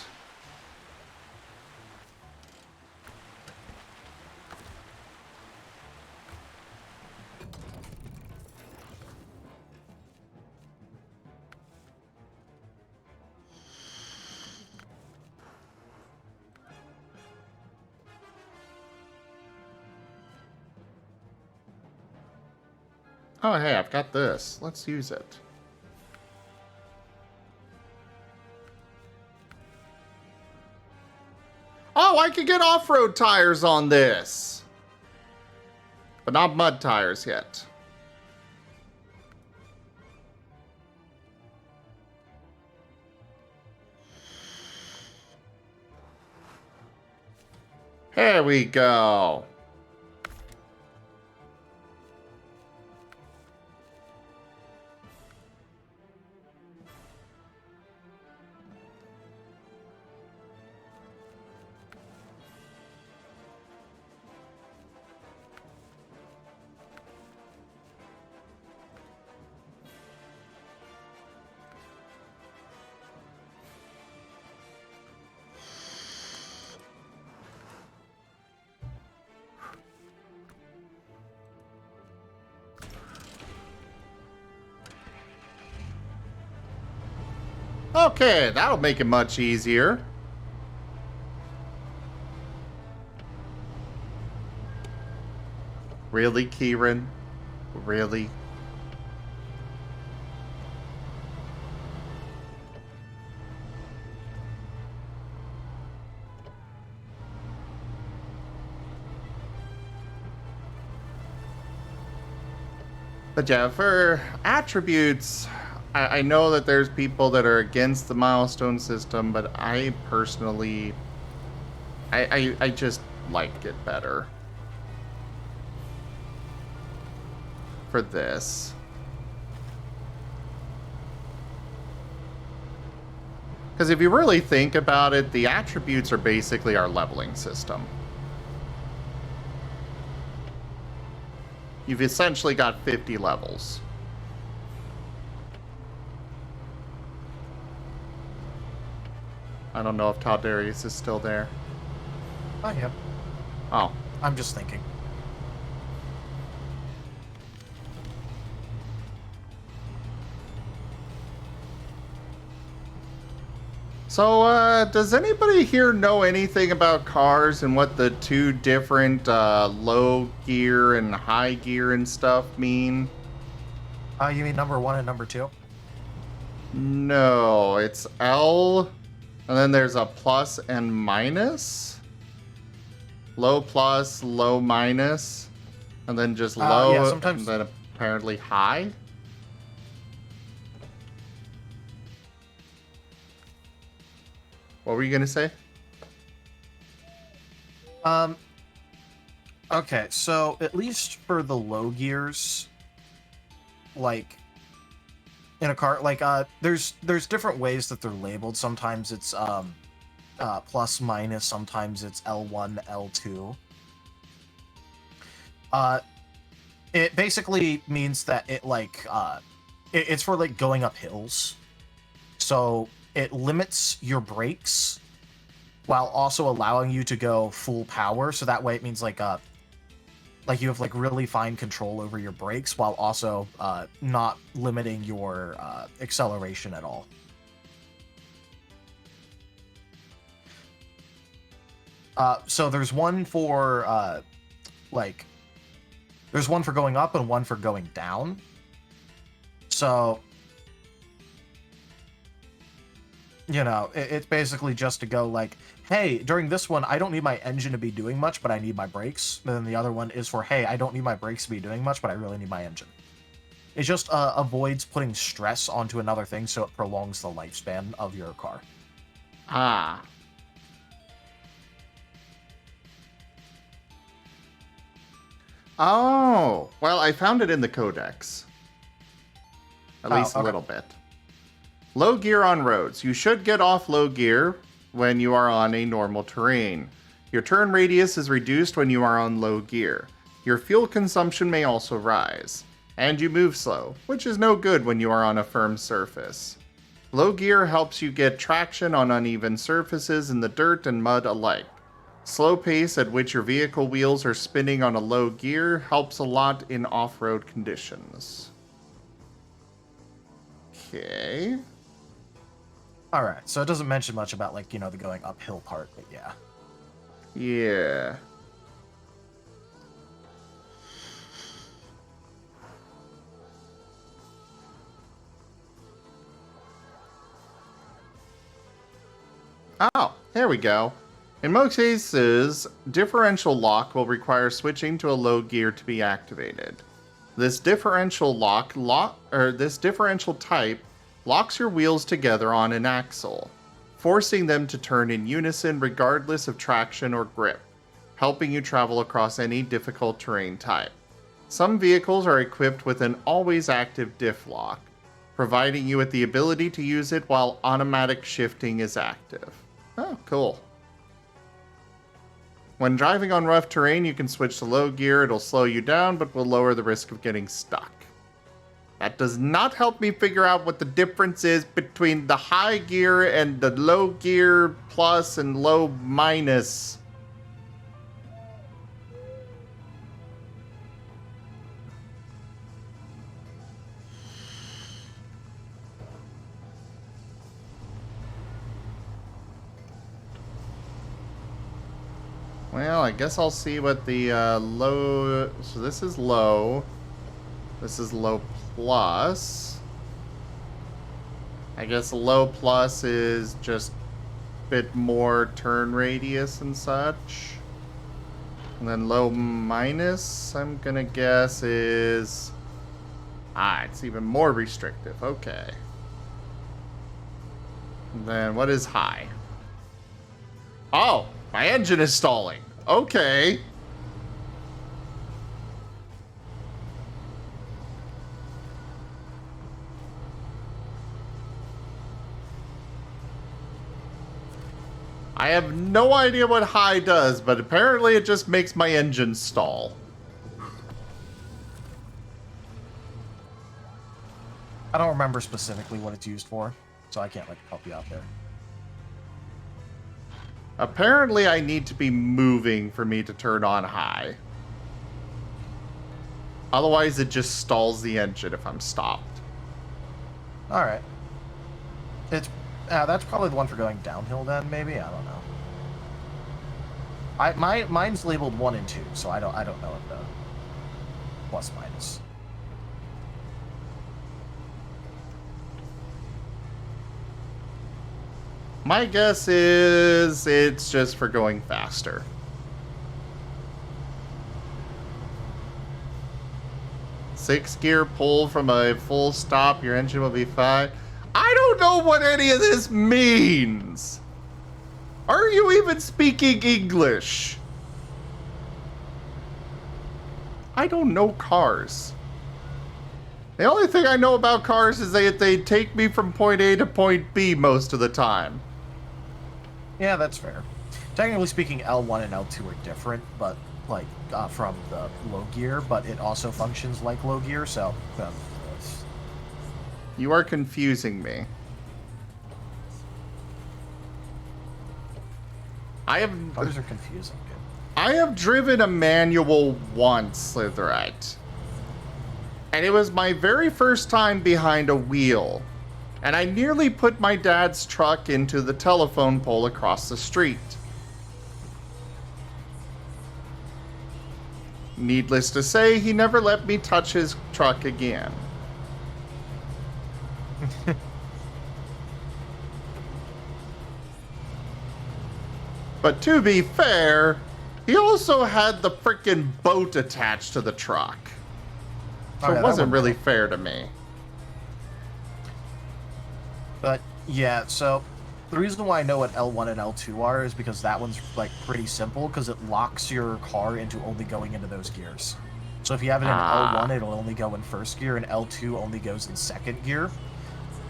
Oh, hey, I've got this. Let's use it. Oh, I could get off-road tires on this. But not mud tires yet. Here we go. Okay, that'll make it much easier. Really, Kieran? Really? But yeah, for attributes, I know that there's people that are against the milestone system, but I personally, I just like it better for this. Because if you really think about it, the attributes are basically our leveling system. You've essentially got 50 levels. I don't know if Todd Darius is still there. I am. Oh. I'm just thinking. So, does anybody here know anything about cars and what the two different low gear and high gear and stuff mean? You mean number 1 and number 2? No, it's L, and then there's a plus and minus. Low plus, low minus, and then just low, yeah, sometimes... and then apparently high. What were you gonna say? Okay, so at least for the low gears, like in a car, like there's different ways that they're labeled. Sometimes it's plus minus, sometimes it's L1, L2. It basically means that it like it's for like going up hills. So it limits your brakes while also allowing you to go full power. So that way it means like you have like really fine control over your brakes while also not limiting your acceleration at all. So there's one for there's one for going up and one for going down. So, you know, it's basically just to go like, hey, during this one, I don't need my engine to be doing much, but I need my brakes. And then the other one is for, hey, I don't need my brakes to be doing much, but I really need my engine. It just avoids putting stress onto another thing, so it prolongs the lifespan of your car. Ah. Oh, well, I found it in the codex. At least a little bit. Low gear on roads. You should get off low gear when you are on a normal terrain. Your turn radius is reduced when you are on low gear. Your fuel consumption may also rise. And you move slow, which is no good when you are on a firm surface. Low gear helps you get traction on uneven surfaces in the dirt and mud alike. Slow pace at which your vehicle wheels are spinning on a low gear helps a lot in off-road conditions. Okay. Alright, so it doesn't mention much about, like, you know, the going uphill part, but yeah. Yeah. Oh, there we go. In most cases, differential lock will require switching to a low gear to be activated. This differential this differential type locks your wheels together on an axle, forcing them to turn in unison regardless of traction or grip, helping you travel across any difficult terrain type. Some vehicles are equipped with an always active diff lock, providing you with the ability to use it while automatic shifting is active. Oh, cool. When driving on rough terrain, you can switch to low gear. It'll slow you down, but will lower the risk of getting stuck. That does not help me figure out what the difference is between the high gear and the low gear plus and low minus. Well, I guess I'll see what the low... So this is low. This is low plus. I guess low plus is just a bit more turn radius and such. And then low minus, I'm gonna guess, is... Ah, it's even more restrictive. Okay. And then what is high? Oh! My engine is stalling. Okay. I have no idea what high does, but apparently it just makes my engine stall. I don't remember specifically what it's used for, so I can't, like, help you out there. Apparently I need to be moving for me to turn on high. Otherwise it just stalls the engine if I'm stopped. Alright. It's that's probably the one for going downhill then, maybe? I don't know. Mine's labeled 1 and 2, so I don't know if the plus minus. My guess is it's just for going faster. Six gear pull from a full stop, your engine will be fine. I don't know what any of this means. Are you even speaking English? I don't know cars. The only thing I know about cars is that they take me from point A to point B most of the time. Yeah, that's fair. Technically speaking, L1 and L2 are different, but like from the low gear, but it also functions like low gear, so you are confusing me. Cars are confusing, dude. I have driven a manual once, Slitherite. And it was my very first time behind a wheel. And I nearly put my dad's truck into the telephone pole across the street. Needless to say, he never let me touch his truck again. But to be fair, he also had the frickin' boat attached to the truck. So it wasn't really fair to me. But yeah, so the reason why I know what L1 and L2 are is because that one's like pretty simple because it locks your car into only going into those gears. So if you have it in L1, it'll only go in first gear, and L2 only goes in second gear.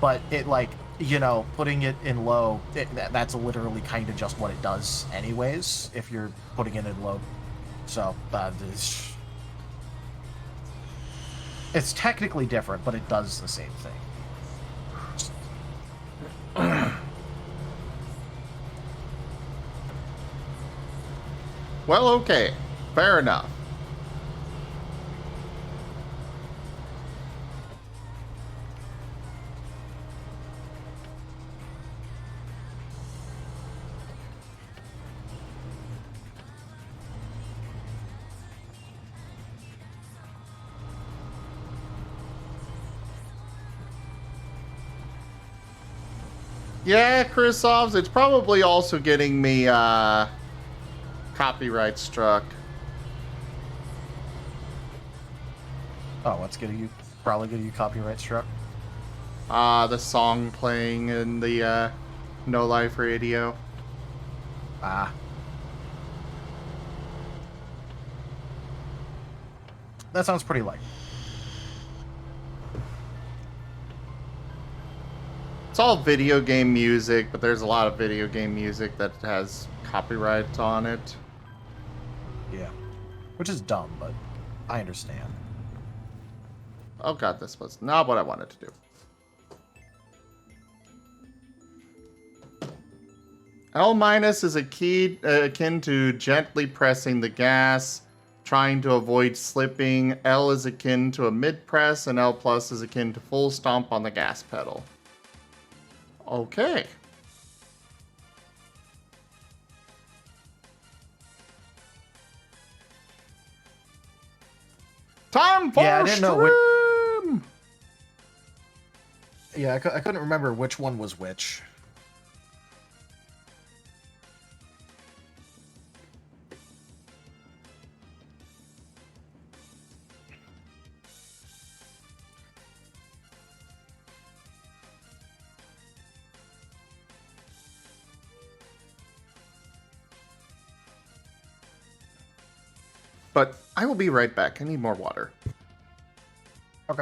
But it like you know, putting it in low, that's literally kind of just what it does anyways, if you're putting it in low. So, it's technically different, but it does the same thing. Well, okay. Fair enough. Yeah, Chrisovs, it's probably also getting me copyright struck. Oh, what's probably getting you copyright struck? The song playing in the No Life radio. Ah. That sounds pretty light. It's all video game music, but there's a lot of video game music that has copyright on it. Yeah. Which is dumb, but I understand. Oh god, this was not what I wanted to do. L minus is a key akin to gently pressing the gas, trying to avoid slipping. L is akin to a mid press, and L plus is akin to full stomp on the gas pedal. Okay. Time for Yeah, I didn't know which. stream! Yeah, I couldn't remember which one was which. But I will be right back. I need more water. Okay.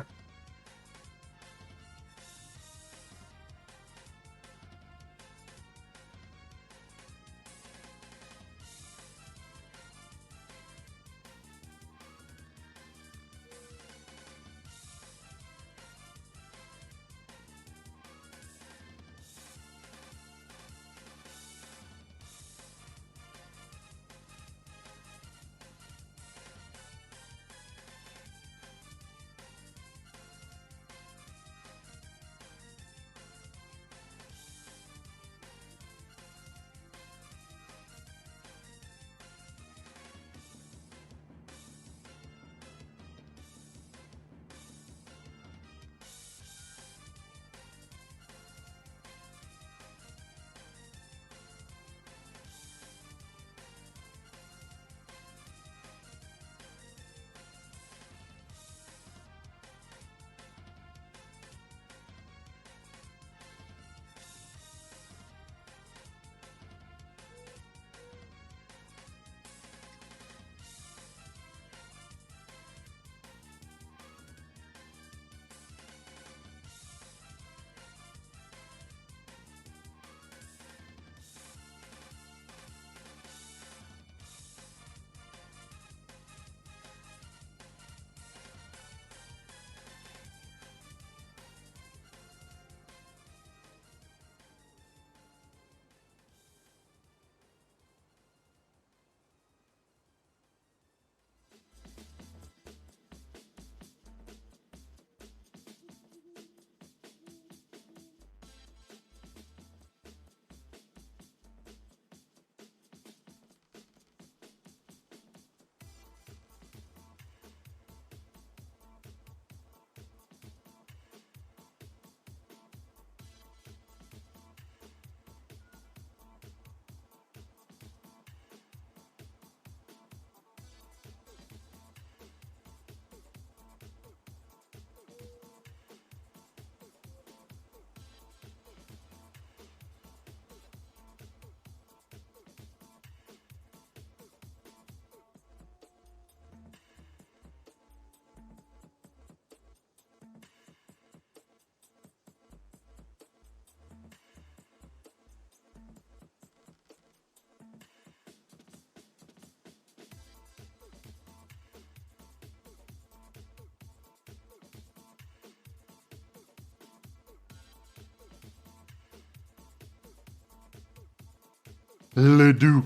Le Duc.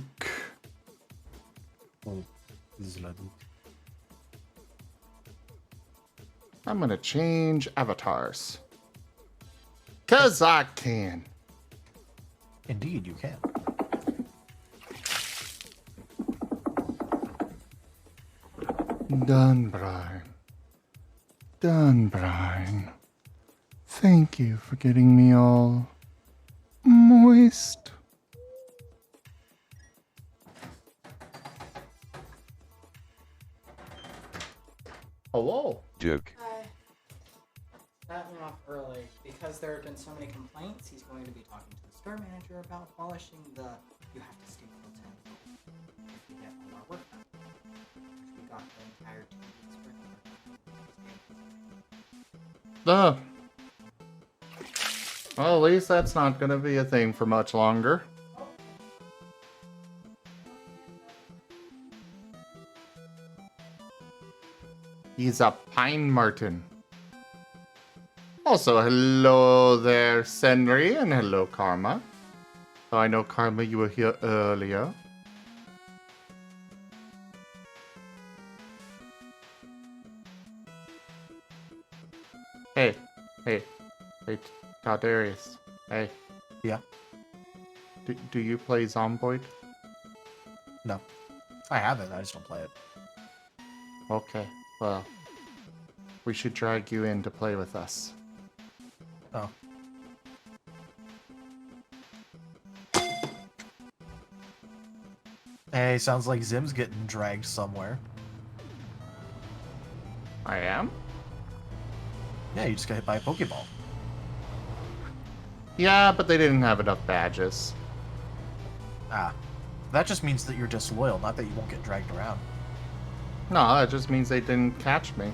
Oh, this is like- I'm gonna change avatars. 'Cause I can. Indeed, you can. Done, Brian. Done, Brian. Thank you for getting me all moist. Hello. Joke. That went off early. Because there have been so many complaints, he's going to be talking to the store manager about abolishing the you have to stay till 10 if you get more work done. Which we got the entire 2 weeks worth of work. Well, at least that's not gonna be a thing for much longer. He's a pine marten. Also, hello there, Senri, and hello, Karma. Oh, I know, Karma, you were here earlier. Hey, hey, Tadarius. Hey. Yeah. Do you play Zomboid? No. I have it, I just don't play it. Okay, well, we should drag you in to play with us. Oh. Hey, sounds like Zim's getting dragged somewhere. I am? Yeah, you just got hit by a Pokeball. Yeah, but they didn't have enough badges. Ah. That just means that you're disloyal, not that you won't get dragged around. No, that just means they didn't catch me.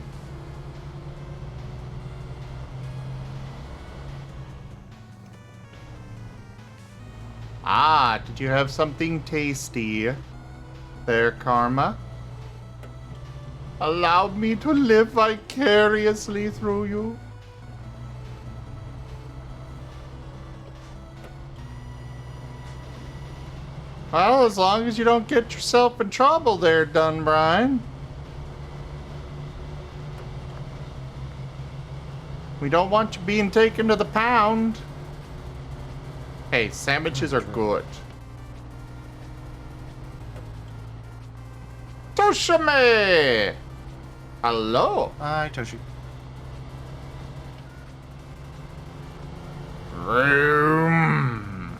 Ah, did you have something tasty there, Karma? Allow me to live vicariously through you. Well, as long as you don't get yourself in trouble there, Dunbrine. We don't want you being taken to the pound. Hey, sandwiches are good. Toshime! Hello. Hi, Toshi. Room.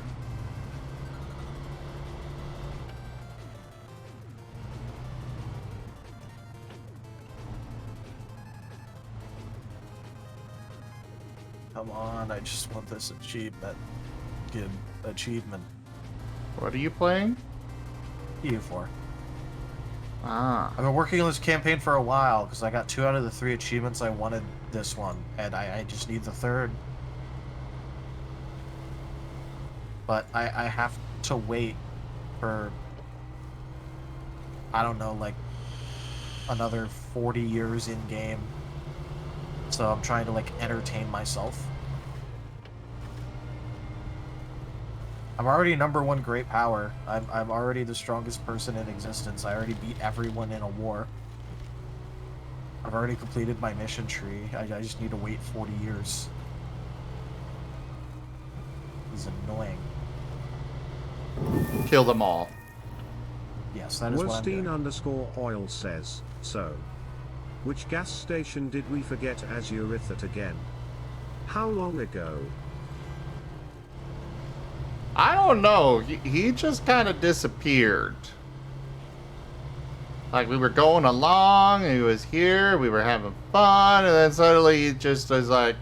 Come on, I just want this achievement. Give achievement. What are you playing? EU4. Ah. I've been working on this campaign for a while because I got 2 out of the 3 achievements I wanted this one, and I just need the 3rd. But I have to wait for, I don't know, like another 40 years in game. So I'm trying to like entertain myself. I'm already #1 great power. I'm already the strongest person in existence. I already beat everyone in a war. I've already completed my mission tree. I just need to wait 40 years. He's annoying. Kill them all. Yes, that is what I'm doing. Worstein_oil says, so. Which gas station did we forget as Eurythid again? How long ago? I don't know. He just kind of disappeared. Like, we were going along, and he was here, we were having fun, and then suddenly he just was like,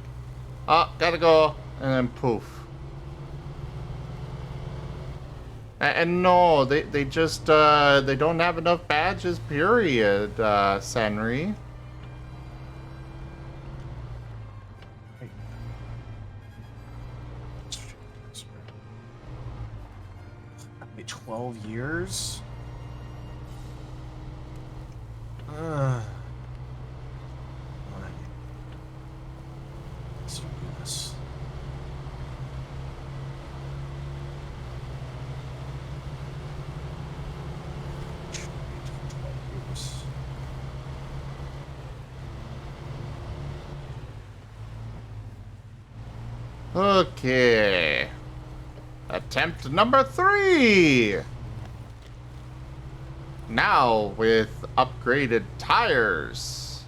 oh, gotta go, and then poof. And no, they just, they don't have enough badges, period, Senri. Wait, 12 years? Let's do this. Okay. Attempt number 3. Now with upgraded tires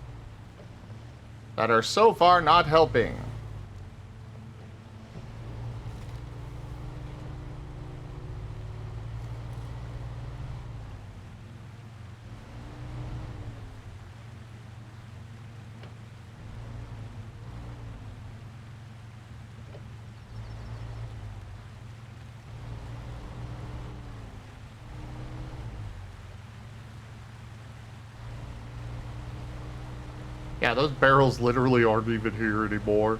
that are so far not helping. Yeah, those barrels literally aren't even here anymore.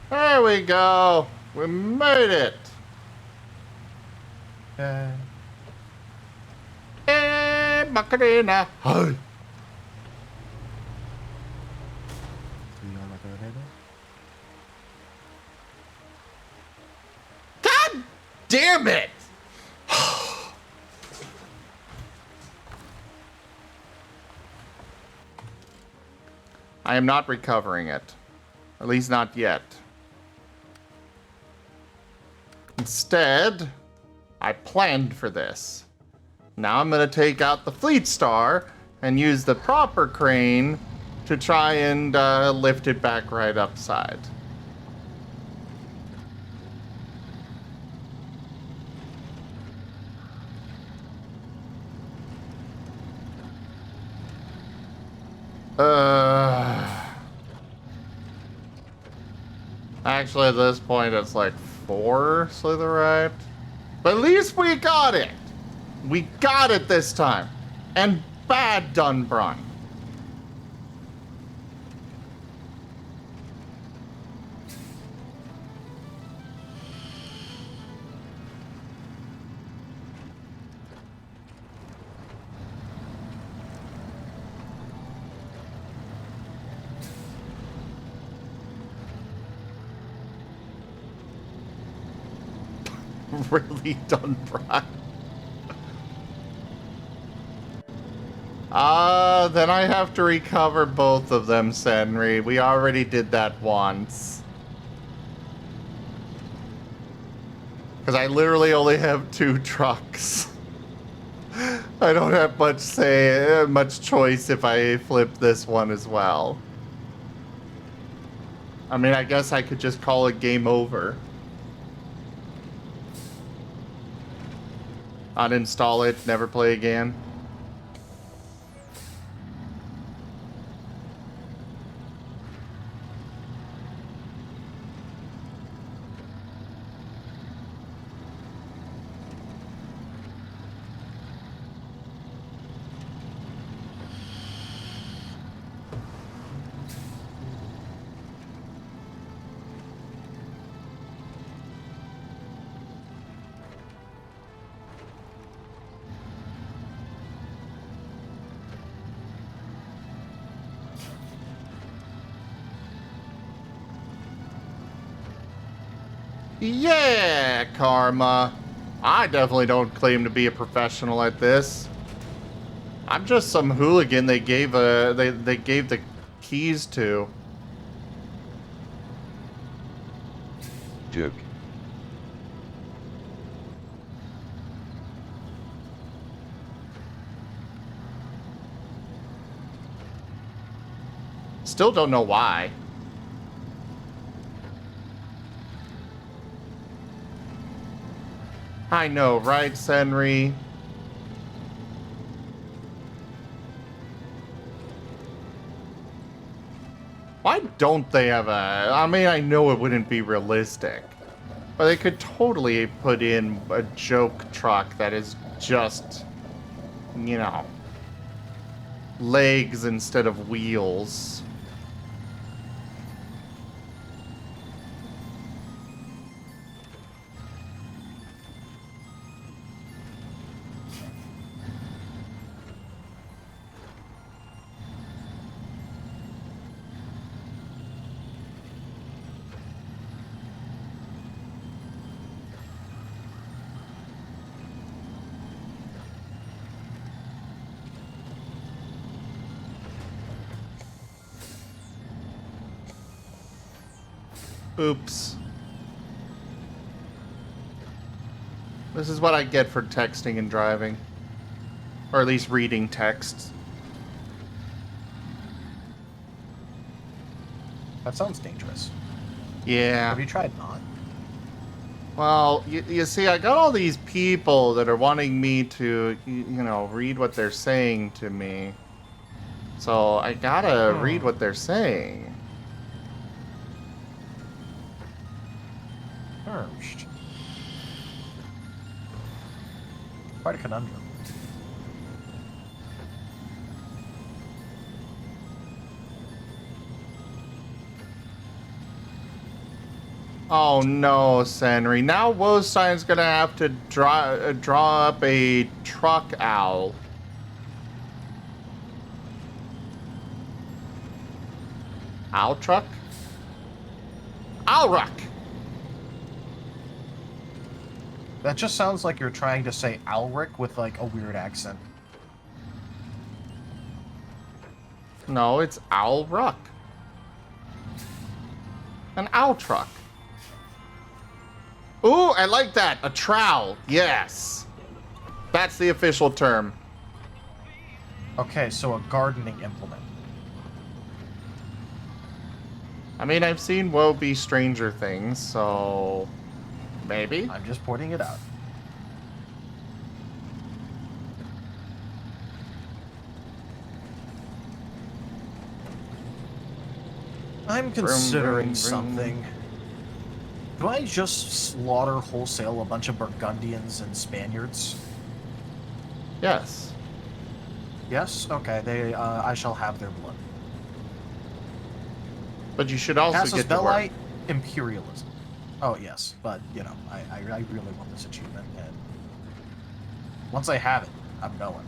There we go. We made it. Hey, Macarena. Hi. God damn it! I am not recovering it. At least not yet. Instead, I planned for this. Now I'm going to take out the Fleet Star and use the proper crane to try and lift it back right upside. Actually, at this point, it's like 4 slither right. But at least we got it. We got it this time. And bad done, Brun. Really done, Brun. Then I have to recover both of them, Senri. We already did that once. Because I literally only have 2 trucks. I don't have much choice if I flip this one as well. I mean, I guess I could just call it game over. Uninstall it, never play again. Yeah, Karma. I definitely don't claim to be a professional at this. I'm just some hooligan they gave the keys to. Joke. Still don't know why. I know, right, Senri? Why don't they have a... I mean, I know it wouldn't be realistic, but they could totally put in a joke truck that is just, you know, legs instead of wheels. Oops. This is what I get for texting and driving. Or at least reading texts. That sounds dangerous. Yeah. Have you tried not? Well, you see, I got all these people that are wanting me to, you know, read what they're saying to me. So I gotta read what they're saying. First. Quite a conundrum. Oh no, Senri. Now Wostein's gonna have to draw up a truck owl. Owl truck? Owl rock! That just sounds like you're trying to say Alric with like a weird accent. No, it's Owl Ruck. An owl truck. Ooh, I like that. A trowel. Yes. That's the official term. Okay, so a gardening implement. I mean, I've seen Woe be Stranger Things, so maybe. I'm just pointing it out. I'm considering something. Do I just slaughter wholesale a bunch of Burgundians and Spaniards? Yes. Yes? Okay, they, I shall have their blood. But you should also Casus get to work. Belli, imperialism. Oh, yes, but, you know, I really want this achievement, and once I have it, I'm going.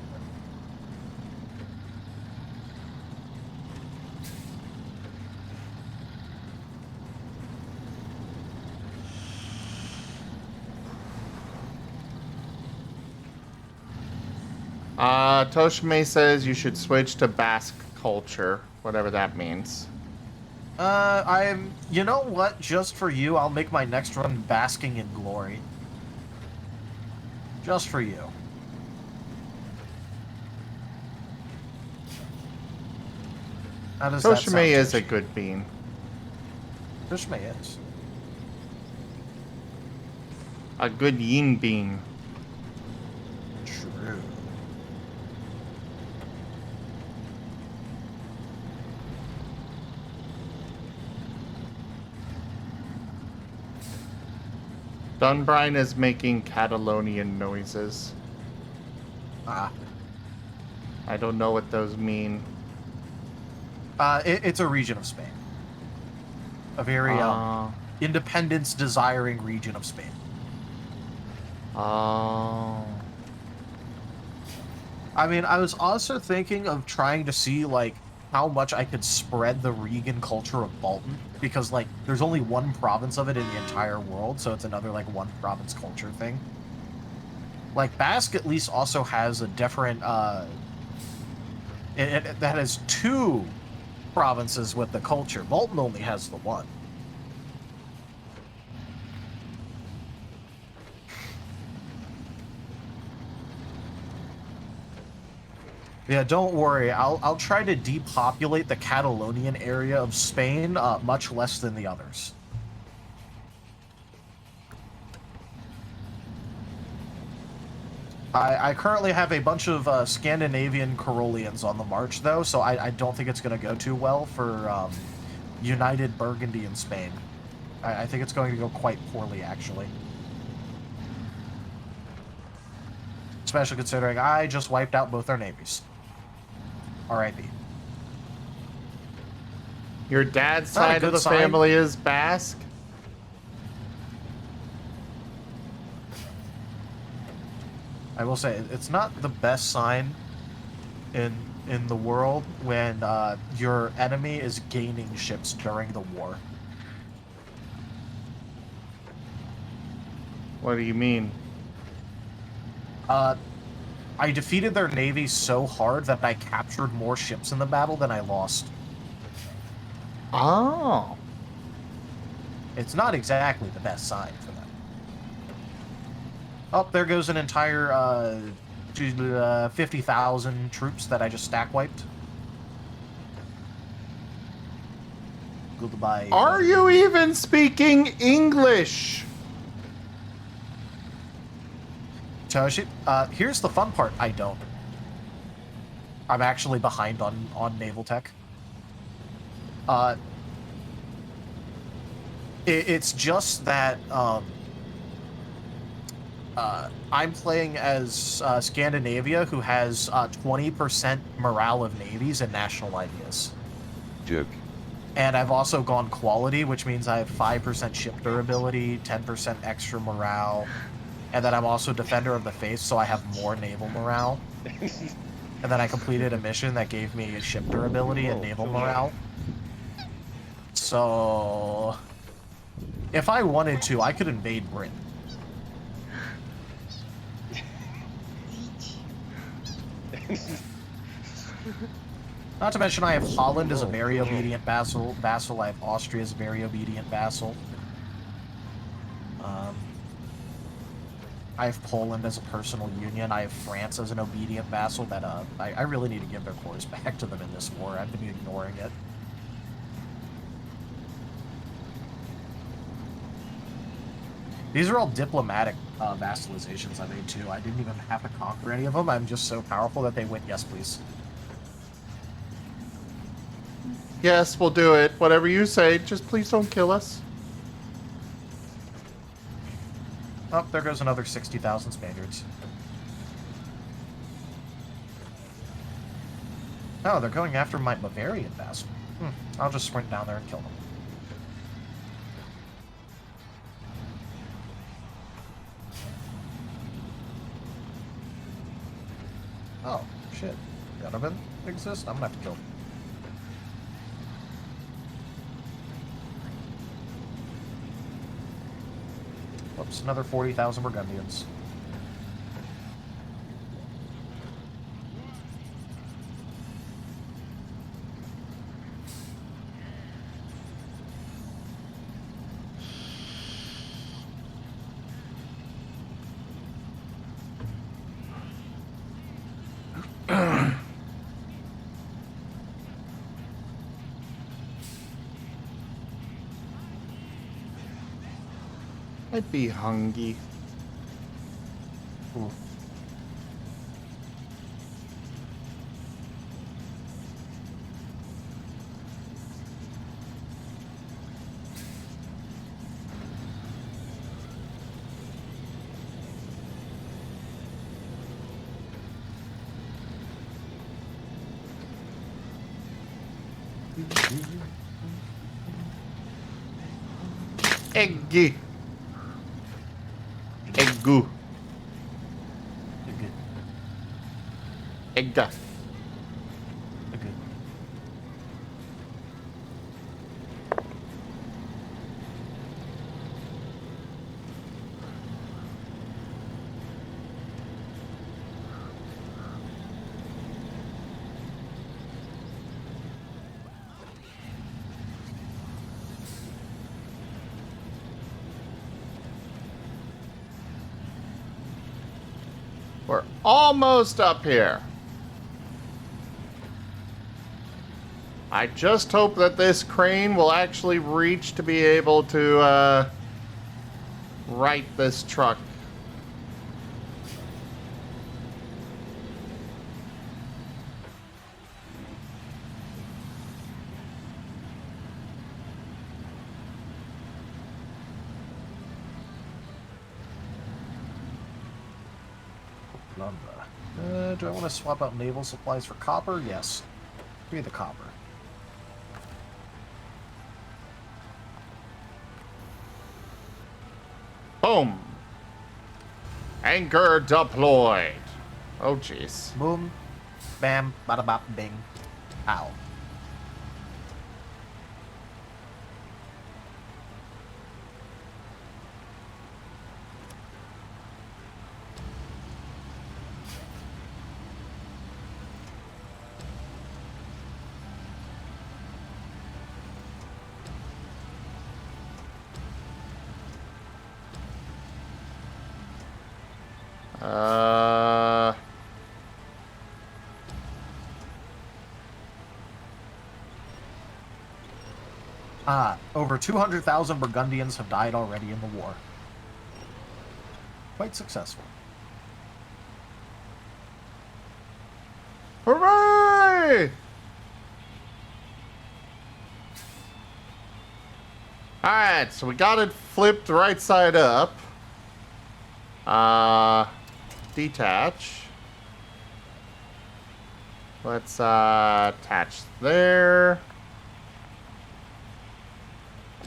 Toshime says you should switch to Basque culture, whatever that means. You know what? Just for you, I'll make my next run basking in glory. Just for you. How does that sound, Toshime is a good bean. Toshime is. A good yin bean. True. Dunbrine is making Catalonian noises. Ah. I don't know what those mean. It's a region of Spain. A very independence-desiring region of Spain. Oh. I mean, I was also thinking of trying to see, like, how much I could spread the Regan culture of Balton. Because, like, there's only one province of it in the entire world, so it's another, like, one province culture thing. Like, Basque at least also has a different, that has two provinces with the culture. Balton only has the one. Yeah, don't worry. I'll try to depopulate the Catalonian area of Spain, much less than the others. I currently have a bunch of Scandinavian Carolians on the march, though, so I don't think it's going to go too well for United Burgundy and Spain. I think it's going to go quite poorly, actually. Especially considering I just wiped out both their navies. R.I.P. Your dad's Not a side of good the sign. family is Basque? I will say, it's not the best sign in the world when your enemy is gaining ships during the war. What do you mean? I defeated their navy so hard that I captured more ships in the battle than I lost. Oh. It's not exactly the best sign for them. Oh, there goes an entire 50,000 troops that I just stack wiped. Goodbye. Are buddy. you even speaking English? Toshi, here's the fun part. I don't. I'm actually behind on naval tech. It's just that I'm playing as Scandinavia, who has 20% morale of navies and national ideas. Joke. And I've also gone quality, which means I have 5% ship durability, 10% extra morale, and then I'm also Defender of the Faith, so I have more naval morale. And then I completed a mission that gave me ship durability and naval morale. So, if I wanted to, I could invade Britain. Not to mention I have Holland as a very obedient vassal. I have Austria as a very obedient vassal. I have Poland as a personal union. I have France as an obedient vassal that I really need to give their cores back to them in this war. I've been ignoring it. These are all diplomatic vassalizations I made too. I didn't even have to conquer any of them. I'm just so powerful that they went, yes please. Yes, we'll do it. Whatever you say, just please don't kill us. Oh, there goes another 60,000 Spaniards. Oh, they're going after my Bavarian vassal. I'll just sprint down there and kill them. Oh, shit. Donovan exists? I'm gonna have to kill him. Whoops, another 40,000 Burgundians. I'd be hungry. Ooh. Eggy. Eggu. Good. Egga. Good. We're almost up here. I just hope that this crane will actually reach to be able to right this truck. Do I want to swap out naval supplies for copper? Yes. Give me the copper. Boom. Anchor deployed. Oh, jeez. Boom. Bam. Bada bop. Bing. Ow. Uh... Over 200,000 Burgundians have died already in the war. Quite successful. Hooray! Alright, so we got it flipped right side up. Detach. Let's, attach there.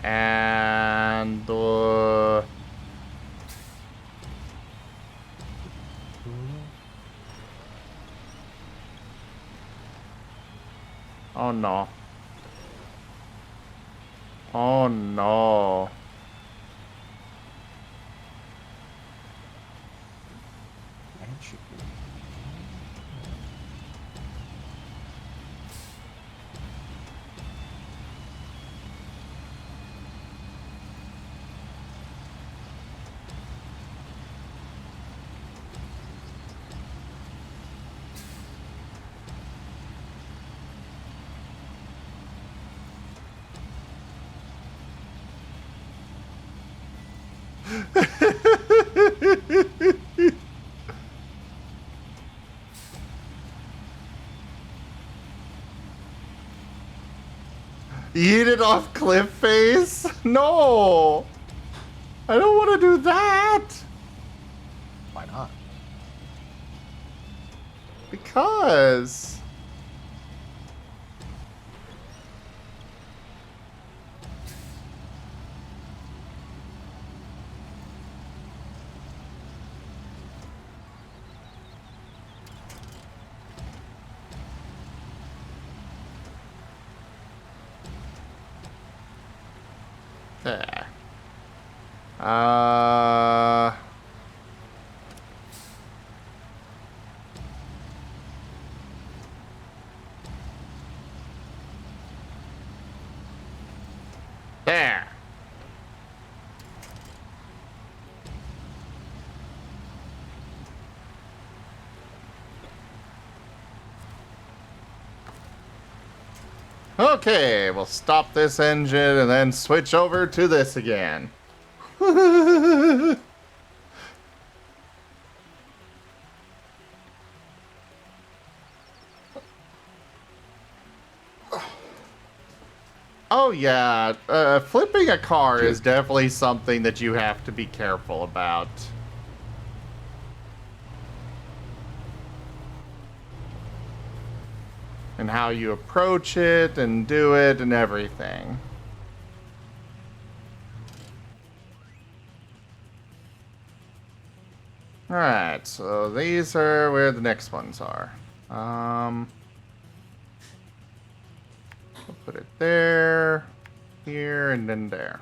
And, oh no. Oh no. Eat it off cliff face? No! I don't want to do that! Why not? Because... There. There. Okay, we'll stop this engine and then switch over to this again. Oh yeah, flipping a car is definitely something that you have to be careful about. And how you approach it and do it and everything. Alright, so these are where the next ones are. I'll put it there, here, and then there.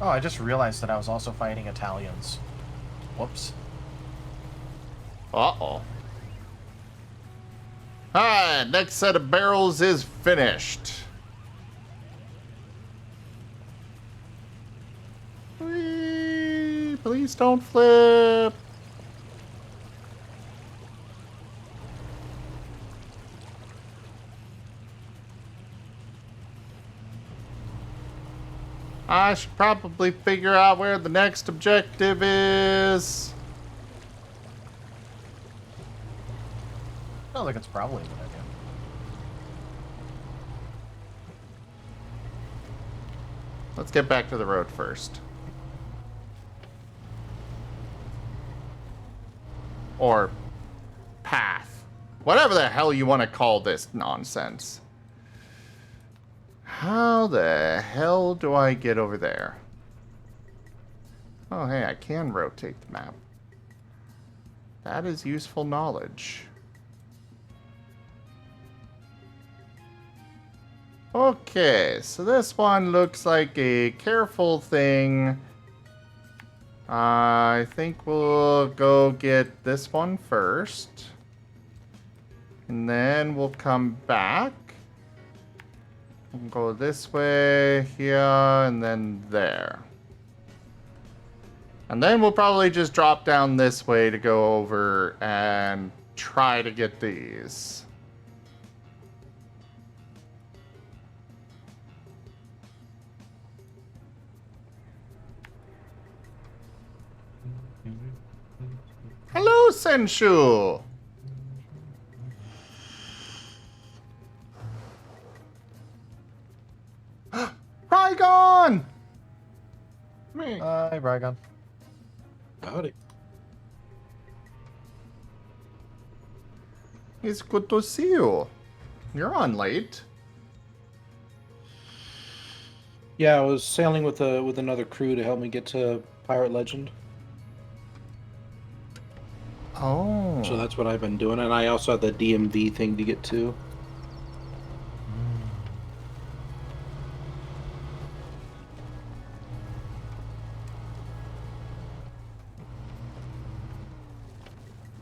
Oh, I just realized that I was also fighting Italians. Whoops. Uh-oh. Alright, next set of barrels is finished. Please don't flip. I should probably figure out where the next objective is. I think it's probably a good idea. Let's get back to the road first. Or path. Whatever the hell you want to call this nonsense. How the hell do I get over there? Oh, hey, I can rotate the map. That is useful knowledge. Okay, so this one looks like a careful thing. I think we'll go get this one first. And then we'll come back. We'll go this way, here, and then there. And then we'll probably just drop down this way to go over and try to get these. Hello, Senshu! Rygon! Me. Hi, Rygon. Howdy. It's good to see you. You're on late. Yeah, I was sailing with another crew to help me get to Pirate Legend. Oh. So that's what I've been doing, and I also have the DMV thing to get to.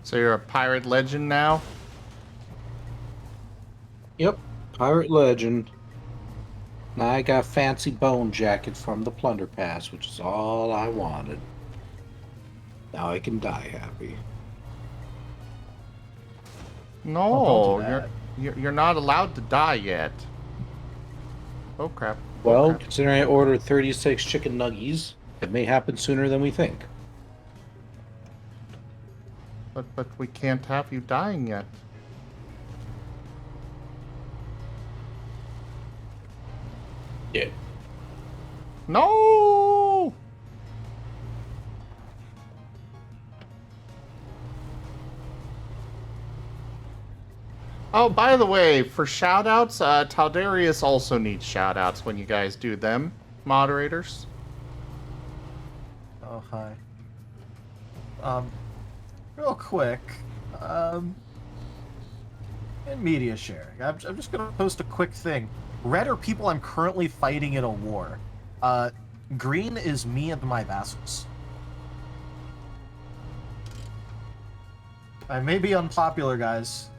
So you're a pirate legend now? Yep, Pirate Legend. Now I got a fancy bone jacket from the Plunder Pass, which is all I wanted. Now I can die happy. No, don't do you're not allowed to die yet. Oh crap. Well, crap. considering I ordered 36 chicken nuggies, it may happen sooner than we think. But we can't have you dying yet. Yeah. No! Oh, by the way, for shoutouts, Taldarius also needs shoutouts when you guys do them, moderators. Oh, hi. Real quick, in media sharing, I'm just gonna post a quick thing. Red are people I'm currently fighting in a war. Green is me and my vassals. I may be unpopular, guys.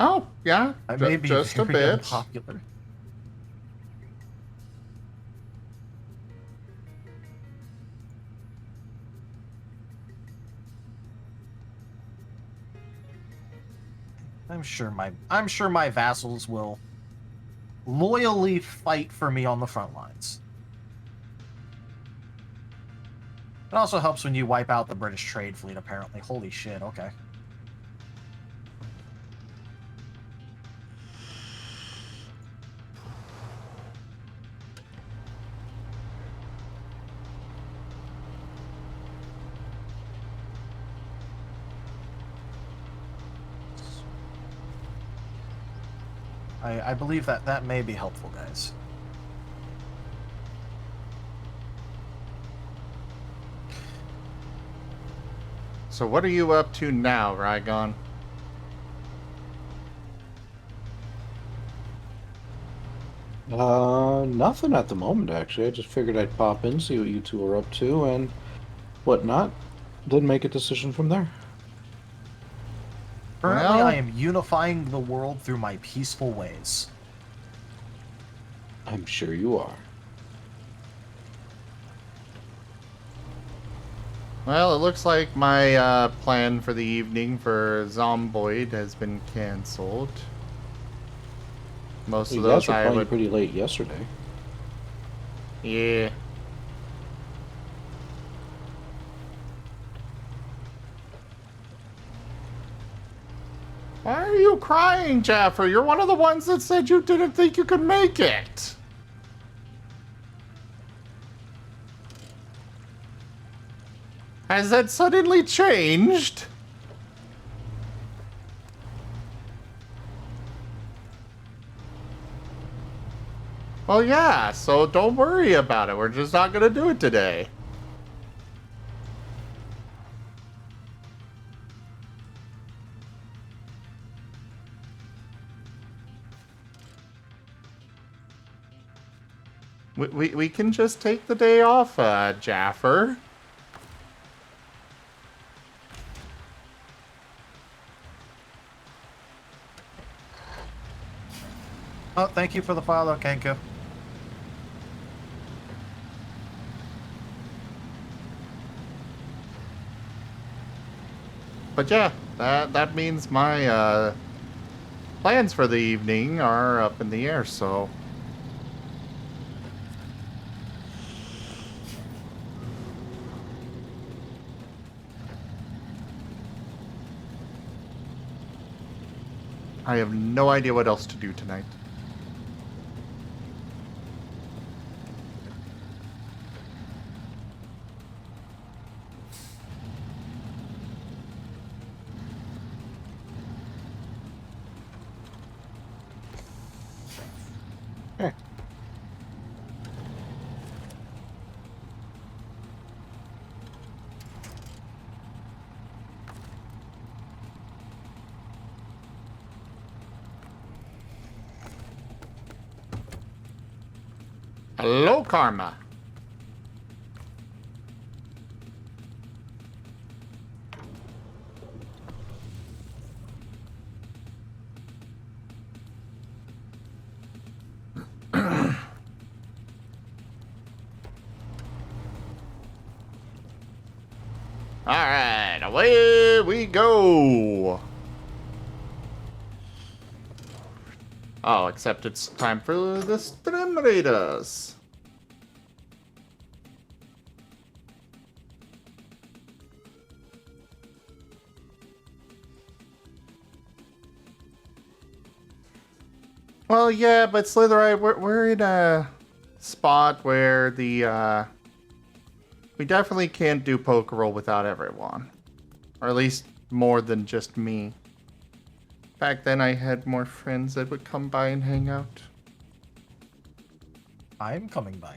Oh, yeah, I may be just a very bit. unpopular. I'm sure my vassals will loyally fight for me on the front lines. It also helps when you wipe out the British trade fleet, apparently. Holy shit, okay. I believe that may be helpful, guys. So what are you up to now, Rygon? Nothing at the moment, actually. I just figured I'd pop in, see what you two are up to, and whatnot. Then make a decision from there. Currently, Well- I am unifying the world through my peaceful ways. I'm sure you are. Well, it looks like my plan for the evening for Zomboid has been cancelled. Most You of guys those were I playing would... pretty late yesterday. Yeah. Why are you crying, Jaffer? You're one of the ones that said you didn't think you could make it. Has that suddenly changed? Well, yeah, so don't worry about it. We're just not gonna do it today. We can just take the day off, Jaffer. Oh, thank you for the follow, Kenko. But yeah, that means my plans for the evening are up in the air, so I have no idea what else to do tonight. Hello, Karma. Alright, away we go! Oh, except it's time for the stream raiders. Well, yeah, but Slitherite, we're in a spot where the, we definitely can't do poker roll without everyone. Or at least more than just me. Back then I had more friends that would come by and hang out. I'm coming by.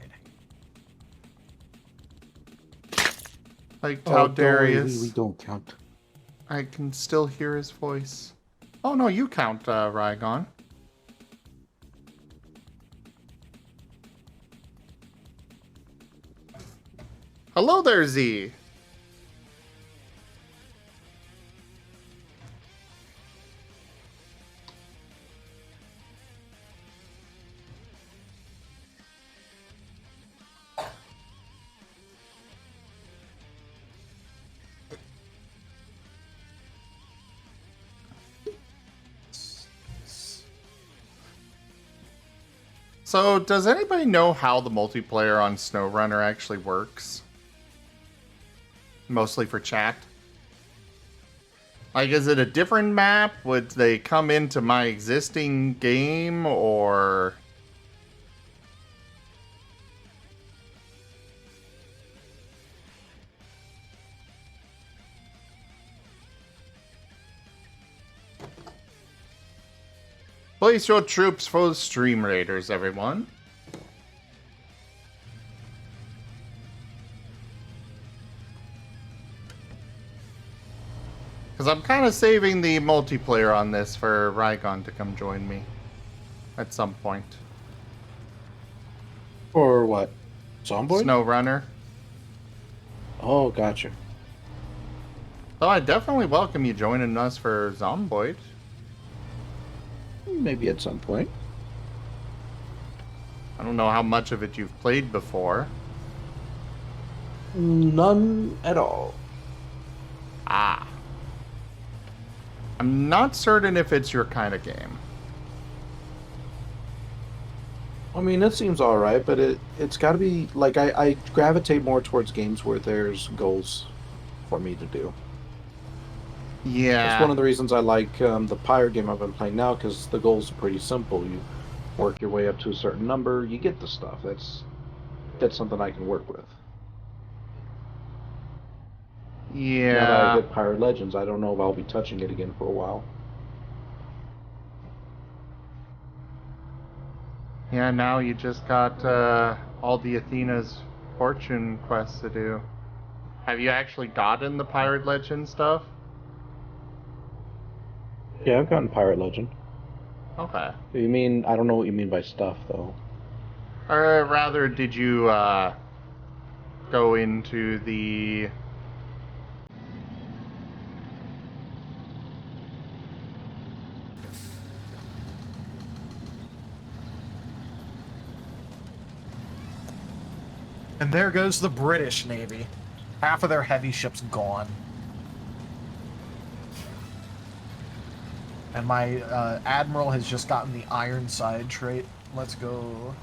Like how don't worry, Darius. we don't count. I can still hear his voice. Oh no, you count, Rygon. Hello there, Z. So, does anybody know how the multiplayer on SnowRunner actually works? Mostly for chat. Like, is it a different map? Would they come into my existing game, or... Place your troops for the stream raiders, everyone. Because I'm kind of saving the multiplayer on this for Rygon to come join me at some point. Or what? Zomboid? SnowRunner. Oh, gotcha. Oh, I definitely welcome you joining us for Zomboid. Maybe at some point. I don't know how much of it you've played before. None at all. Ah. I'm not certain if it's your kind of game. I mean, it seems alright, but it's got to be... Like, I gravitate more towards games where there's goals for me to do. Yeah. That's one of the reasons I like the Pyre game I've been playing now, because the goals are pretty simple. You work your way up to a certain number, you get the stuff. That's something I can work with. Yeah. Now that I hit Pyre Legends, I don't know if I'll be touching it again for a while. Yeah, now you just got all the Athena's fortune quests to do. Have you actually gotten the Pirate Legend stuff? Yeah, I've gotten Pirate Legend. Okay. You mean, I don't know what you mean by stuff, though. Or rather, did you go into the... And there goes the British Navy. Half of their heavy ships gone. And my admiral has just gotten the Ironside trait. Let's go.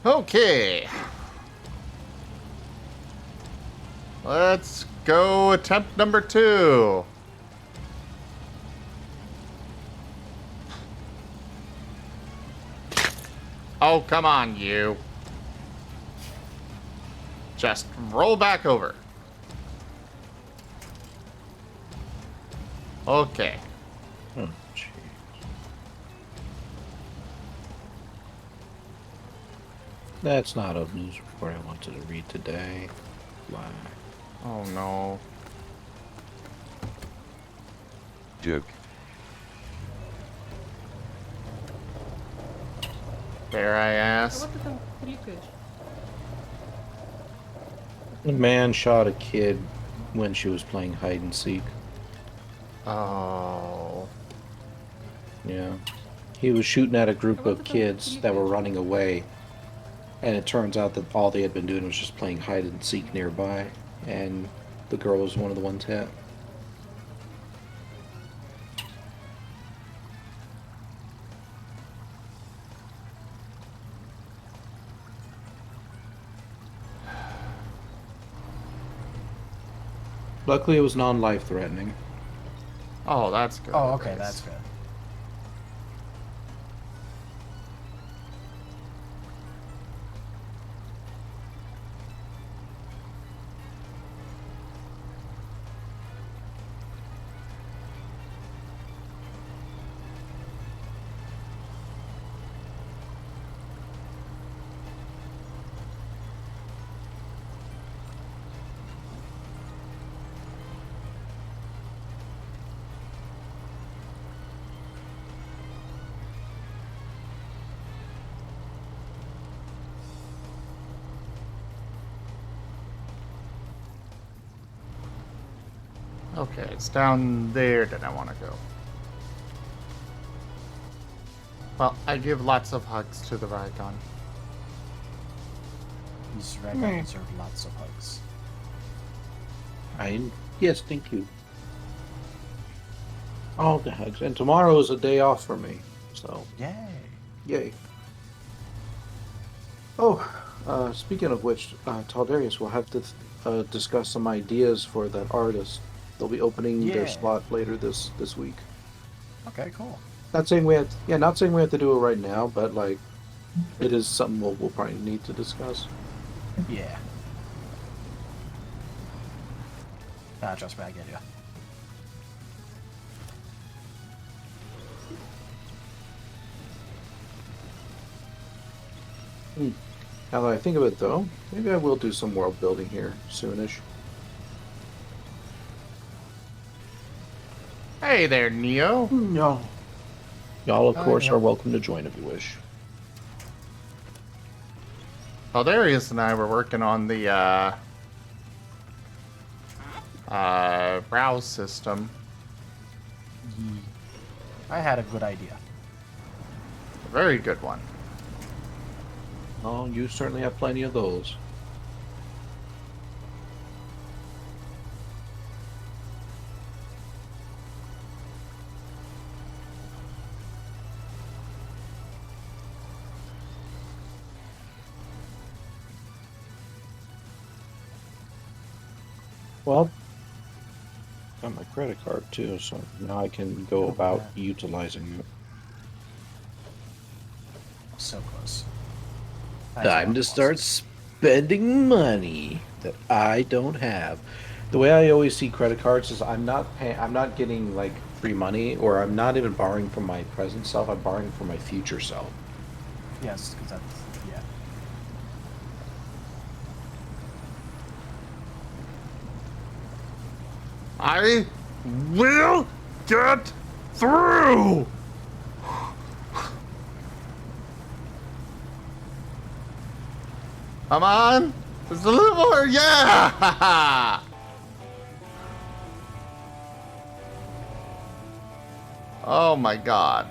Okay. Let's go attempt number 2. Oh, come on, you. Just roll back over. Okay. Oh, jeez. That's not a news report I wanted to read today. Why? Oh, no. Joke. Dare I ask? What the прыгаешь? A man shot a kid when she was playing hide and seek. Oh. Yeah. He was shooting at a group of kids that were running away. And it turns out that all they had been doing was just playing hide and seek nearby. And the girl was one of the ones hit. Luckily, it was non-life threatening. Oh, that's good. Oh, okay, that's good. Okay, it's down there that I want to go. Well, I give lots of hugs to the Rygon. These Ragons deserve lots of hugs. Yes, thank you. All the hugs. And tomorrow is a day off for me. So, Yay. yay. Oh, speaking of which, Taldarius will have to discuss some ideas for that artist. They'll be opening their Yeah. slot later this week. Okay, cool. Not saying we have to do it right now, but like, it is something we'll probably need to discuss. Yeah. Nah, trust me, I get you. Now that I think of it, though, maybe I will do some world building here soonish. Hey there, Neo. No. Y'all, of course, yeah. are welcome to join if you wish. Darius and I were working on the browse system. I had a good idea. A very good one. Oh, you certainly have plenty of those. Well, got my credit card too, so now I can go about that. utilizing it. So close. I Time to just lost start spending money that I don't have. The way I always see credit cards is I'm not getting like free money, or I'm not even borrowing from my present self. I'm borrowing from my future self. it. Yes, because that's yeah. I will get through! Come on! Just a little more! Yeah! Oh my god.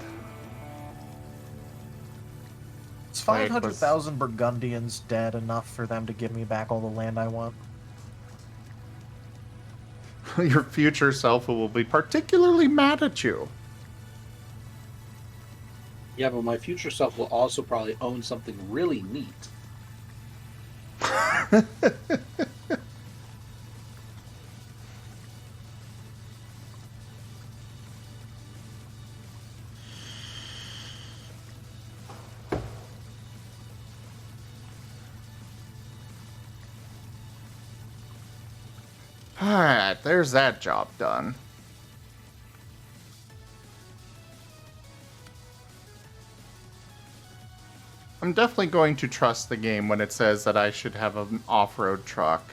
Is Wait, 500,000 Burgundians dead enough for them to give me back all the land I want? Your future self will be particularly mad at you. Yeah, but my future self will also probably own something really neat. Alright, there's that job done. I'm definitely going to trust the game when it says that I should have an off-road truck.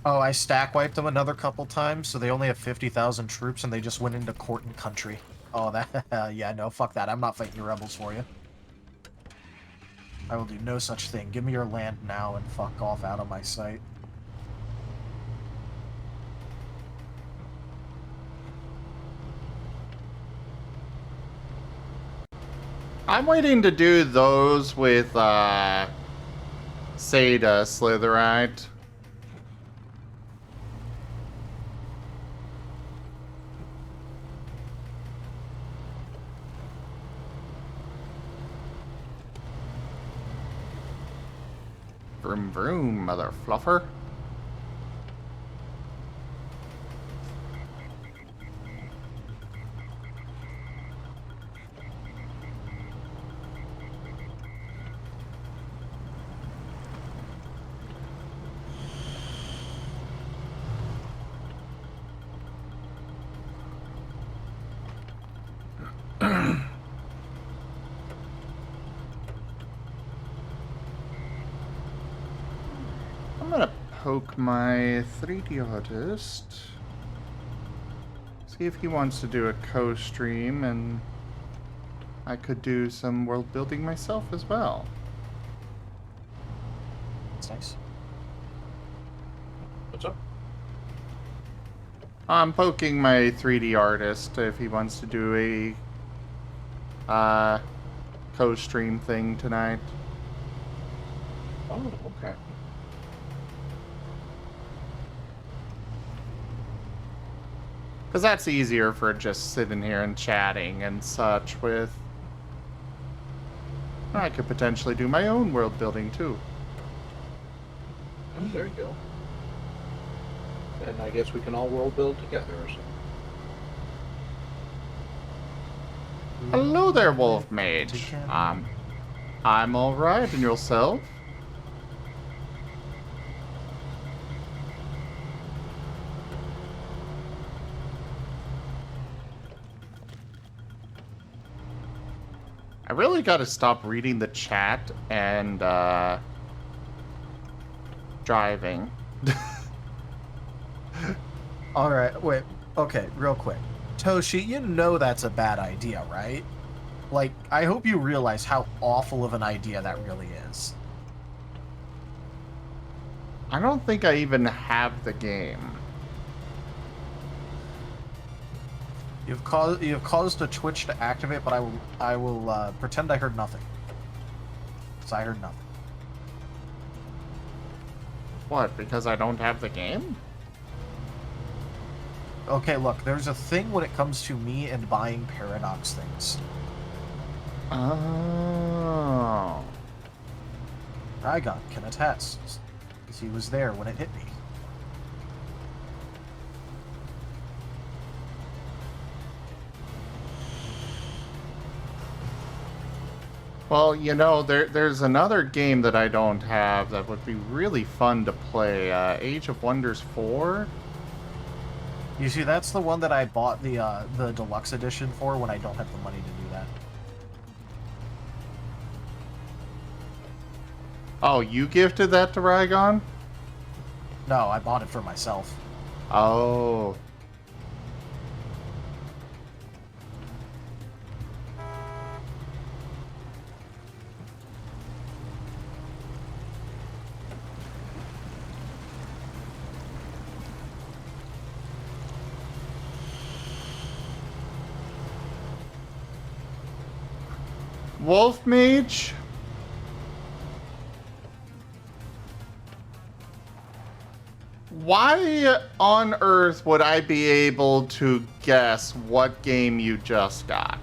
Oh, I stack wiped them another couple times, so they only have 50,000 troops, and they just went into court and country. Oh, that yeah, no, fuck that. I'm not fighting your rebels for you. I will do no such thing. Give me your land now and fuck off out of my sight. I'm waiting to do those with, Seda Slitherite. Vroom vroom, mother fluffer. I'm gonna poke my 3D artist. See if he wants to do a co-stream, and I could do some world building myself as well. That's nice. What's up? I'm poking my 3D artist if he wants to do a co-stream thing tonight. Oh, okay. Because that's easier for just sitting here and chatting and such with. I could potentially do my own world building too. Oh, there you go. And I guess we can all world build together or something. Hello there, Wolf Mage. I'm alright, and yourself? I really gotta stop reading the chat and, driving. Alright, wait. Okay, real quick. Toshi, you know that's a bad idea, right? Like, I hope you realize how awful of an idea that really is. I don't think I even have the game. You've caused a Twitch to activate, but I will pretend I heard nothing. Because I heard nothing. What, because I don't have the game? Okay, look, there's a thing when it comes to me and buying Paradox things. Oh. Rygon can attest, because he was there when it hit me. Well, you know, there's another game that I don't have that would be really fun to play. Age of Wonders 4? You see, that's the one that I bought the deluxe edition for when I don't have the money to do that. Oh, you gifted that to Rygon? No, I bought it for myself. Oh. Wolf Mage? Why on earth would I be able to guess what game you just got?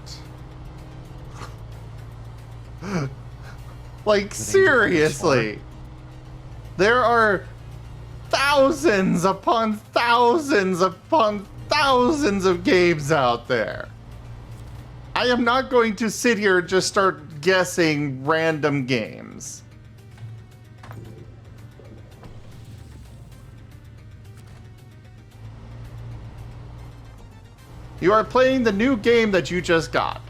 Like, seriously. There are thousands upon thousands upon thousands of games out there. I am not going to sit here and just start guessing random games. You are playing the new game that you just got.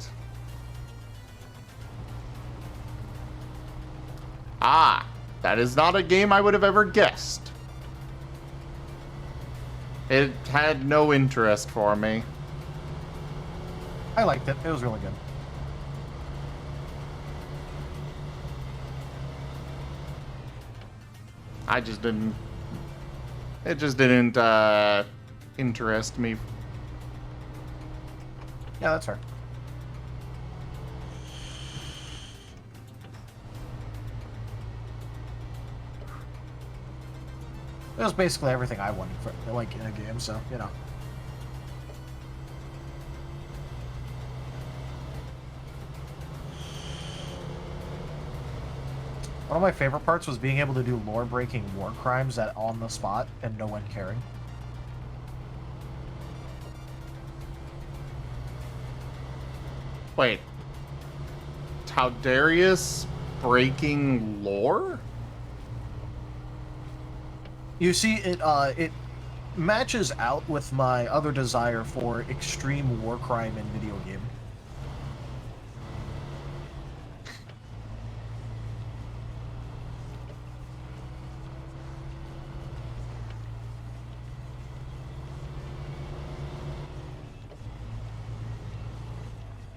Ah, that is not a game I would have ever guessed. It had no interest for me. I liked it. It was really good. I just didn't... It just didn't, interest me. Yeah, that's fair. It was basically everything I wanted for, like, in a game, so, you know. One of my favorite parts was being able to do lore-breaking war crimes on the spot and no one caring. Wait. Taudarius breaking lore? You see, it matches out with my other desire for extreme war crime in video game.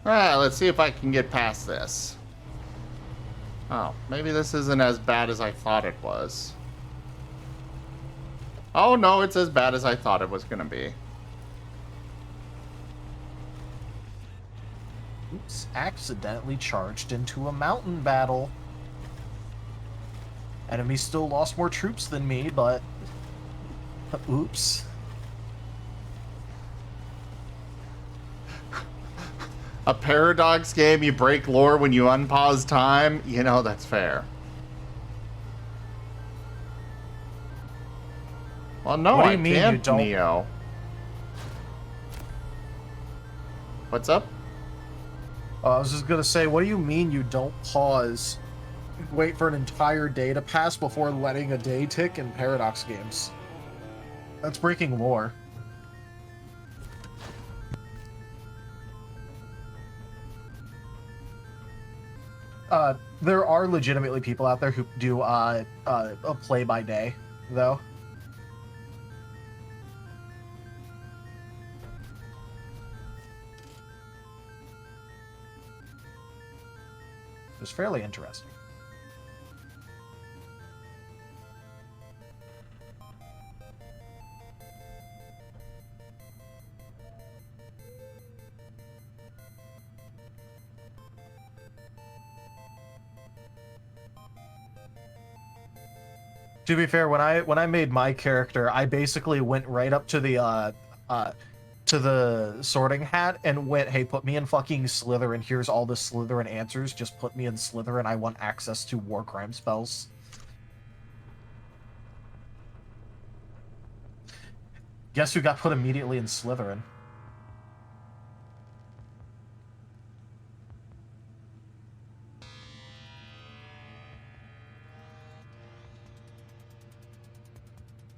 Alright, let's see if I can get past this. Oh, maybe this isn't as bad as I thought it was. Oh no, it's as bad as I thought it was gonna be. Oops, accidentally charged into a mountain battle. Enemy still lost more troops than me, but... Oops. A Paradox game, you break lore when you unpause time? You know, that's fair. Well, no, What do I you mean can't, you don't? Neo. What's up? I was just gonna say, what do you mean you don't pause? Wait for an entire day to pass before letting a day tick in Paradox games. That's breaking lore. There are legitimately people out there who do a play by day, though. It was fairly interesting. To be fair, when I made my character, I basically went right up to the sorting hat and went, "Hey, put me in fucking Slytherin. Here's all the Slytherin answers. Just put me in Slytherin. I want access to war crime spells." Guess who got put immediately in Slytherin?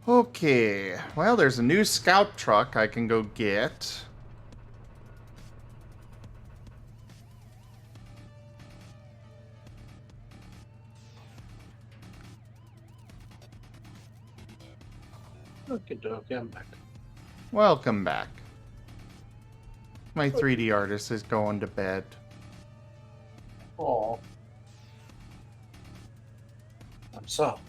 Okay, well, there's a new scout truck I can go get. Okay, I'm back. Welcome back. My 3D artist is going to bed. Oh. So.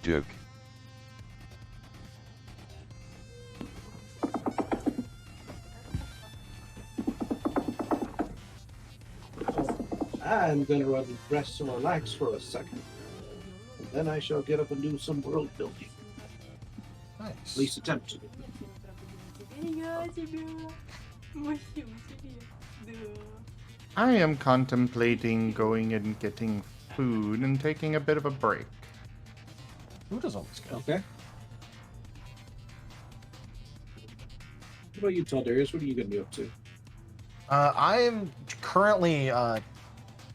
Joke. I'm gonna rest and relax for a second. And then I shall get up and do some world building. Nice. At least attempt to. I am contemplating going and getting food and taking a bit of a break. Food is always good. Okay. What about you, Taldarius? What are you gonna be up to? I am currently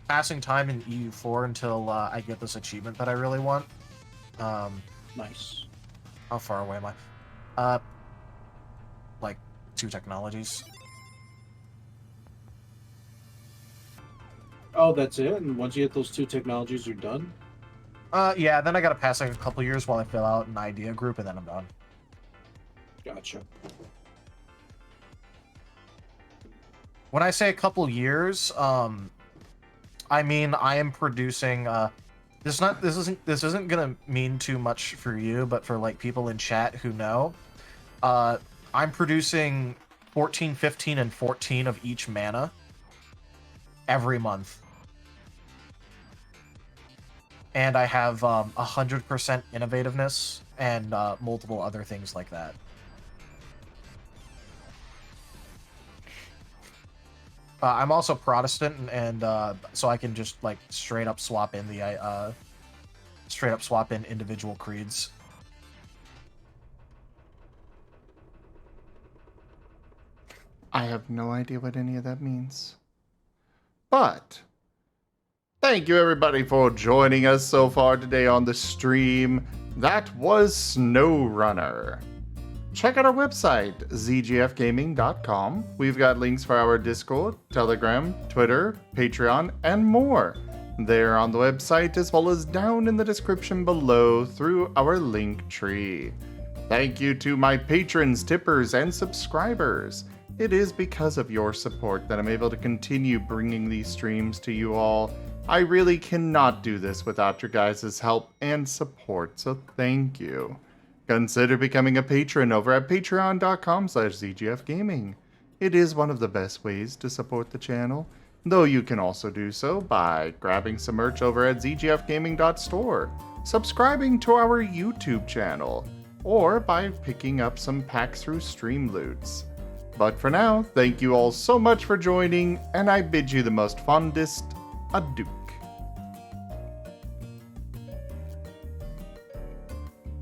passing time in EU4 until I get this achievement that I really want. Nice. How far away am I? Like 2 technologies. Oh, that's it? And once you get those 2 technologies, you're done? Yeah, then I gotta pass like a couple years while I fill out an idea group, and then I'm done. Gotcha. When I say a couple years, I mean I am producing. This isn't gonna mean too much for you, but for like people in chat who know, I'm producing 14, 15, and 14 of each mana every month. And I have 100% innovativeness and multiple other things like that. I'm also Protestant, and so I can just like straight up swap in individual creeds. I have no idea what any of that means. But thank you everybody for joining us so far today on the stream. That was SnowRunner. Check out our website, zgfgaming.com. We've got links for our Discord, Telegram, Twitter, Patreon, and more. There on the website, as well as down in the description below through our link tree. Thank you to my patrons, tippers, and subscribers. It is because of your support that I'm able to continue bringing these streams to you all. I really cannot do this without your guys' help and support, so thank you. Consider becoming a patron over at patreon.com/zgfgaming. It is one of the best ways to support the channel, though you can also do so by grabbing some merch over at zgfgaming.store, subscribing to our YouTube channel, or by picking up some packs through Stream Loots. But for now, thank you all so much for joining, and I bid you the most fondest adieu.